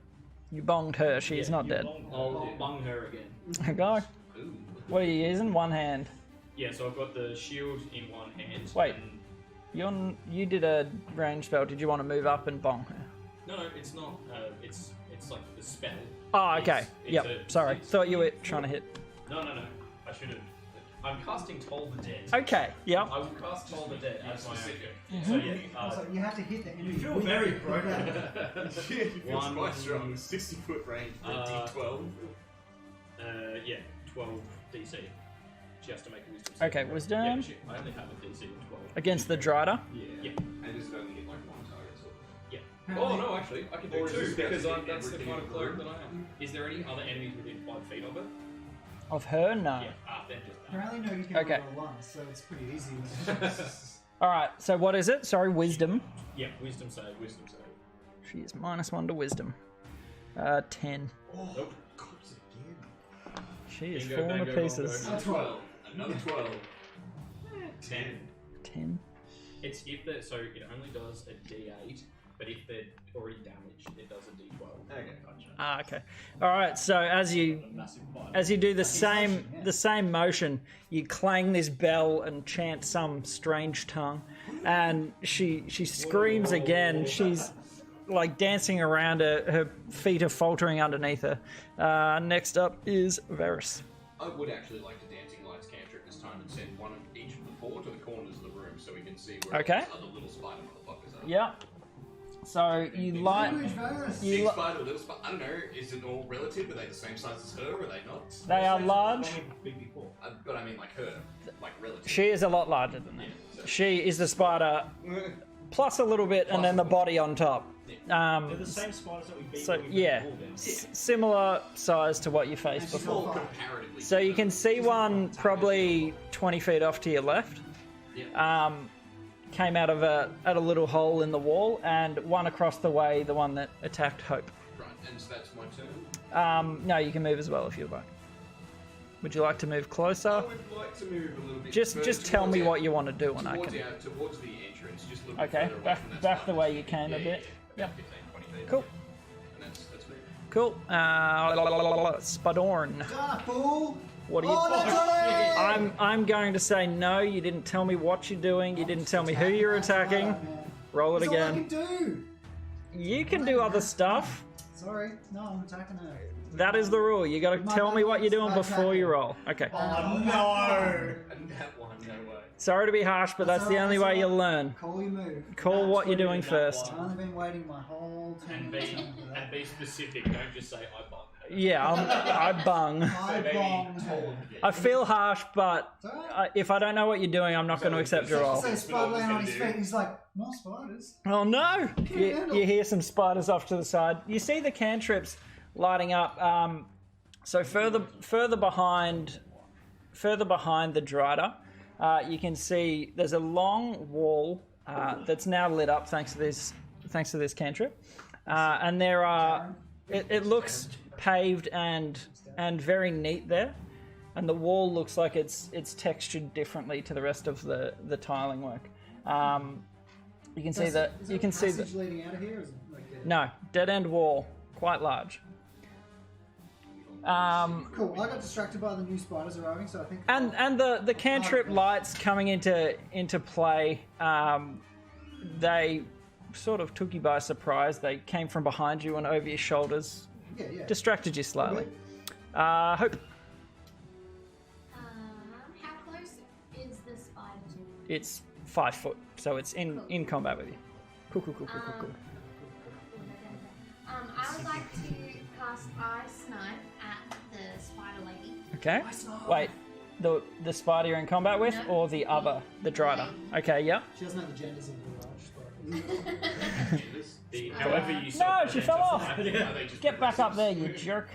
You bonged her. She is not You dead. bonged I'll her. bung her again. Okay. Ooh. What are you using? One hand. Yeah, so I've got the shield in one hand. Wait. and- You did a range spell. Did you want to move up and bong her? No, it's not. It's like the spell. Oh, okay. It's Yep. a- Sorry. it's- Thought you were trying to hit. No. I should have. I'm casting Toll the Dead. Okay. Yep. I will cast Toll the Dead as my Specific. action. So yeah. Also, you have to hit the enemy. You feel with very the pro. gun. He feels One- quite strong. 60-foot range for a D12. Yeah, 12 DC. She has to make a wisdom save. Okay, wisdom. Yeah, but I only have a DC of 12. Against the Drider. Yeah. And does it only hit like one target? Sort of? Yeah. How Oh many- no, actually, I can do Or is two this because actually that's the everything kind of in the cleric room? that I am. Is there any other enemies within 5 feet of it? Of her? No. Yeah. Then just that. Apparently, no, you can Okay. roll once, so it's pretty easy. All right. So what is it? Sorry, wisdom. Yeah, wisdom save, wisdom save. She is -1 to wisdom. 10. Nope. Cops again. She is Bingo, falling to bango, pieces. bongo. 12. Another 12. 10. 10. It's if they're so it only does a D8, but if they're already damaged, it does a D12. Okay. Ah, okay. All right. So as you do the same motion, you clang this bell and chant some strange tongue, and she screams again. She's like dancing around her. Her feet are faltering underneath her. Next up is Varus. I would actually like to Dancing Lights cantrip this time and send one of each of the 4 to the corners of the room so we can see where Okay. those other little spider motherfuckers are. Yeah. So you light. Huge virus. You Big li- spider, little spider. I don't know. Is it all relative? Are they the same size as her? Are they not? They are large. Big before. But I mean, like her, like relative. She is a lot larger than that. so- She is the spider plus a little bit, and then the body on top. They're the same spiders that we beat. So when we beat yeah, the wall down. similar size to what you faced And she's before. all fine. Comparatively. So you can see one probably 20 feet off to your left. Came out of at a little hole in the wall, and one across the way, the one that attacked Hope. Right, and so that's my turn. No, you can move as well if you'd like. Would you like to move I closer? would like to move a little bit Just further tell me towards what you want to do, and I towards, can. towards the entrance, just a little bit Okay, further away from that back start. the way you can Yeah, a bit. Yeah, Yep. 15, 20 feet. Cool. And that's me. Cool. Spudorne. Ah, fool! What do you? Oh, that's it! I'm going to say no. You didn't tell me what you're doing. You didn't tell me who you're attacking. Right, man. Roll it That's all I again. can do. You can do other stuff. Sorry, no, I'm attacking her. That is the rule. You got to My tell me what you're doing buttons, before you okay. roll. Okay. Oh no! And that one, no way. Sorry to be harsh, but that's the only way you'll learn. Call your move. Call what you're That's doing that first. one. I've only been waiting my whole turn. And be specific. Don't just say I bung. Yeah, I bung. I maybe bombed told her. you. I feel harsh, but It's alright. if I don't know what you're doing, I'm not going to accept your roll. So Spud laying on his feet, he's like, more spiders. Oh no! handle. You hear some spiders off to the side. You see the cantrips lighting up. So further behind the Drider, you can see there's a long wall that's now lit up thanks to this cantrip, and there are. It looks paved and very neat there, and the wall looks like it's textured differently to the rest of the tiling work. You can see that. Is You there can a see passage that. leading out of here? Or is it like dead? No, dead end wall, quite large. Cool. I got distracted by the new spiders arriving, so I think. And the cantrip lights coming into play, they sort of took you by surprise. They came from behind you and over your shoulders, Yeah. distracted you slightly. Hope How close is the spider to me? it's 5 foot, so it's in combat with you. Cool. I would like to cast Ice Knife at the spider lady. Okay. Wait, the spider you're in combat with, No. or the other, the Drider? Okay, yeah. She doesn't have the genders of the large spiders. However you No, sort she of fell off. identify, they just Get back up there, you jerk.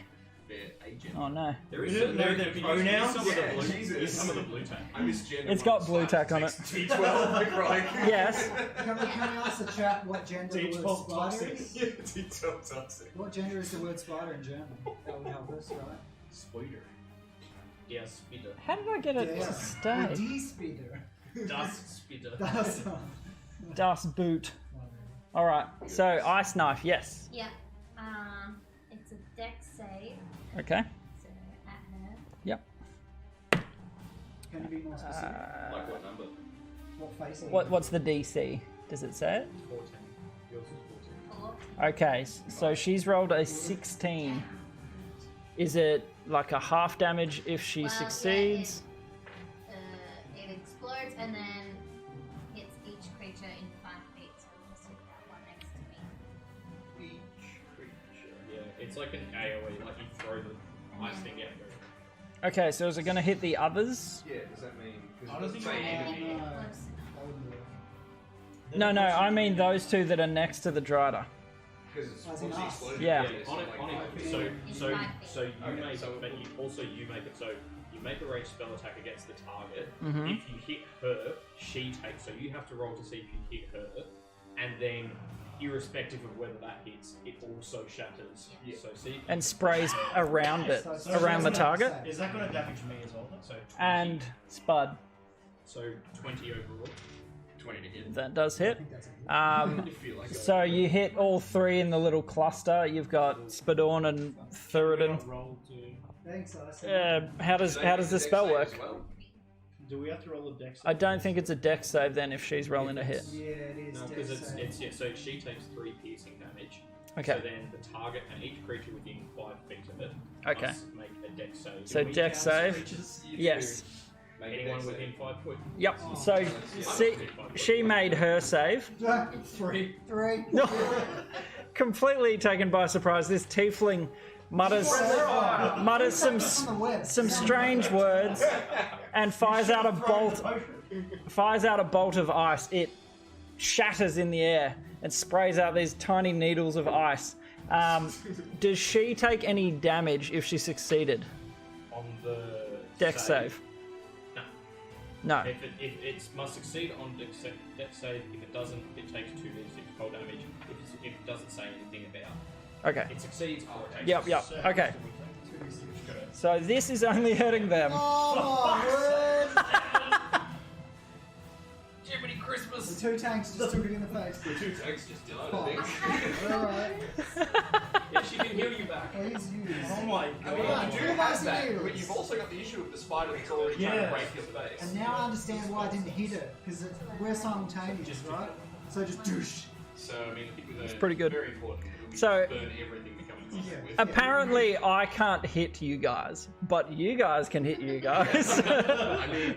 They're agent. Oh no. There is You don't know their can pronouns? Some of the Yeah, blue, Jesus. use some of the blue tack. I misgendered It's one got blue slide. tack on it. Takes T12, like, right? Yes. Can we ask the chat what gender the word D12 spider toxic. is? Yeah, T12 toxic. What gender is the word spider in German? That would help us, right? Spider. Yes, spider. How did I get it Yeah. to stay? Or D-speeder. Das spider. That's Das Boot. Alright, so Ice Knife, yes. Yeah. It's a dex save. Okay. So at her. Yep. Can you be more specific? Like what number? What face? What's the DC? Does it say it? 14. Yours is 14. 4. Okay, so she's rolled a 16. Is it like a half damage if she Well, succeeds? Yeah, it explodes and then hits each creature in 5 feet. So we'll just hit that one next to me. Each creature. Yeah, it's like an AoE, like you throw the ice thing out there. Okay, so is it going to hit the others? Yeah, does that mean? Because I don't think say so. enemy. No. Close. That wouldn't work. No, I mean those two that are next to the Drider. Because it's As in what's the us. explosion? Yeah. so On it, like on five it. feet. So you Okay, make so it, but you make it so you make a ranged spell attack against the target. Mhm. If you hit her, she takes. So you have to roll to see if you hit her, and then irrespective of whether that hits, it also shatters. Yeah. So see, And sprays around it, So it's around the just target. an Is that going to damage me as well? so 20, And Spud, so 20 overall. 20 to hit. that does hit. I think that's it. I feel like So you hit all three in the little cluster. You've got Spudorne and Thuridon. Roll to. Thanks, Ice. How does the spell work? Do we have to roll a dex? I don't think it's a dex save then if she's rolling a hit. Yeah, it is. No, because it's yeah. So she takes 3 piercing damage. Okay. So then the target and each creature within 5 feet of it Okay. must make a dex save. So We dex count save. creatures. Yes. Anyone within 5 foot. Yep. So she made her save. 3. Completely taken by surprise. This tiefling mutters some strange words and fires out a bolt of ice. It shatters in the air and sprays out these tiny needles of ice. Does she take any damage if she succeeded? On the Dex save. No. No. If it must succeed on dex save, if it doesn't, it takes 2d6 cold damage. If it doesn't say anything about Okay. it succeeds or it takes. Yep. Okay. So this is only hurting them. Oh my word! Jiminy Christmas! The 2 tanks just took it in the face. The 2 tanks just died, Oh. I think. Alright. Yeah, she can heal you back. Please use. Oh my I mean, god. you do have that, but you've also got the issue of the spider that's already trying to Yeah. break your face. And now I understand why I didn't hit her, because we're simultaneous, right? So just douche. So, I mean, I think it's pretty good. Very important. We So- burn everything we come in contact with. Apparently, I can't hit you guys, but you guys can hit you guys. I mean,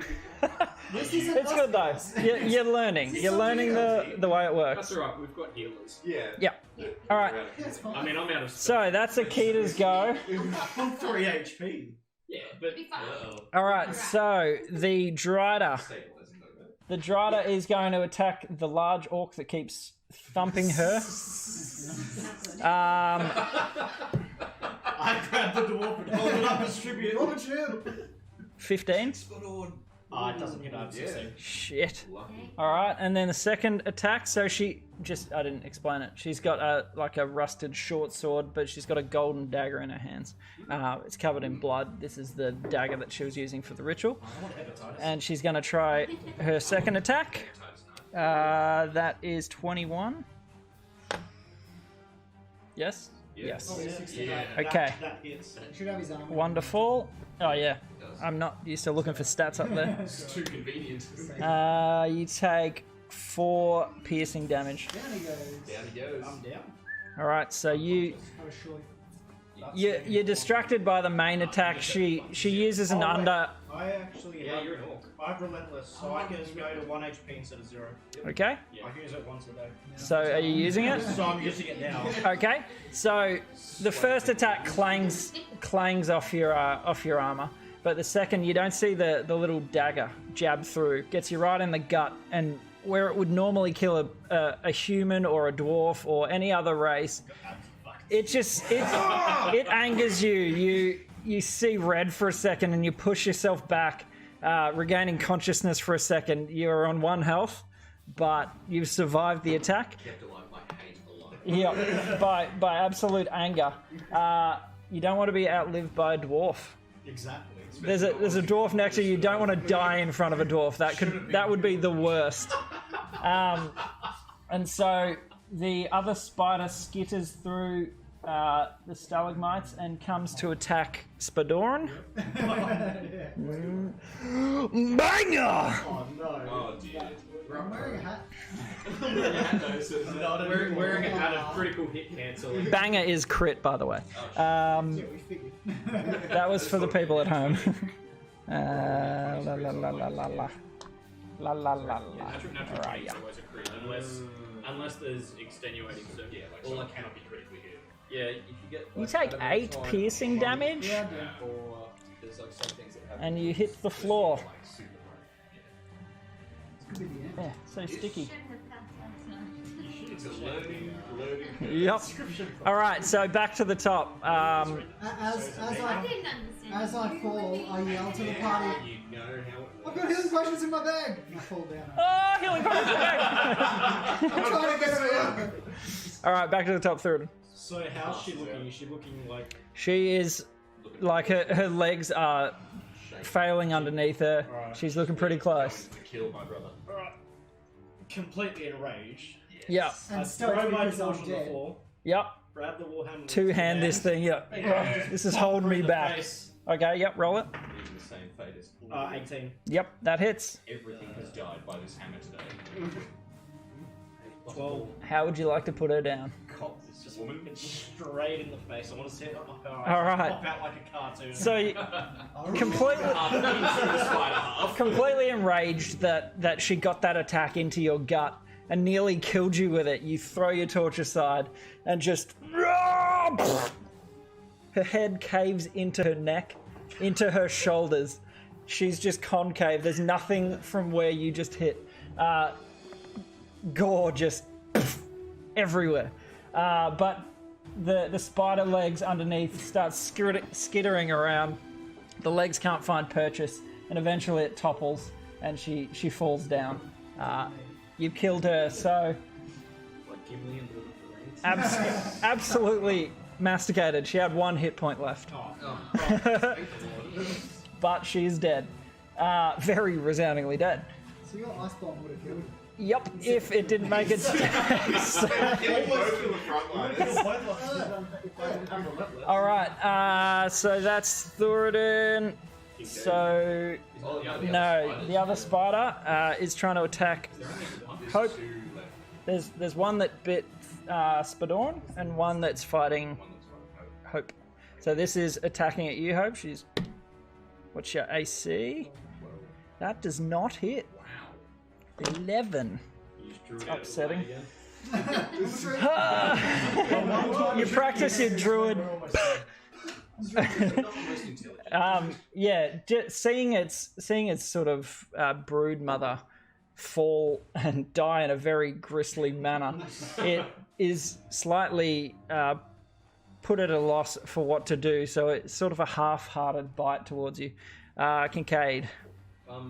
This isn't It's good though. You're learning. You're learning the way it works. That's alright, we've got healers. yeah. Yeah. All right. That's fine. I mean, I'm out of So that's Akita's go. I'm 3 HP. Yeah, but. Be fine. All right. So the Drider. Stabilizing though, man. The Drider is going to attack the large orc that keeps thumping her. I grabbed the dwarf and held it up as tribute. Robert Shield. 15. Spudorne. It doesn't hit. I have 16. Shit. Lucky. All right, and then the second attack. So she I didn't explain it. She's got a rusted short sword, but she's got a golden dagger in her hands. It's covered in blood. This is the dagger that she was using for the ritual. I want hepatitis. And she's going to try her second attack. That is 21. Yes. Yes. Oh, yeah, 69. Okay. That hits. Should have his arm. Wonderful. Oh yeah. I'm not used to looking for stats up there. It's too convenient. You take 4 piercing damage. Down he goes. Down he goes. I'm down. All right, so you Have a short. you're distracted by the main attack. She uses an under. I actually Yeah, have, you're an orc. I have relentless, so I can go to 1 HP instead of 0. Okay. Yeah. I can use it once a day. So are you using it? So I'm using it now. Okay. So the first attack clangs off your armor, but the second you don't see the little dagger jab through. Gets you right in the gut, and where it would normally kill a human or a dwarf or any other race, it angers you. You see red for a second, and you push yourself back, regaining consciousness for a second. You're on 1 health, but you've survived the attack. Kept alive by hate alone. Yeah, by absolute anger. You don't want to be outlived by a dwarf. Exactly. There's a dwarf next to you. You don't want to die in front of a dwarf. That would be the worst. And so the other spider skitters through the stalagmites and comes to attack Spudorne. Banger! Oh no. Oh dear. I'm wearing a hat. We're wearing it out of critical hit cancel. Banger is crit, by the way. Yeah, we figured. That was for the people at home. La la la la la la. La la la la. Natural Right, 20 is always a crit, unless there's extenuating circumstances. Yeah, like Or someone cannot be critically hit. yeah, if you get. You take 8 piercing damage, Yeah, I do. Or there's like some things that happen. and you hit the floor. Like super Could be the end. Yeah, so sticky. Shouldn't have passed last night. It's a learning. Yep. All right, so back to the top. As I I didn't understand. as I fall, I yell to the party. You know how it I've got healing potions in my bag. And I fall down. Oh, healing potions back. I'm trying to get it out. All right, back to the top third. So how's she looking? Is she looking like? She is like her legs are failing underneath her. Alright. She's looking pretty close. to kill my brother. Alright. Completely enraged. Yep. I And throw stealth my because I'm torch on the dead. floor. Yep. Grab the warhammer. 2-hand this thing. Yep. This is holding me back. Okay. Yep. Roll it. Using the same fate as 18. Yep. That hits. everything has died by this hammer today. 12. How would you like to put her down? Cop this woman. Straight in the face. I want to set up my power. Alright. Pop out like a cartoon. So you, completely enraged that she got that attack into your gut and nearly killed you with it. You throw your torch aside and just her head caves into her neck, into her shoulders. She's just concave. There's nothing from where you just hit. Gore just everywhere. But the spider legs underneath start skittering around. The legs can't find purchase, and eventually it topples, and she falls down. You've killed her, so Like Gimli and Lord of the Rings. absolutely masticated. She had 1 hit point left. Oh, Thank the Lord. But she's dead. Very resoundingly dead. So your ice bomb would have killed him. Yep, if it didn't make its Killing both of the frontliners. Alright, so that's Thoradin. So, no, the other spider is trying to attack Hope. There's one that bit Spudorne and one that's fighting Hope. So this is attacking at you, Hope. What's your AC? That does not hit. 11. Upsetting. You practice your druid. Yeah, seeing its sort of brood mother fall and die in a very grisly manner, it is slightly put at a loss for what to do. So it's sort of a half-hearted bite towards you, Kincaid. Are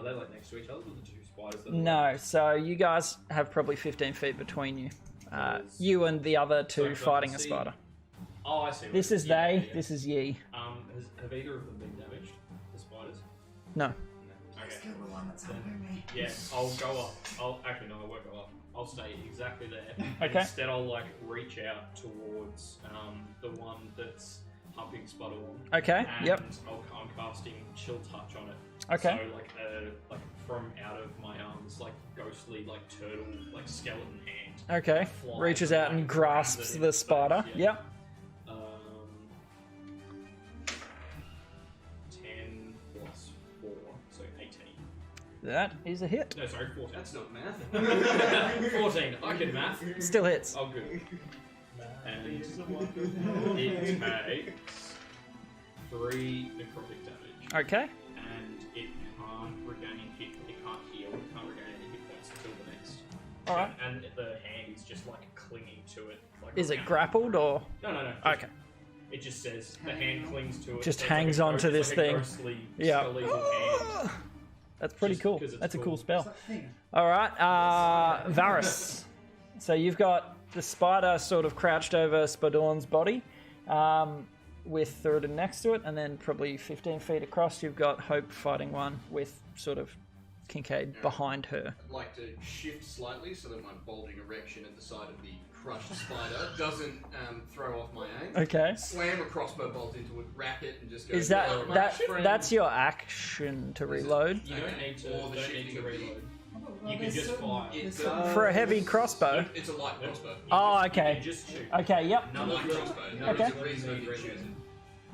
they like next to each other, the 2 spiders? That No, so you guys have probably 15 feet between you. You and the other 2 fighting a spider. Oh, I see. This is Yeah, they, yeah. this is ye. Have either of them been damaged? The spiders? No. Okay. Kill the one that's helping me. Yeah, I'll go up. Actually no, I won't go up. I'll stay exactly there. Okay. Instead, I'll like reach out towards the one that's humping Spudorne. Okay, And yep. I'm casting Chill Touch on it. Okay. So like from out of my arms, like ghostly, like turtle, like skeleton hand. Okay. flies Reaches out and grabs grasps it in the its spider. face, Yep. 10 plus 4, so 18. That is a hit. No, sorry, 14. That's not math. 14. I can math. Still hits. Oh, good. And it takes 3 necrotic damage. Okay. And it can't regain hit. It can't heal. It can't regain any hit points until the next. Alright. And the hand is just like clinging to it. Like Is it around- grappled or? No. Just, Okay. It just says the hand clings to it. Just so it's hangs like a onto this ghost- like a thing. ghostly, Yeah. skeletal hand. That's pretty Just cool. 'cause it's That's a cool cool. spell. What's that thing? Alright, Varus. So you've got the spider sort of crouched over Spudorne's body, with Thoradin next to it, and then probably 15 feet across you've got Hope fighting one with sort of Kincaid behind her. I'd like to shift slightly so that my bulging erection at the side of the crushed spider doesn't throw off my aim. Okay. Slam a crossbow bolt into it, wrap it, and just go. Is that "Hello, my that friend." that's your action to reload? You don't need to, Or the don't shifting need to of the- reload. Well, You can there's just certain- fire. there's It's, certain- For a heavy crossbow. It's a light crossbow. Oh, You okay. can just shoot. Okay, yep. None Light of crossbow. the, There is Okay. a reason you choose it.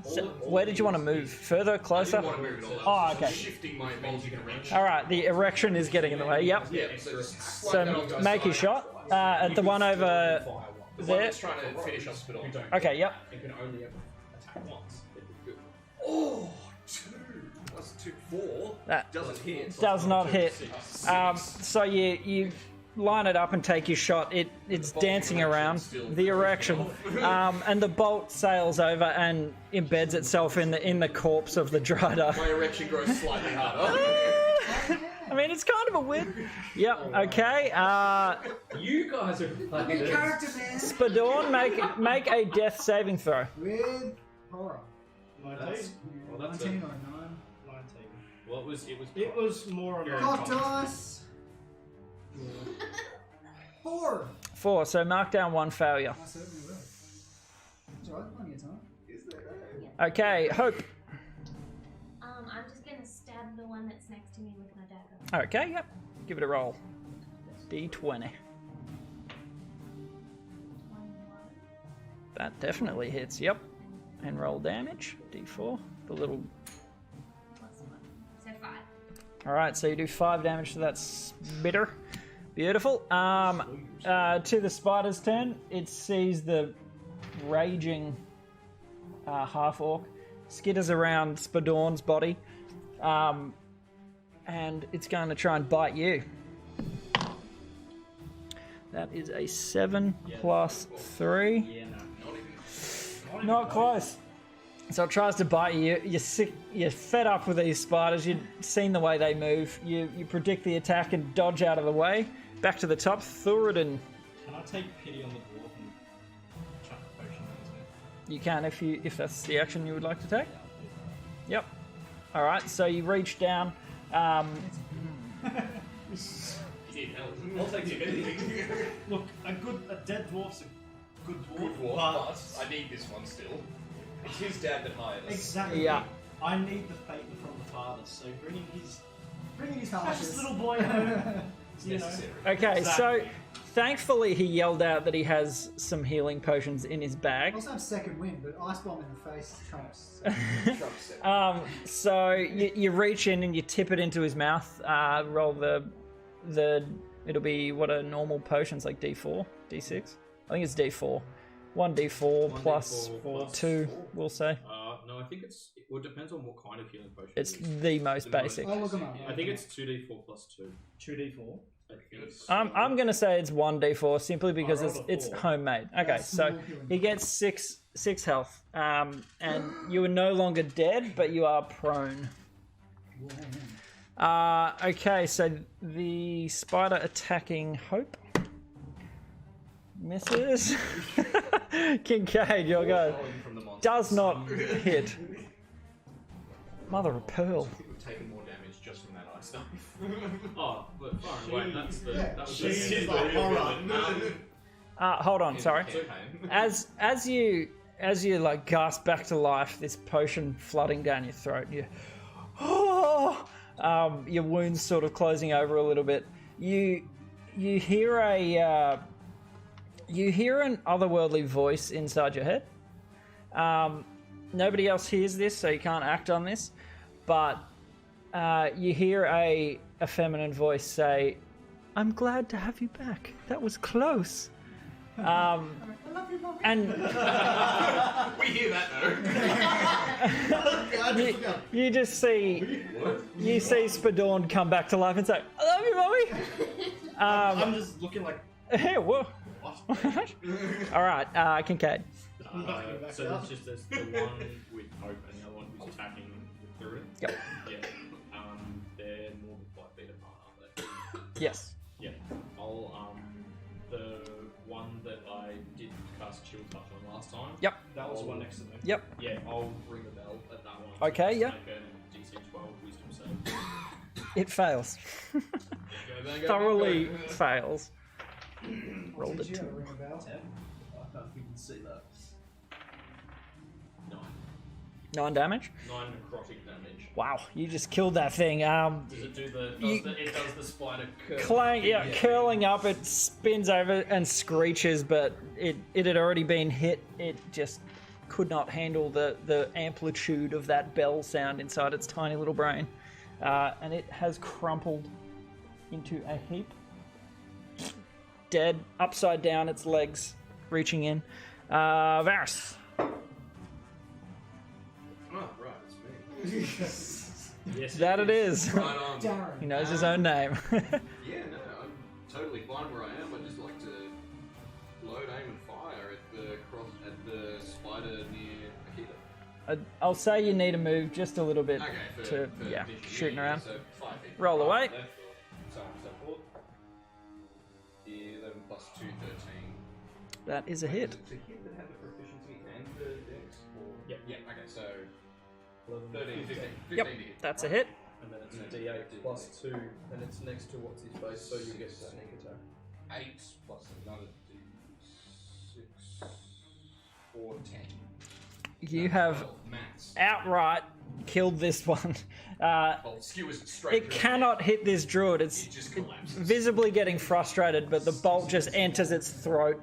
So, where did you want to move? Further, I closer? didn't want to move it all Oh, up. okay. Shifting my bulging erection. Alright, the erection is getting in the way. Yep. Yeah, so just slide So that onto the make your side. shot. At the one over The one there. that's trying to finish off you Spudorne. don't. Okay, yep. You can only ever attack once. Oh, 2 plus 2, 4. That Doesn't hit. does not hit. 6. So you line it up and take your shot. It's dancing around the erection, and the bolt sails over and embeds itself in the corpse of the drider. My erection grows slightly harder. I mean, it's kind of a win. Yep. Okay. You guys are Good playing this. character, man. Spudorne, make a death saving throw. With horror. 19. Well, that's 19 a, or 9. 19. well, It was more of a... Hot dice. 4. 4. So mark down 1 failure. I certainly will. That's alright, plenty of time. Okay. Hope. I'm just gonna stab the one that's next to me with my dagger. Okay. Yep. Give it a roll. D20. 21. That definitely hits. Yep. And roll damage. D4. The little. Plus 1. So 5. All right. So you do 5 damage to that spitter. Beautiful. To the spider's turn, it sees the raging half-orc skitters around Spudorne's body, and it's going to try and bite you. That is a 7 plus 3. Yeah, no. Not close. So it tries to bite you. You're sick. You're fed up with these spiders. You've seen the way they move. You predict the attack and dodge out of the way. Back to the top. Thoradin. Can I take pity on the dwarf and chuck You can if that's the action you would like to take. Yep. All right. So you reach down. I'll take anything. Look, a dead dwarf's a good dwarf. Good dwarf, but but I need this one still. It's his dad that hired us. exactly. Yeah. I need the favor from the father, so bringing his precious Ashes. little boy home. You know. Necessary. Okay. So Exactly. thankfully he yelled out that he has some healing potions in his I bag. also have second wind, but ice bomb in the face trumps. Trump said. So you reach in and you tip it into his mouth. Roll the it'll be what a normal potion's like D4, D6. I think it's D4. 1d4 1d4 plus plus 2, 4. we'll say. No, I think it depends on what kind of healing potion. It's it is. the most The basic. I'll look 'em up. I think it's 2d4 plus 2. 2d4. I think so. I'm going to say it's 1d4 simply because rolled a it's 4. homemade. Okay, That's so small healing. he gets 6 health. And you are no longer dead, but you are prone. Okay, so the spider attacking Hope misses. Kincaid, your go. Falling from the monster. Does not hit. Mother of pearl. I think we've taken more damage just from that ice knife. Oh, but far and away, that was She the is the real horror. villain. Hold on, sorry. Campaign. As you like gasp back to life, this potion flooding down your throat, your wounds sort of closing over a little bit. You hear an otherworldly voice inside your head. Nobody else hears this, so you can't act on this. But you hear a feminine voice say, "I'm glad to have you back. That was close." And We hear that though. you just see Spudorne come back to life and say, "I love you, mommy." I'm just looking like. Hey, whoa. All right, Kincaid. So there's just the one with Hope and the other one who's attacking the Fury. Yep. Yeah. They're more than 5 feet apart, aren't they? Yes. Yeah. I'll the one that I did cast Chill Touch on last time. Yep. That was the one next to me. Yep. Yeah, I'll ring the bell at that one. Okay, Just yeah. Make a DC 12 Wisdom save. It fails. Go, go, go, Thoroughly go, go. fails. Rolled a Did you 2. ever ring a bell? 10. I don't know if you can see that. 9 damage. 9 necrotic damage. Wow, you just killed that thing. Does it do You- it does the spider curl? Curling up, it spins over and screeches, but it had already been hit. It just could not handle the amplitude of that bell sound inside its tiny little brain. And it has crumpled into a heap. Dead, upside down, its legs reaching in. Varus. Oh, right, it's me. Yes, That it is. Right on. Darren. He knows his own name. Yeah, no, I'm totally fine where I am. I just like to load, aim, and fire at the spider near Akita. I'll say you need to move just a little bit Okay, for to, yeah, finishing, shooting around. So 5 feet. Roll Right, away. left, so on and so forth. 11 plus 2, 13. That is a hit. Is it to hit that have the proficiency and the dex? Or... Yep. Yeah, okay, so 11, 13, 15. 15 Yep, to hit. that's a hit. And then it's a D8 plus 2, and it's next to what's his face, so you get sneak attack. 8 plus another D6 or 10. You have 12. Maths. outright killed this one. Well, skewers straight It through. cannot hit this druid. It's It just collapses. visibly getting frustrated, but the bolt just enters its throat.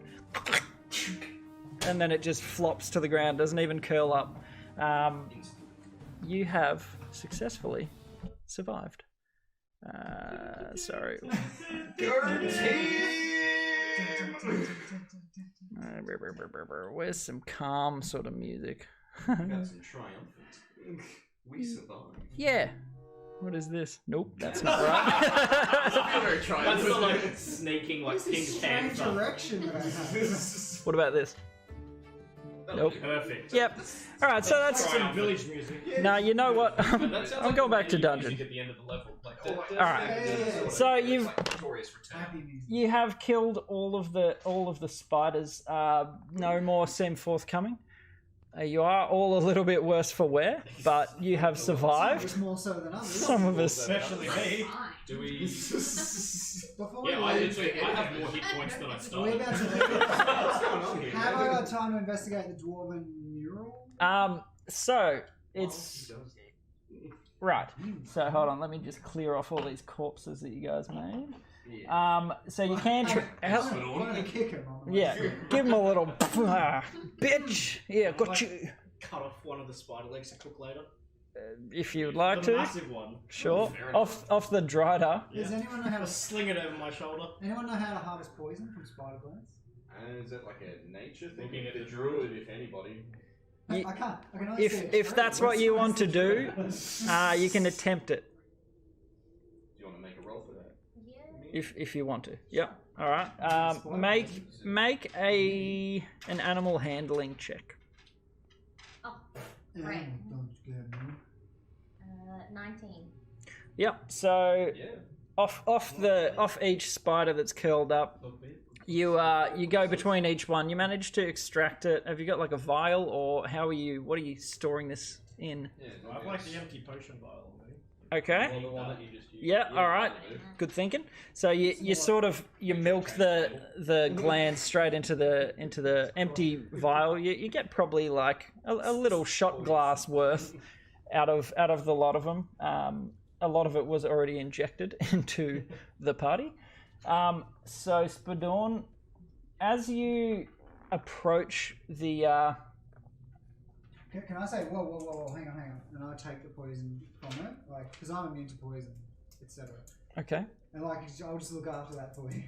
And then it just flops to the ground, doesn't even curl up. You have successfully survived. Sorry. Where's some calm sort of music? Got some triumphant. We survived. Yeah. What is this? Nope, that's not right. Very That's triumphant. the like sneaking like What's this Pink strange Panther. direction that I have? What about this? Nope. Perfect. Yep. All right, so that's. Some village music. Now you know what? And that sounds I'm like going back to the dungeon. music at the end of the level. Like, All right. So you've Victorious return. Happy music. you have killed all of the spiders. No more seem forthcoming. You are all a little bit worse for wear, but you have survived. It's more so than others. Some of us. Especially me. Fine. Do we? Before Yeah, we I leave, literally I have more hit points than I are we started. about to leave? What's going on here? Have I got time to investigate the dwarven mural? So it's right. So hold on, let me just clear off all these corpses that you guys made. Yeah. So you can. I'm gonna kick him. Yeah, give him a little bitch. Yeah, got you. Cut off one of the spider legs to cook later. If you'd like The to, massive one. sure. Fair enough. Off the drider. Does anyone know how to Sling it over my shoulder. anyone know how to harvest poison from spider plants? Is that like a nature thing? Looking at the the druid, if anybody. You- I can't. I can only see a If tree. that's what you want to do, That's- you can attempt it. Do you want to make a roll for that? Yeah. If you want to. Yep. All right. Make an animal handling check. Oh, Yeah, Right. don't scare me. 19. Yep. So Yeah. off each spider that's curled up, you go between each one. You manage to extract it. Have you got like a vial, or how are you? What are you storing this in? Yeah. I like the empty potion vial. Okay. Well, the one that you just used. Yeah. All right. Good thinking. So you sort of milk the glands straight into the empty vial. You get probably like a little shot glass worth out of the lot of them. A lot of it was already injected into the party. So Spudorne, as you approach the Can I say, whoa, hang on, and I take the poison from it, like, because I'm immune to poison, etc. okay. And like, I'll just look after that for you.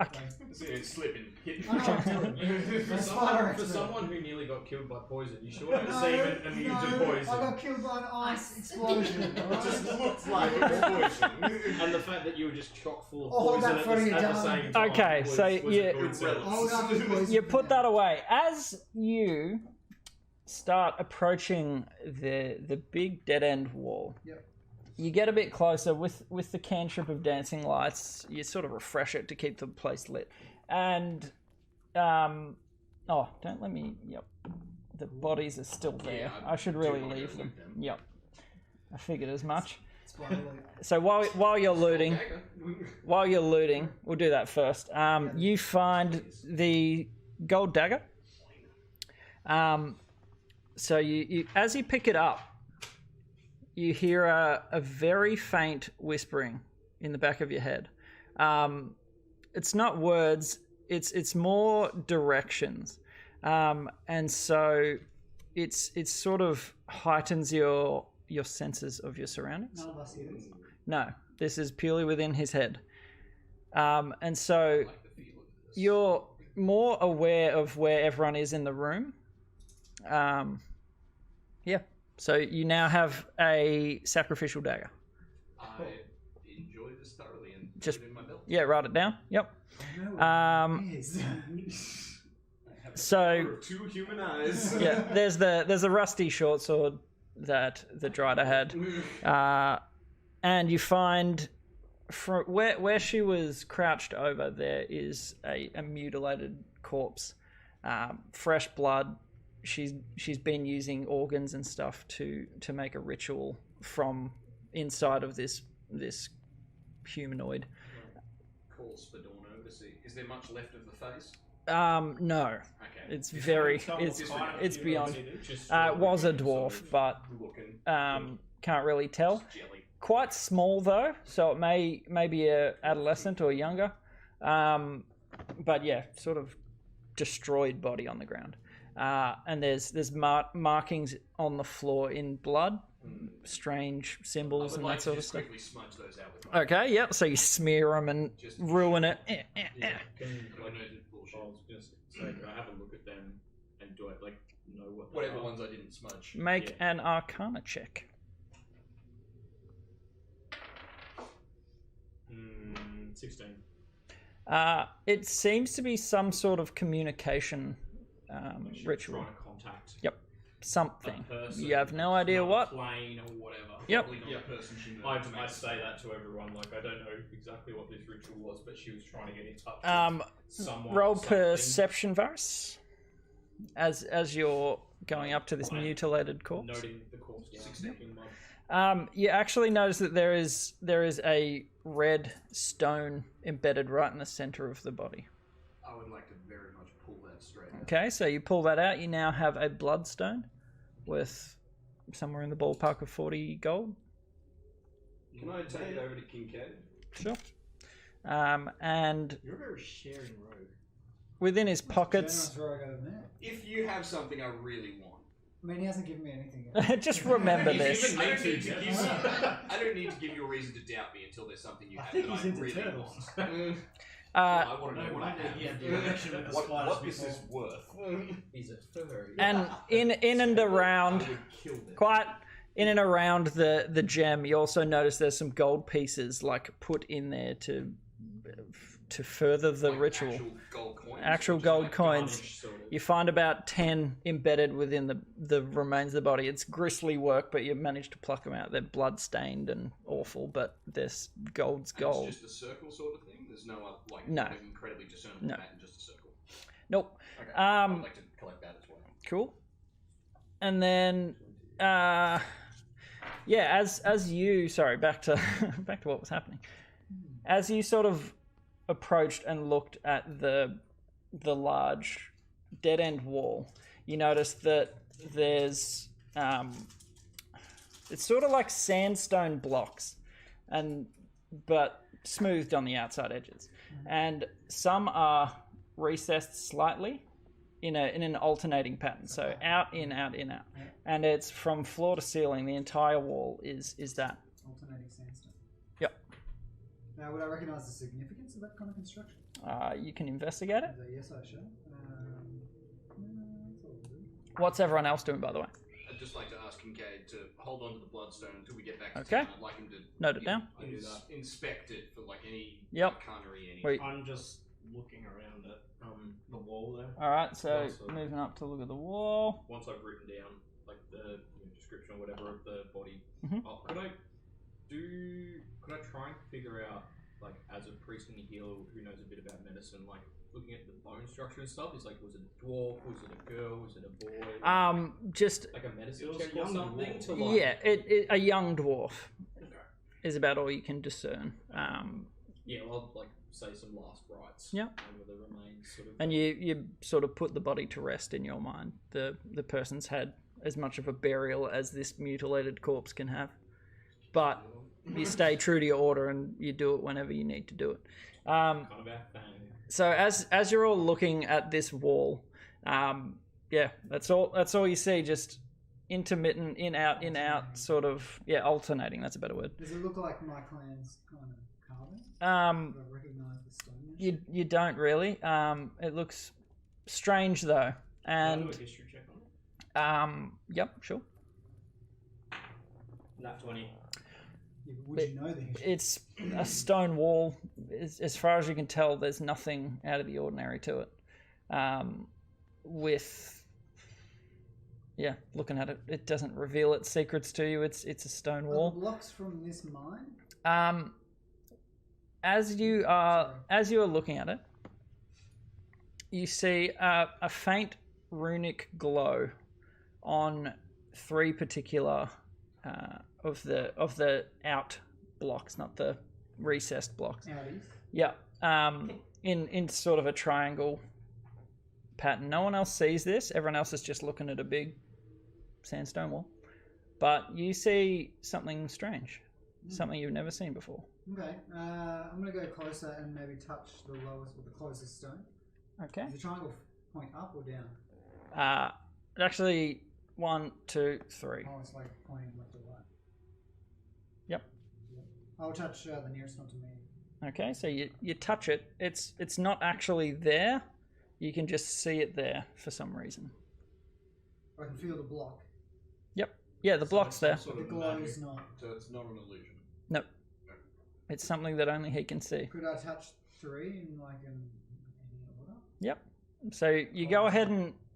Okay. So it's slipping. Hit. I know what I'm doing. For I'm someone, expert. who nearly got killed by poison, you sure don't No, seem immune to no, poison. I got killed by an ice explosion. It alright? just looked like it was poison. And the fact that you were just chock full of Oh, hold poison that at for the, you, at the darling. same time. Okay, was, so was you- a coincidence. I'll look after the poison You for put now. that away. As you start approaching the big dead end wall, Yep. you get a bit closer with the cantrip of dancing lights. You sort of refresh it to keep the place lit. And don't let me. Yep, the bodies are still there. Yeah, I should do really wanna go leave them. loot them. Yep, I figured as much. Spoiler alert. So while you're looting. While you're looting, we'll do that first. You find the Gold Dagger. So you as you pick it up, you hear a very faint whispering in the back of your head. It's not words; it's more directions, and so it's sort of heightens your senses of your surroundings. None of us hear this. No, this is purely within his head. And so you're more aware of where everyone is in the room. Yeah. So you now have a sacrificial dagger. I enjoyed this thoroughly and Just- put it in my belt. Yeah, write it down. Yep. No, Um, it is. I have So- the power of 2 human eyes. Yeah, there's the rusty short sword that the Drider had. And you find from where she was crouched over, there is a mutilated corpse, fresh blood. She's been using organs and stuff to make a ritual from inside of this humanoid. Call Spudorne over to see. Is there much left of the face? No, Okay. it's very it's beyond. Was a dwarf, but looking. can't really tell. Jelly. Quite small though, so it may be a adolescent or younger. But yeah, sort of destroyed body on the ground. And there's markings on the floor in blood, strange I symbols would and like that sort to of just stuff. quickly smudge those out with my Okay, yep. So you smear them and Just- ruin it. Can Like, I bullshit. was just say, do I have a look at them and do I know what they Whatever are? ones I didn't smudge. Make an Arcana check. 16. It seems to be some sort of communication Like she's ritual. Trying to contact Something. a person. You have no idea not a what. plane or whatever. Yep. Probably not the person she knows. I say that to everyone. Like I don't know exactly what this ritual was, but she was trying to get in touch with someone. Roll or something. perception, Varus. as you're going up to this mutilated corpse. Noting the corpse down. Mud. You actually notice that there is a red stone embedded right in the center of the body. I would like to very much pull that straight out. Okay, so you pull that out. You now have a bloodstone with somewhere in the ballpark of 40 gold. Can I take it over to Kincaid? Sure. And You're a very sharing rogue. within his pockets, Generous rogue over there. If you have something I really want, I mean, he hasn't given me anything yet. just remember You this. even need to give you, I don't need to give you a reason to doubt me until there's something you I have think that he's I into really turtles. want. Uh, I want to No, know what I have. yeah, the connection with the What spiders this before. is worth. He's a furry. and in and around, I would kill them. quite in and around the gem, you also notice there's some gold pieces like put in there to further the Like ritual. Actual gold coins. Actual or just gold like coins. Garnish, sort of. You find about 10 embedded within the remains of the body. It's grisly work, but you managed to pluck them out. They're blood stained and awful, but this gold's And gold. It's just a circle sort of thing. There's no like No. not an incredibly discernible No. pattern, just a circle. Nope. Okay. I'd Um, like to collect that as well. Cool. And then, as you, sorry, back to back to what was happening. As you sort of approached and looked at the large dead end wall, you noticed that there's it's sort of like sandstone blocks, but smoothed on the outside edges, and some are recessed slightly in an alternating pattern, so out in out in out, and it's from floor to ceiling. The entire wall is that. Alternating sandstone. Yep. Now, would I recognise the significance of that kind of construction? You can investigate it. Yes, I shall. That's all good. What's everyone else doing, by the way? I'd just like to ask Kincaid to hold on to the bloodstone until we get back to Okay. town. I'd like him to Note it down. I do that. inspect it for like any Yep. arcanery, any. Wait. I'm just looking around at the wall there. All right, so Awesome. moving up to look at the wall. Once I've written down like the description or whatever of the body, Mhm. could I try and figure out, like, as a priest and a healer who knows a bit about medicine, like looking at the bone structure and stuff? Is like, was it a dwarf? Was it a girl? Was it a boy? Just Like a medicine It was check a or young something dwarf. to like. yeah, a young dwarf is about all you can discern. Yeah, I'll like say some last rites. Yep. Over the remains, sort of. And you sort of put the body to rest in your mind. The person's had as much of a burial as this mutilated corpse can have, but you stay true to your order and you do it whenever you need to do it. Kind of our thing. So as you're all looking at this wall, that's all you see. Just intermittent in out, sort of alternating. That's a better word. Does it look like my clan's kind of carving? Do I recognise the stone? You don't really. It looks strange though, Can I do and a history check on it? yep, sure. Nat 20. Yeah, but would you know the history? It's a stone wall. As far as you can tell, there's nothing out of the ordinary to it. Looking at it, it doesn't reveal its secrets to you. It's a stone Are the wall. blocks from this mine? As you are looking at it, you see a faint runic glow on three particular of the out blocks, not the recessed blocks. Outies. Yeah. In sort of a triangle pattern. No one else sees this. Everyone else is just looking at a big sandstone wall. But you see something strange. Something you've never seen before. Okay, I'm going to go closer and maybe touch the lowest or the closest stone. Okay. Does the triangle point up or down? Actually, 1, 2, 3. Oh, it's like pointing left or right. Yep. I'll touch the nearest one to me. Okay, so you touch it. It's not actually there. You can just see it there for some reason. I can feel the block. Yep. Yeah, the block's there. Sort The of glow magic, is not. so it's not an illusion. Nope. It's something that only he can see. Could I touch 3 in like any order? Yep. So you go ahead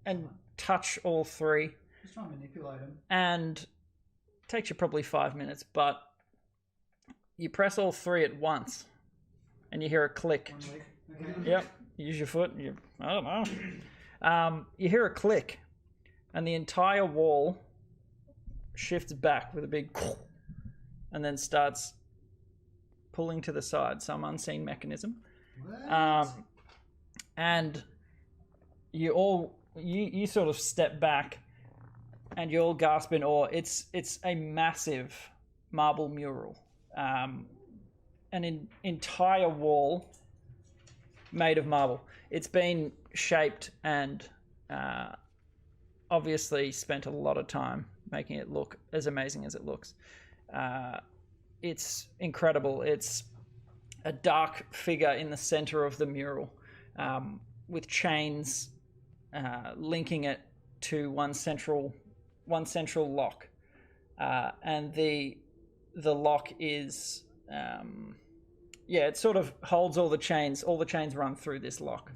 and touch all 3, Just try and manipulate them. and it takes you probably 5 minutes, but you press all 3 at once, and you hear a click. One leg. Okay. Yep. Use your foot. I don't know. You hear a click, and the entire wall shifts back with a big and then starts pulling to the side, some unseen mechanism. What? And you sort of step back, and you all gasp in awe. It's a massive marble mural, an entire wall made of marble. It's been shaped and obviously spent a lot of time making it look as amazing as it looks. It's incredible. It's a dark figure in the center of the mural, with chains linking it to one central lock, and the lock is it sort of holds all the chains. All the chains run through this lock,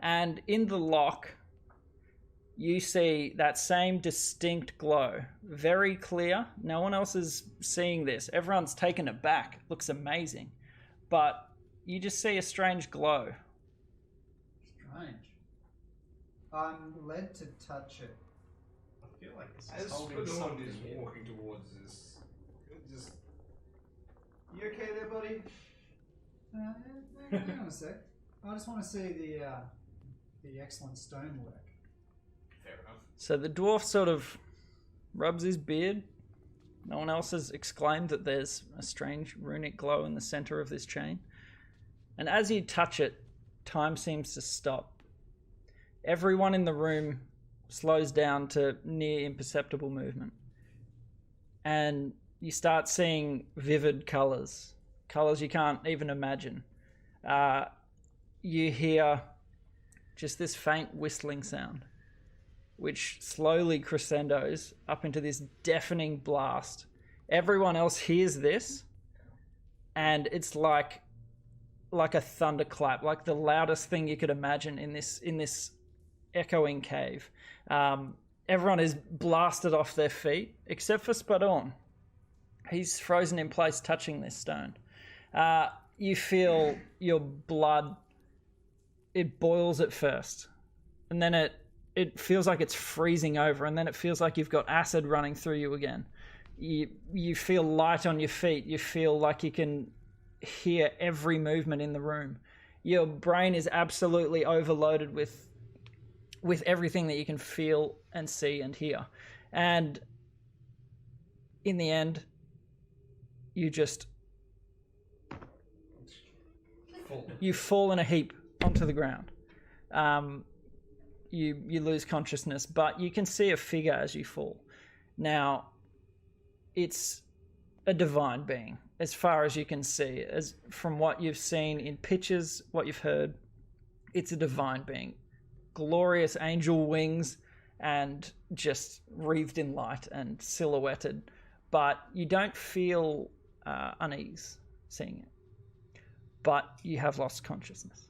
and in the lock you see that same distinct glow, very clear. No one else is seeing this. Everyone's taken aback. It looks amazing, but you just see a strange glow. Strange. I'm led to touch it. I feel like this As is holding Spudorne something is here. walking towards this, just... You okay there, buddy? Hang on a sec. I just want to see the excellent stonework. Fair enough. So the dwarf sort of rubs his beard. No one else has exclaimed that there's a strange runic glow in the center of this chain. And as you touch it, time seems to stop. Everyone in the room slows down to near imperceptible movement. And you start seeing vivid colors you can't even imagine. You hear just this faint whistling sound, which slowly crescendos up into this deafening blast. Everyone else hears this, and it's like a thunderclap, like the loudest thing you could imagine in this echoing cave. Everyone is blasted off their feet, except for Spudorne. He's frozen in place, touching this stone. You feel your blood, it boils at first, and then it feels like it's freezing over, and then it feels like you've got acid running through you again. You feel light on your feet. You feel like you can hear every movement in the room. Your brain is absolutely overloaded with everything that you can feel and see and hear. And in the end, you just... You fall in a heap onto the ground. You lose consciousness, but you can see a figure as you fall. Now, it's a divine being, as far as you can see. As from what you've seen in pictures, what you've heard, it's a divine being. Glorious angel wings and just wreathed in light and silhouetted. But you don't feel unease seeing it. But you have lost consciousness.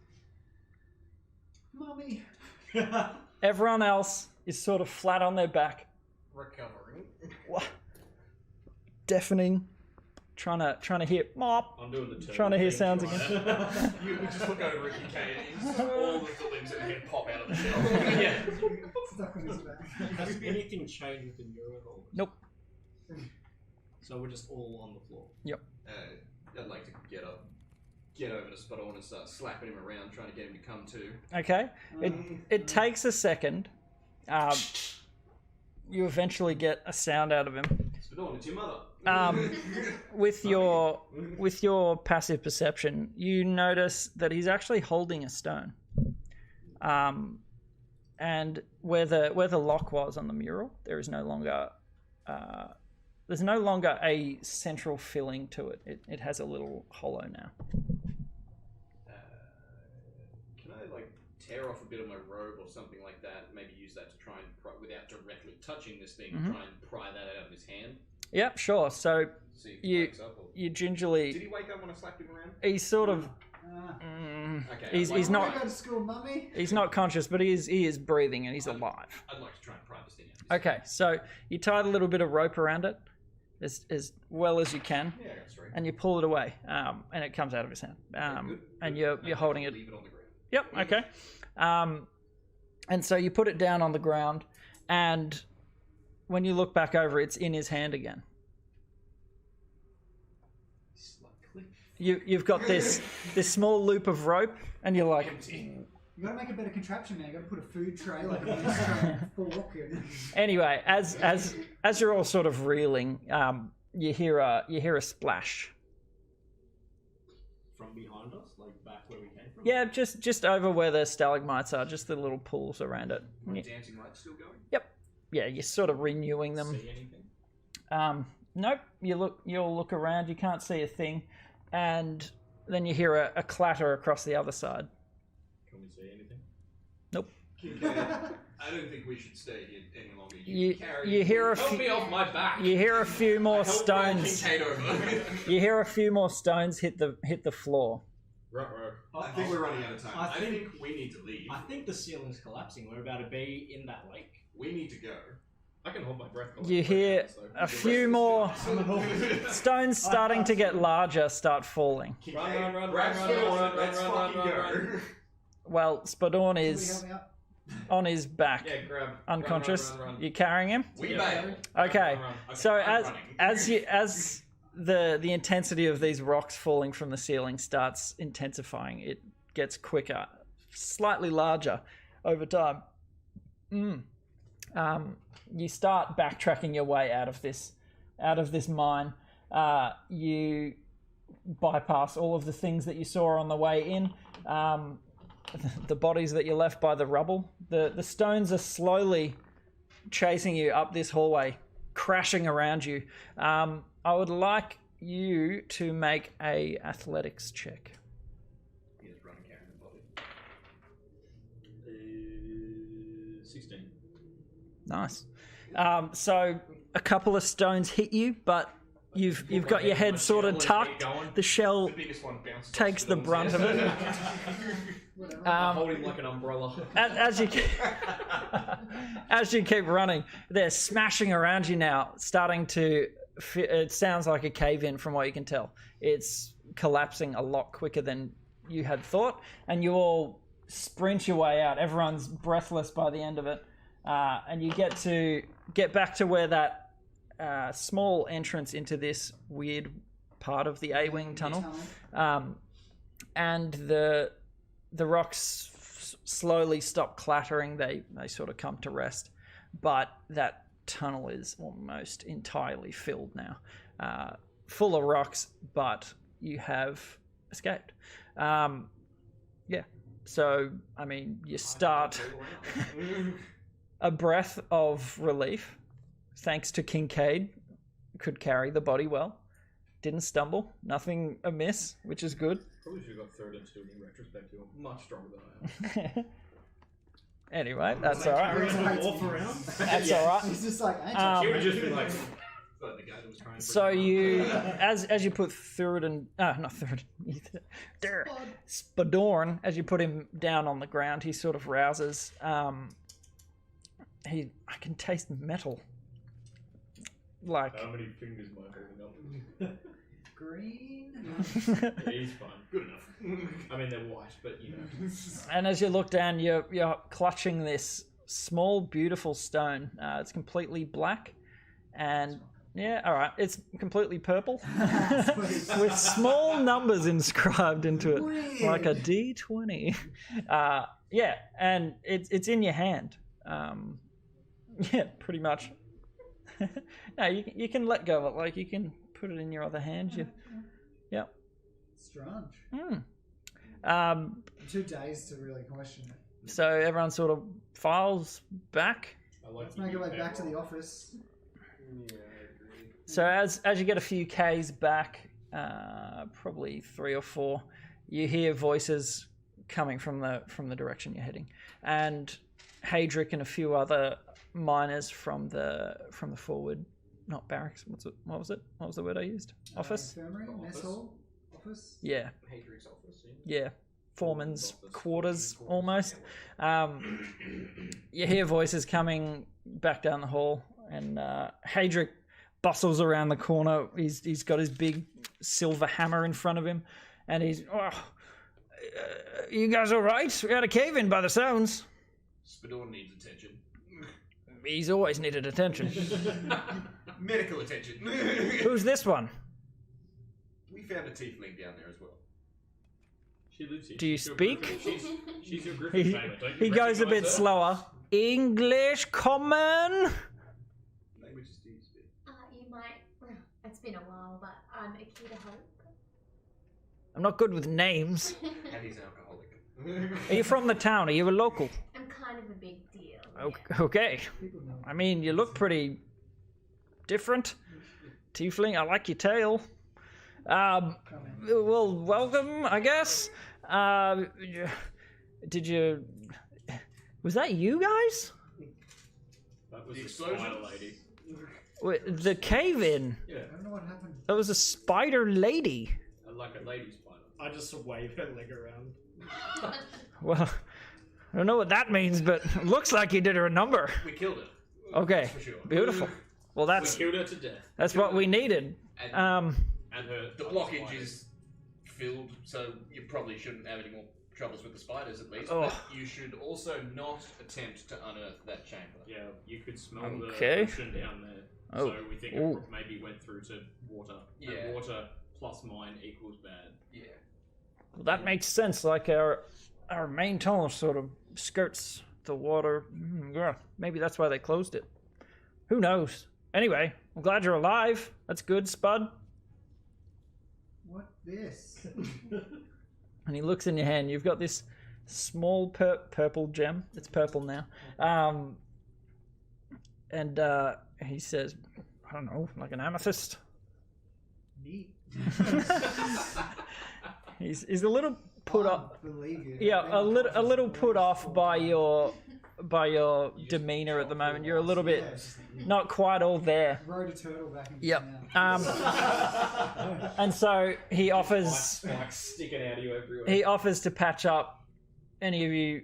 Mummy! Everyone else is sort of flat on their back, Recovering. deafening, trying to hear mop, I'm doing the turtle trying to hear thing, sounds right? again. You just look over at Kate, all of the limbs in the head pop out of the shell. Yeah. Stuck on his back. Has anything changed with the mural at all? Nope. So we're just all on the floor. I'd like to get over to Spudorne and start slapping him around, trying to get him to come to. Okay. It takes a second. You eventually get a sound out of him. Spudorne, it's your mother. With your passive perception, you notice that he's actually holding a stone. And where the lock was on the mural, there is no longer there's no longer a central filling to it. It has a little hollow now. Can I tear off a bit of my robe or something like that? Maybe use that to try and without directly touching this thing, try and pry that out of his hand. Yep, sure. So See if he wakes up. Or... you gingerly. Did he wake up when I slapped him around? He's sort of. Okay. He's I not. want to go to school, Mummy! He's not conscious, but he is breathing and he's alive. I'd like to try and pry this thing out. Okay, so you tied a little bit of rope around it, as well as you can, Yeah, that's right. and you pull it away, and it comes out of his hand. Good. And you're holding it. Leave it on the ground. Yep. Okay. And so you put it down on the ground, and when you look back over, it's in his hand again. You've got this small loop of rope, and you're like, You gotta make a better contraption now. You gotta put a food tray, like a loose tray, and fork. anyway, as you're all sort of reeling, you hear a splash. From behind us, like back where we came from. Yeah, just over where the stalagmites are, just the little pools around it. My dancing light's still going. Yep. Yeah, you're sort of renewing them. See anything? Nope. You'll look around. You can't see a thing, and then you hear a clatter across the other side. Can we see anything? Nope. Kincaid, I don't think we should stay here any longer. You You hear a Help me few. off my back. You hear a few more Help roll stones. Kincaid over. You hear a few more stones hit the floor. Right. I think we're running out of time. I I think- think we need to leave. I think the ceiling's collapsing. We're about to be in that lake. We need to go. I can hold my breath. for like You 3 hear minutes, though. a few more stones starting to get larger start falling. Run, Grab Spudorne, let's fucking go. Well, Spudorne Can you is help me out? on his back, Yeah, grab. unconscious. Run. You carrying him? We Yeah. bail. Okay. Run. So I'm as running. as the intensity of these rocks falling from the ceiling starts intensifying, it gets quicker, slightly larger over time. You start backtracking your way out of this mine. You bypass all of the things that you saw on the way in. The bodies that you left by the rubble. The stones are slowly chasing you up this hallway, crashing around you. I would like you to make a athletics check. He is running, carrying the body. 16. Nice. So a couple of stones hit you, but you've got your head sort of tucked. The shell The biggest one bounced. takes the brunt of it. I hold him like an umbrella. As you keep running, they're smashing around you now, starting to. It sounds like a cave-in from what you can tell. It's collapsing a lot quicker than you had thought, and you all sprint your way out. Everyone's breathless by the end of it, and you get back to where that small entrance into this weird part of the A-wing tunnel, and the rocks slowly stop clattering. They sort of come to rest, but that tunnel is almost entirely filled now, full of rocks, but you have escaped. So I mean, you start a breath of relief, thanks to Kincaid, could carry the body well, didn't stumble, nothing amiss, which is good. Probably should have got third instead in retrospect. You're much stronger than I am. Anyway, that's all right. That's all right. He's just like, He would just be like the guy that was trying to. So you, as you put Thuridin, not Thuridin, Spudorne, as you put him down on the ground, he sort of rouses. I can taste metal. Like, How many fingers am I holding up? green. He's fine. Good enough. I mean, they're white, but you know. and as you look down, you're clutching this small, beautiful stone. It's completely black, and yeah, all right, it's completely purple with small numbers inscribed into it, like a D20. Yeah, and it's in your hand. Yeah, pretty much. No, you can let go of it. Like, you can put it in your other hand. Yep. Strange. Hmm. 2 days to really question it. So everyone sort of files back. I like Let's make our way back to the office. Yeah, I agree. So as you get a few Ks back, probably 3 or 4, you hear voices coming from the direction you're heading, and Hadrick and a few other miners from the forward, not barracks. What was it? What was the word I used? Office. Infirmary, mess Office. hall, office. Yeah, Hadrick's office. Yeah. yeah. Foreman's quarters almost. You hear voices coming back down the hall, and Hadrick bustles around the corner. He's got his big silver hammer in front of him, and he's, you guys all right? We had a cave in by the sounds. Spudorne needs attention. He's always needed attention. Medical attention. Who's this one? We found a tiefling down there as well. She lives here. Do you She's your speak? Griffin- She's your Griffin He, tamer. Don't you he goes a recognise bit her? slower. English common. Languages do you speak? You might. Well, it's been a while, but I'm Akita Hope. I'm not good with names. And he's alcoholic. Are you from the town? Are you a local? I'm kind of a big deal. Okay. People know. I mean, you look pretty different. Tiefling, I like your tail. Well, welcome, I guess. Did you... Was that you guys? That was The the explosion? spider lady. The cave-in. Yeah, I don't know what happened. That was a spider lady. like a lady spider. I just wave her leg around. Well, I don't know what that means, but it looks like you did her a number. We killed her. Okay, That's for sure. beautiful. Well, We that's killed her to death. what we needed. And And her the other blockage spiders. is filled, so you probably shouldn't have any more troubles with the spiders at least. Oh. But you should also not attempt to unearth that chamber. Yeah, you could smell Okay. the ocean down there. Oh. So we think Ooh. it maybe went through to water. Yeah. And water plus mine equals bad. Yeah. Well, that makes sense. Like our main tunnel sort of skirts the water. Yeah, maybe that's why they closed it. Who knows? Anyway, I'm glad you're alive. That's good, Spud. What this? And he looks in your hand. You've got this small purple gem. It's purple now. And he says, I don't know, like an amethyst. Neat. He's a little put off. Believe you. Yeah, a little put off by your demeanor at the moment. You're a little bit not quite all there. Rode a turtle back into Yep. town. And so he offers Spikes sticking out of you everywhere. he offers to patch up any of you.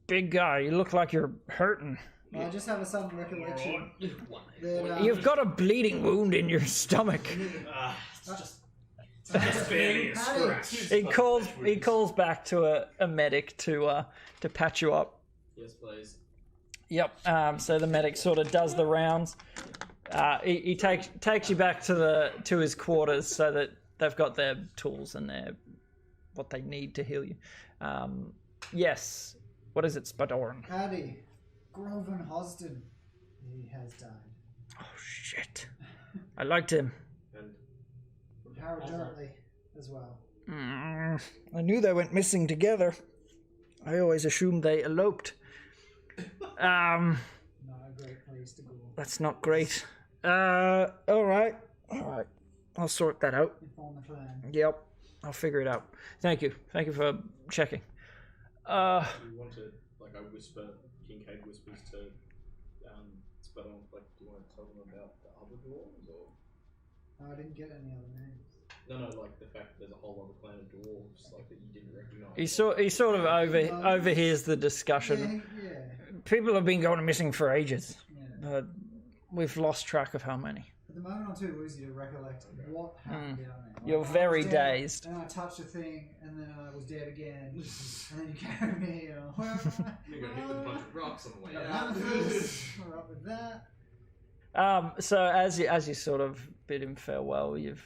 Big guy, you look like you're hurting. I just have a sudden recollection that You've got a bleeding wound in your stomach. It's just barely a scratch. He calls back to a medic to patch you up. Yes, please. Yep. So the medic sort of does the rounds. He takes you back to his quarters so that they've got their tools and what they need to heal you. Yes. What is it, Spudorne? Paddy, Groven Hosden. He has died. Oh shit! I liked him. And Harold Jotley as well. I knew they went missing together. I always assumed they eloped. Not a great place to go. That's not great. All right. I'll sort that out. Inform the clan. Yep, I'll figure it out. Thank you for checking. do you want to, like, I whisper, Kincaid whispers to Spudorne, like, do you want to tell them about the other dwarves, or? I didn't get any other names. No, like the fact that there's a whole other clan of dwarves, like, that you didn't recognise. He sort of overhears the discussion. Yeah. People have been going missing for ages, Yeah. but we've lost track of how many. At the moment, I'm too woozy to recollect what happened down there. Like, You're I was very dead, dazed. And I touched a thing, and then I was dead again. And then you carried me, and I'm like, where am I? You're gonna hit with a bunch of rocks on the way Got out. We're up with that. So as you sort of bid him farewell, you've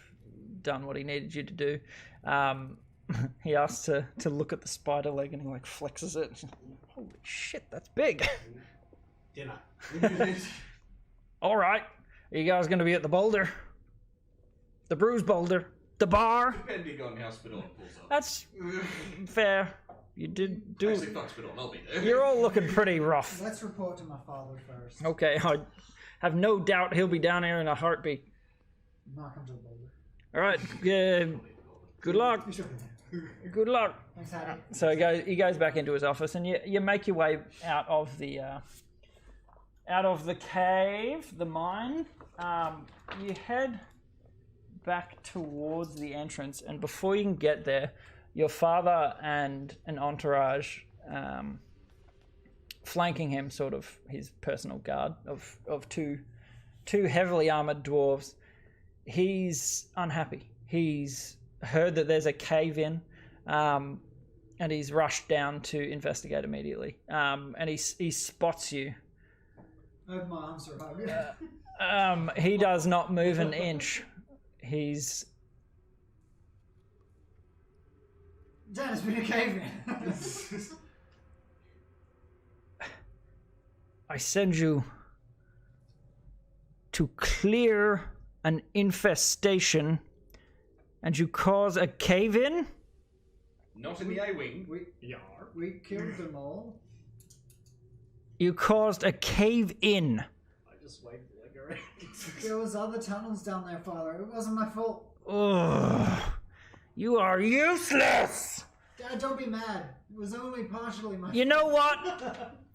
done what he needed you to do. He asks to look at the spider leg, and he like flexes it. Holy shit, that's big! Dinner. All right, are you guys going to be at the boulder, the bruise boulder, the bar? Depending on how Spudorne pulls up. That's fair. You did Actually, do. fuck Spudorne, I'll be there. You're all looking pretty rough. Let's report to my father first. Okay, I have no doubt he'll be down here in a heartbeat. Not come to the boulder. All right, good luck. You should be there. Good luck. Thanks, Hattie. So he goes back into his office, and you make your way out of the cave, the mine. You head back towards the entrance, and before you can get there, your father and an entourage flanking him, sort of his personal guard of two heavily armored dwarves. He's unhappy. He's heard that there's a cave in, and he's rushed down to investigate immediately. And he spots you. Open my arms for a hug. He does not move an inch. He's... Dan, it's been a cave-in. I send you to clear an infestation, and you cause a cave-in? Not in the A-wing. We killed them all. You caused a cave-in. I just waved the leg around. There was other tunnels down there, Father. It wasn't my fault. Ugh. You are useless! Dad, don't be mad. It was only partially my You know what?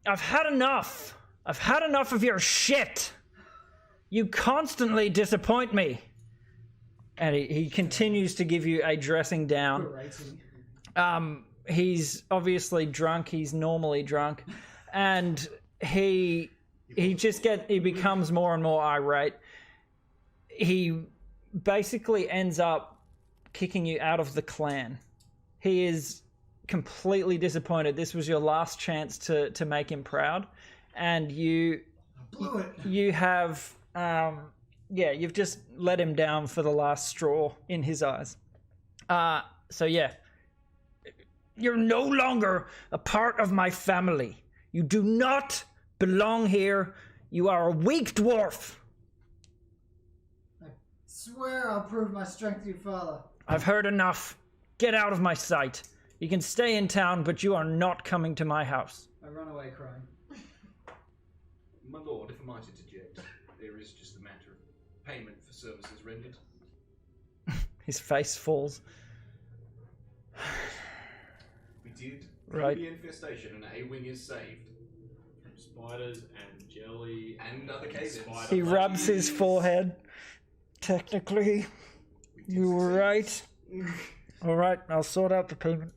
I've had enough. I've had enough of your shit. You constantly disappoint me. And he continues to give you a dressing down. He's obviously drunk. He's normally drunk. And he becomes more and more irate. He basically ends up kicking you out of the clan. He is completely disappointed. This was your last chance to make him proud, and you have you've just let him down for the last straw in his eyes. So yeah, you're no longer a part of my family. You do not belong here. You are a weak dwarf. I swear I'll prove my strength to you, Father. I've heard enough. Get out of my sight. You can stay in town, but you are not coming to my house. I run away crying. My lord, if I might interject, there is just a matter of payment for services rendered. His face falls. We did Right. the infestation, and A-wing is saved. From spiders and jelly And other cases. spider He rubs his forehead. Technically, you were right. All right, I'll sort out the payment.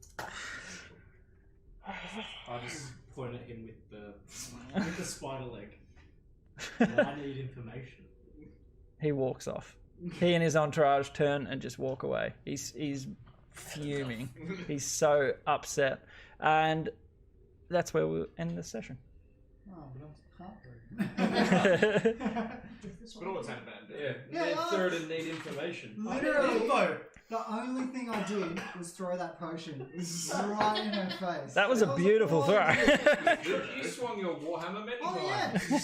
I just point at him with the spider leg. Well, I need information. He walks off. He and his entourage turn and just walk away. He's fuming. He's so upset. And that's where we'll end the session. Oh, but I'm heartbroken. But all it's had a bad day. Yeah, Ned third and need information. Literally, the only thing I did was throw that potion right in her face. That was a beautiful throw. You swung your Warhammer many Oh yeah! times. You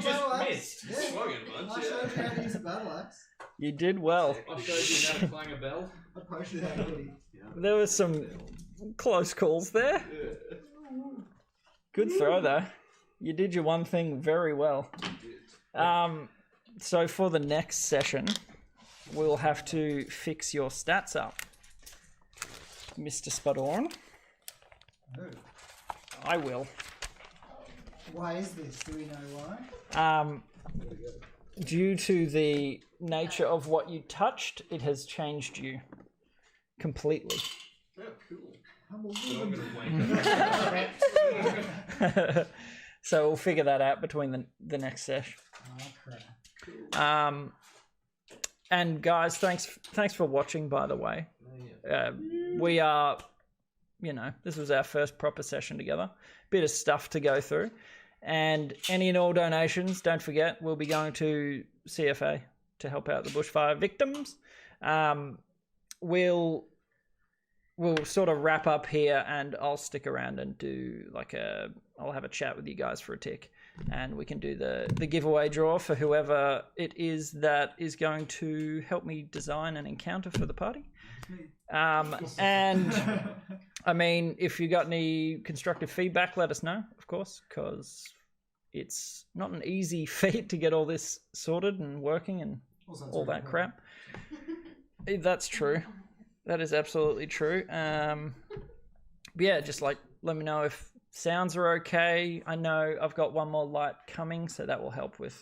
just missed. Yeah. Swung it once, I showed you how to use a battle axe. You did well. I showed you how to clang a bell. A potion ability. There was some close calls there. Good throw though. You did your one thing very well. So for the next session, we'll have to fix your stats up, Mr. Spudorne. Oh. I will. Why is this? Do we know why? Due to the nature of what you touched, it has changed you completely. Oh, cool. I'm a So I'm woman. going to wank So we'll figure that out between the next sesh. Oh crap. And guys, thanks for watching, by the way. We are, this was our first proper session together. Bit of stuff to go through. And any and all donations, don't forget, we'll be going to CFA to help out the bushfire victims. We'll sort of wrap up here, and I'll stick around and do I'll have a chat with you guys for a tick, and we can do the giveaway draw for whoever it is that is going to help me design an encounter for the party. And I mean, if you got any constructive feedback, let us know, of course, because it's not an easy feat to get all this sorted and working and Also, it's all very that crap. That's true. That is absolutely true. But yeah, just let me know if sounds are okay. I know I've got one more light coming, so that will help with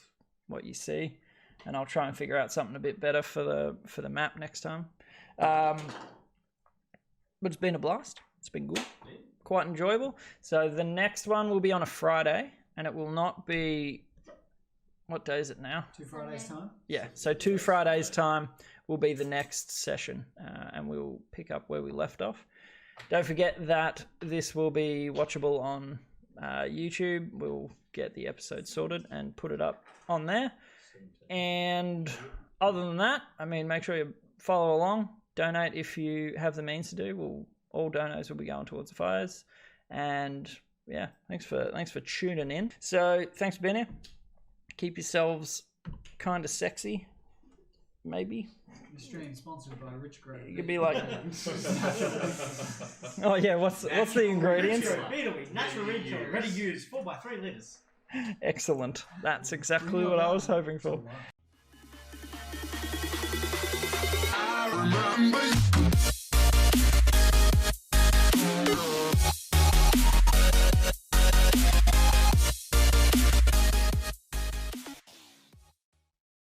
what you see, and I'll try and figure out something a bit better for the map next time. But it's been a blast. It's been good, quite enjoyable. So the next one will be on a Friday, and it will not be. What day is it now? 2 Fridays time. Yeah, so 2 Fridays time will be the next session, and we'll pick up where we left off. Don't forget that this will be watchable on YouTube. We'll get the episode sorted and put it up on there. And other than that, I mean, make sure you follow along. Donate if you have the means to do. All donos will be going towards the fires. And yeah, thanks for tuning in. So thanks for being here. Keep yourselves kind of sexy, maybe. The stream sponsored by Rich Grove. You could be like, oh yeah, what's the ingredients? Natural red curry, ready used, 4 by 3 litres. Excellent. That's exactly what I was hoping for. I remember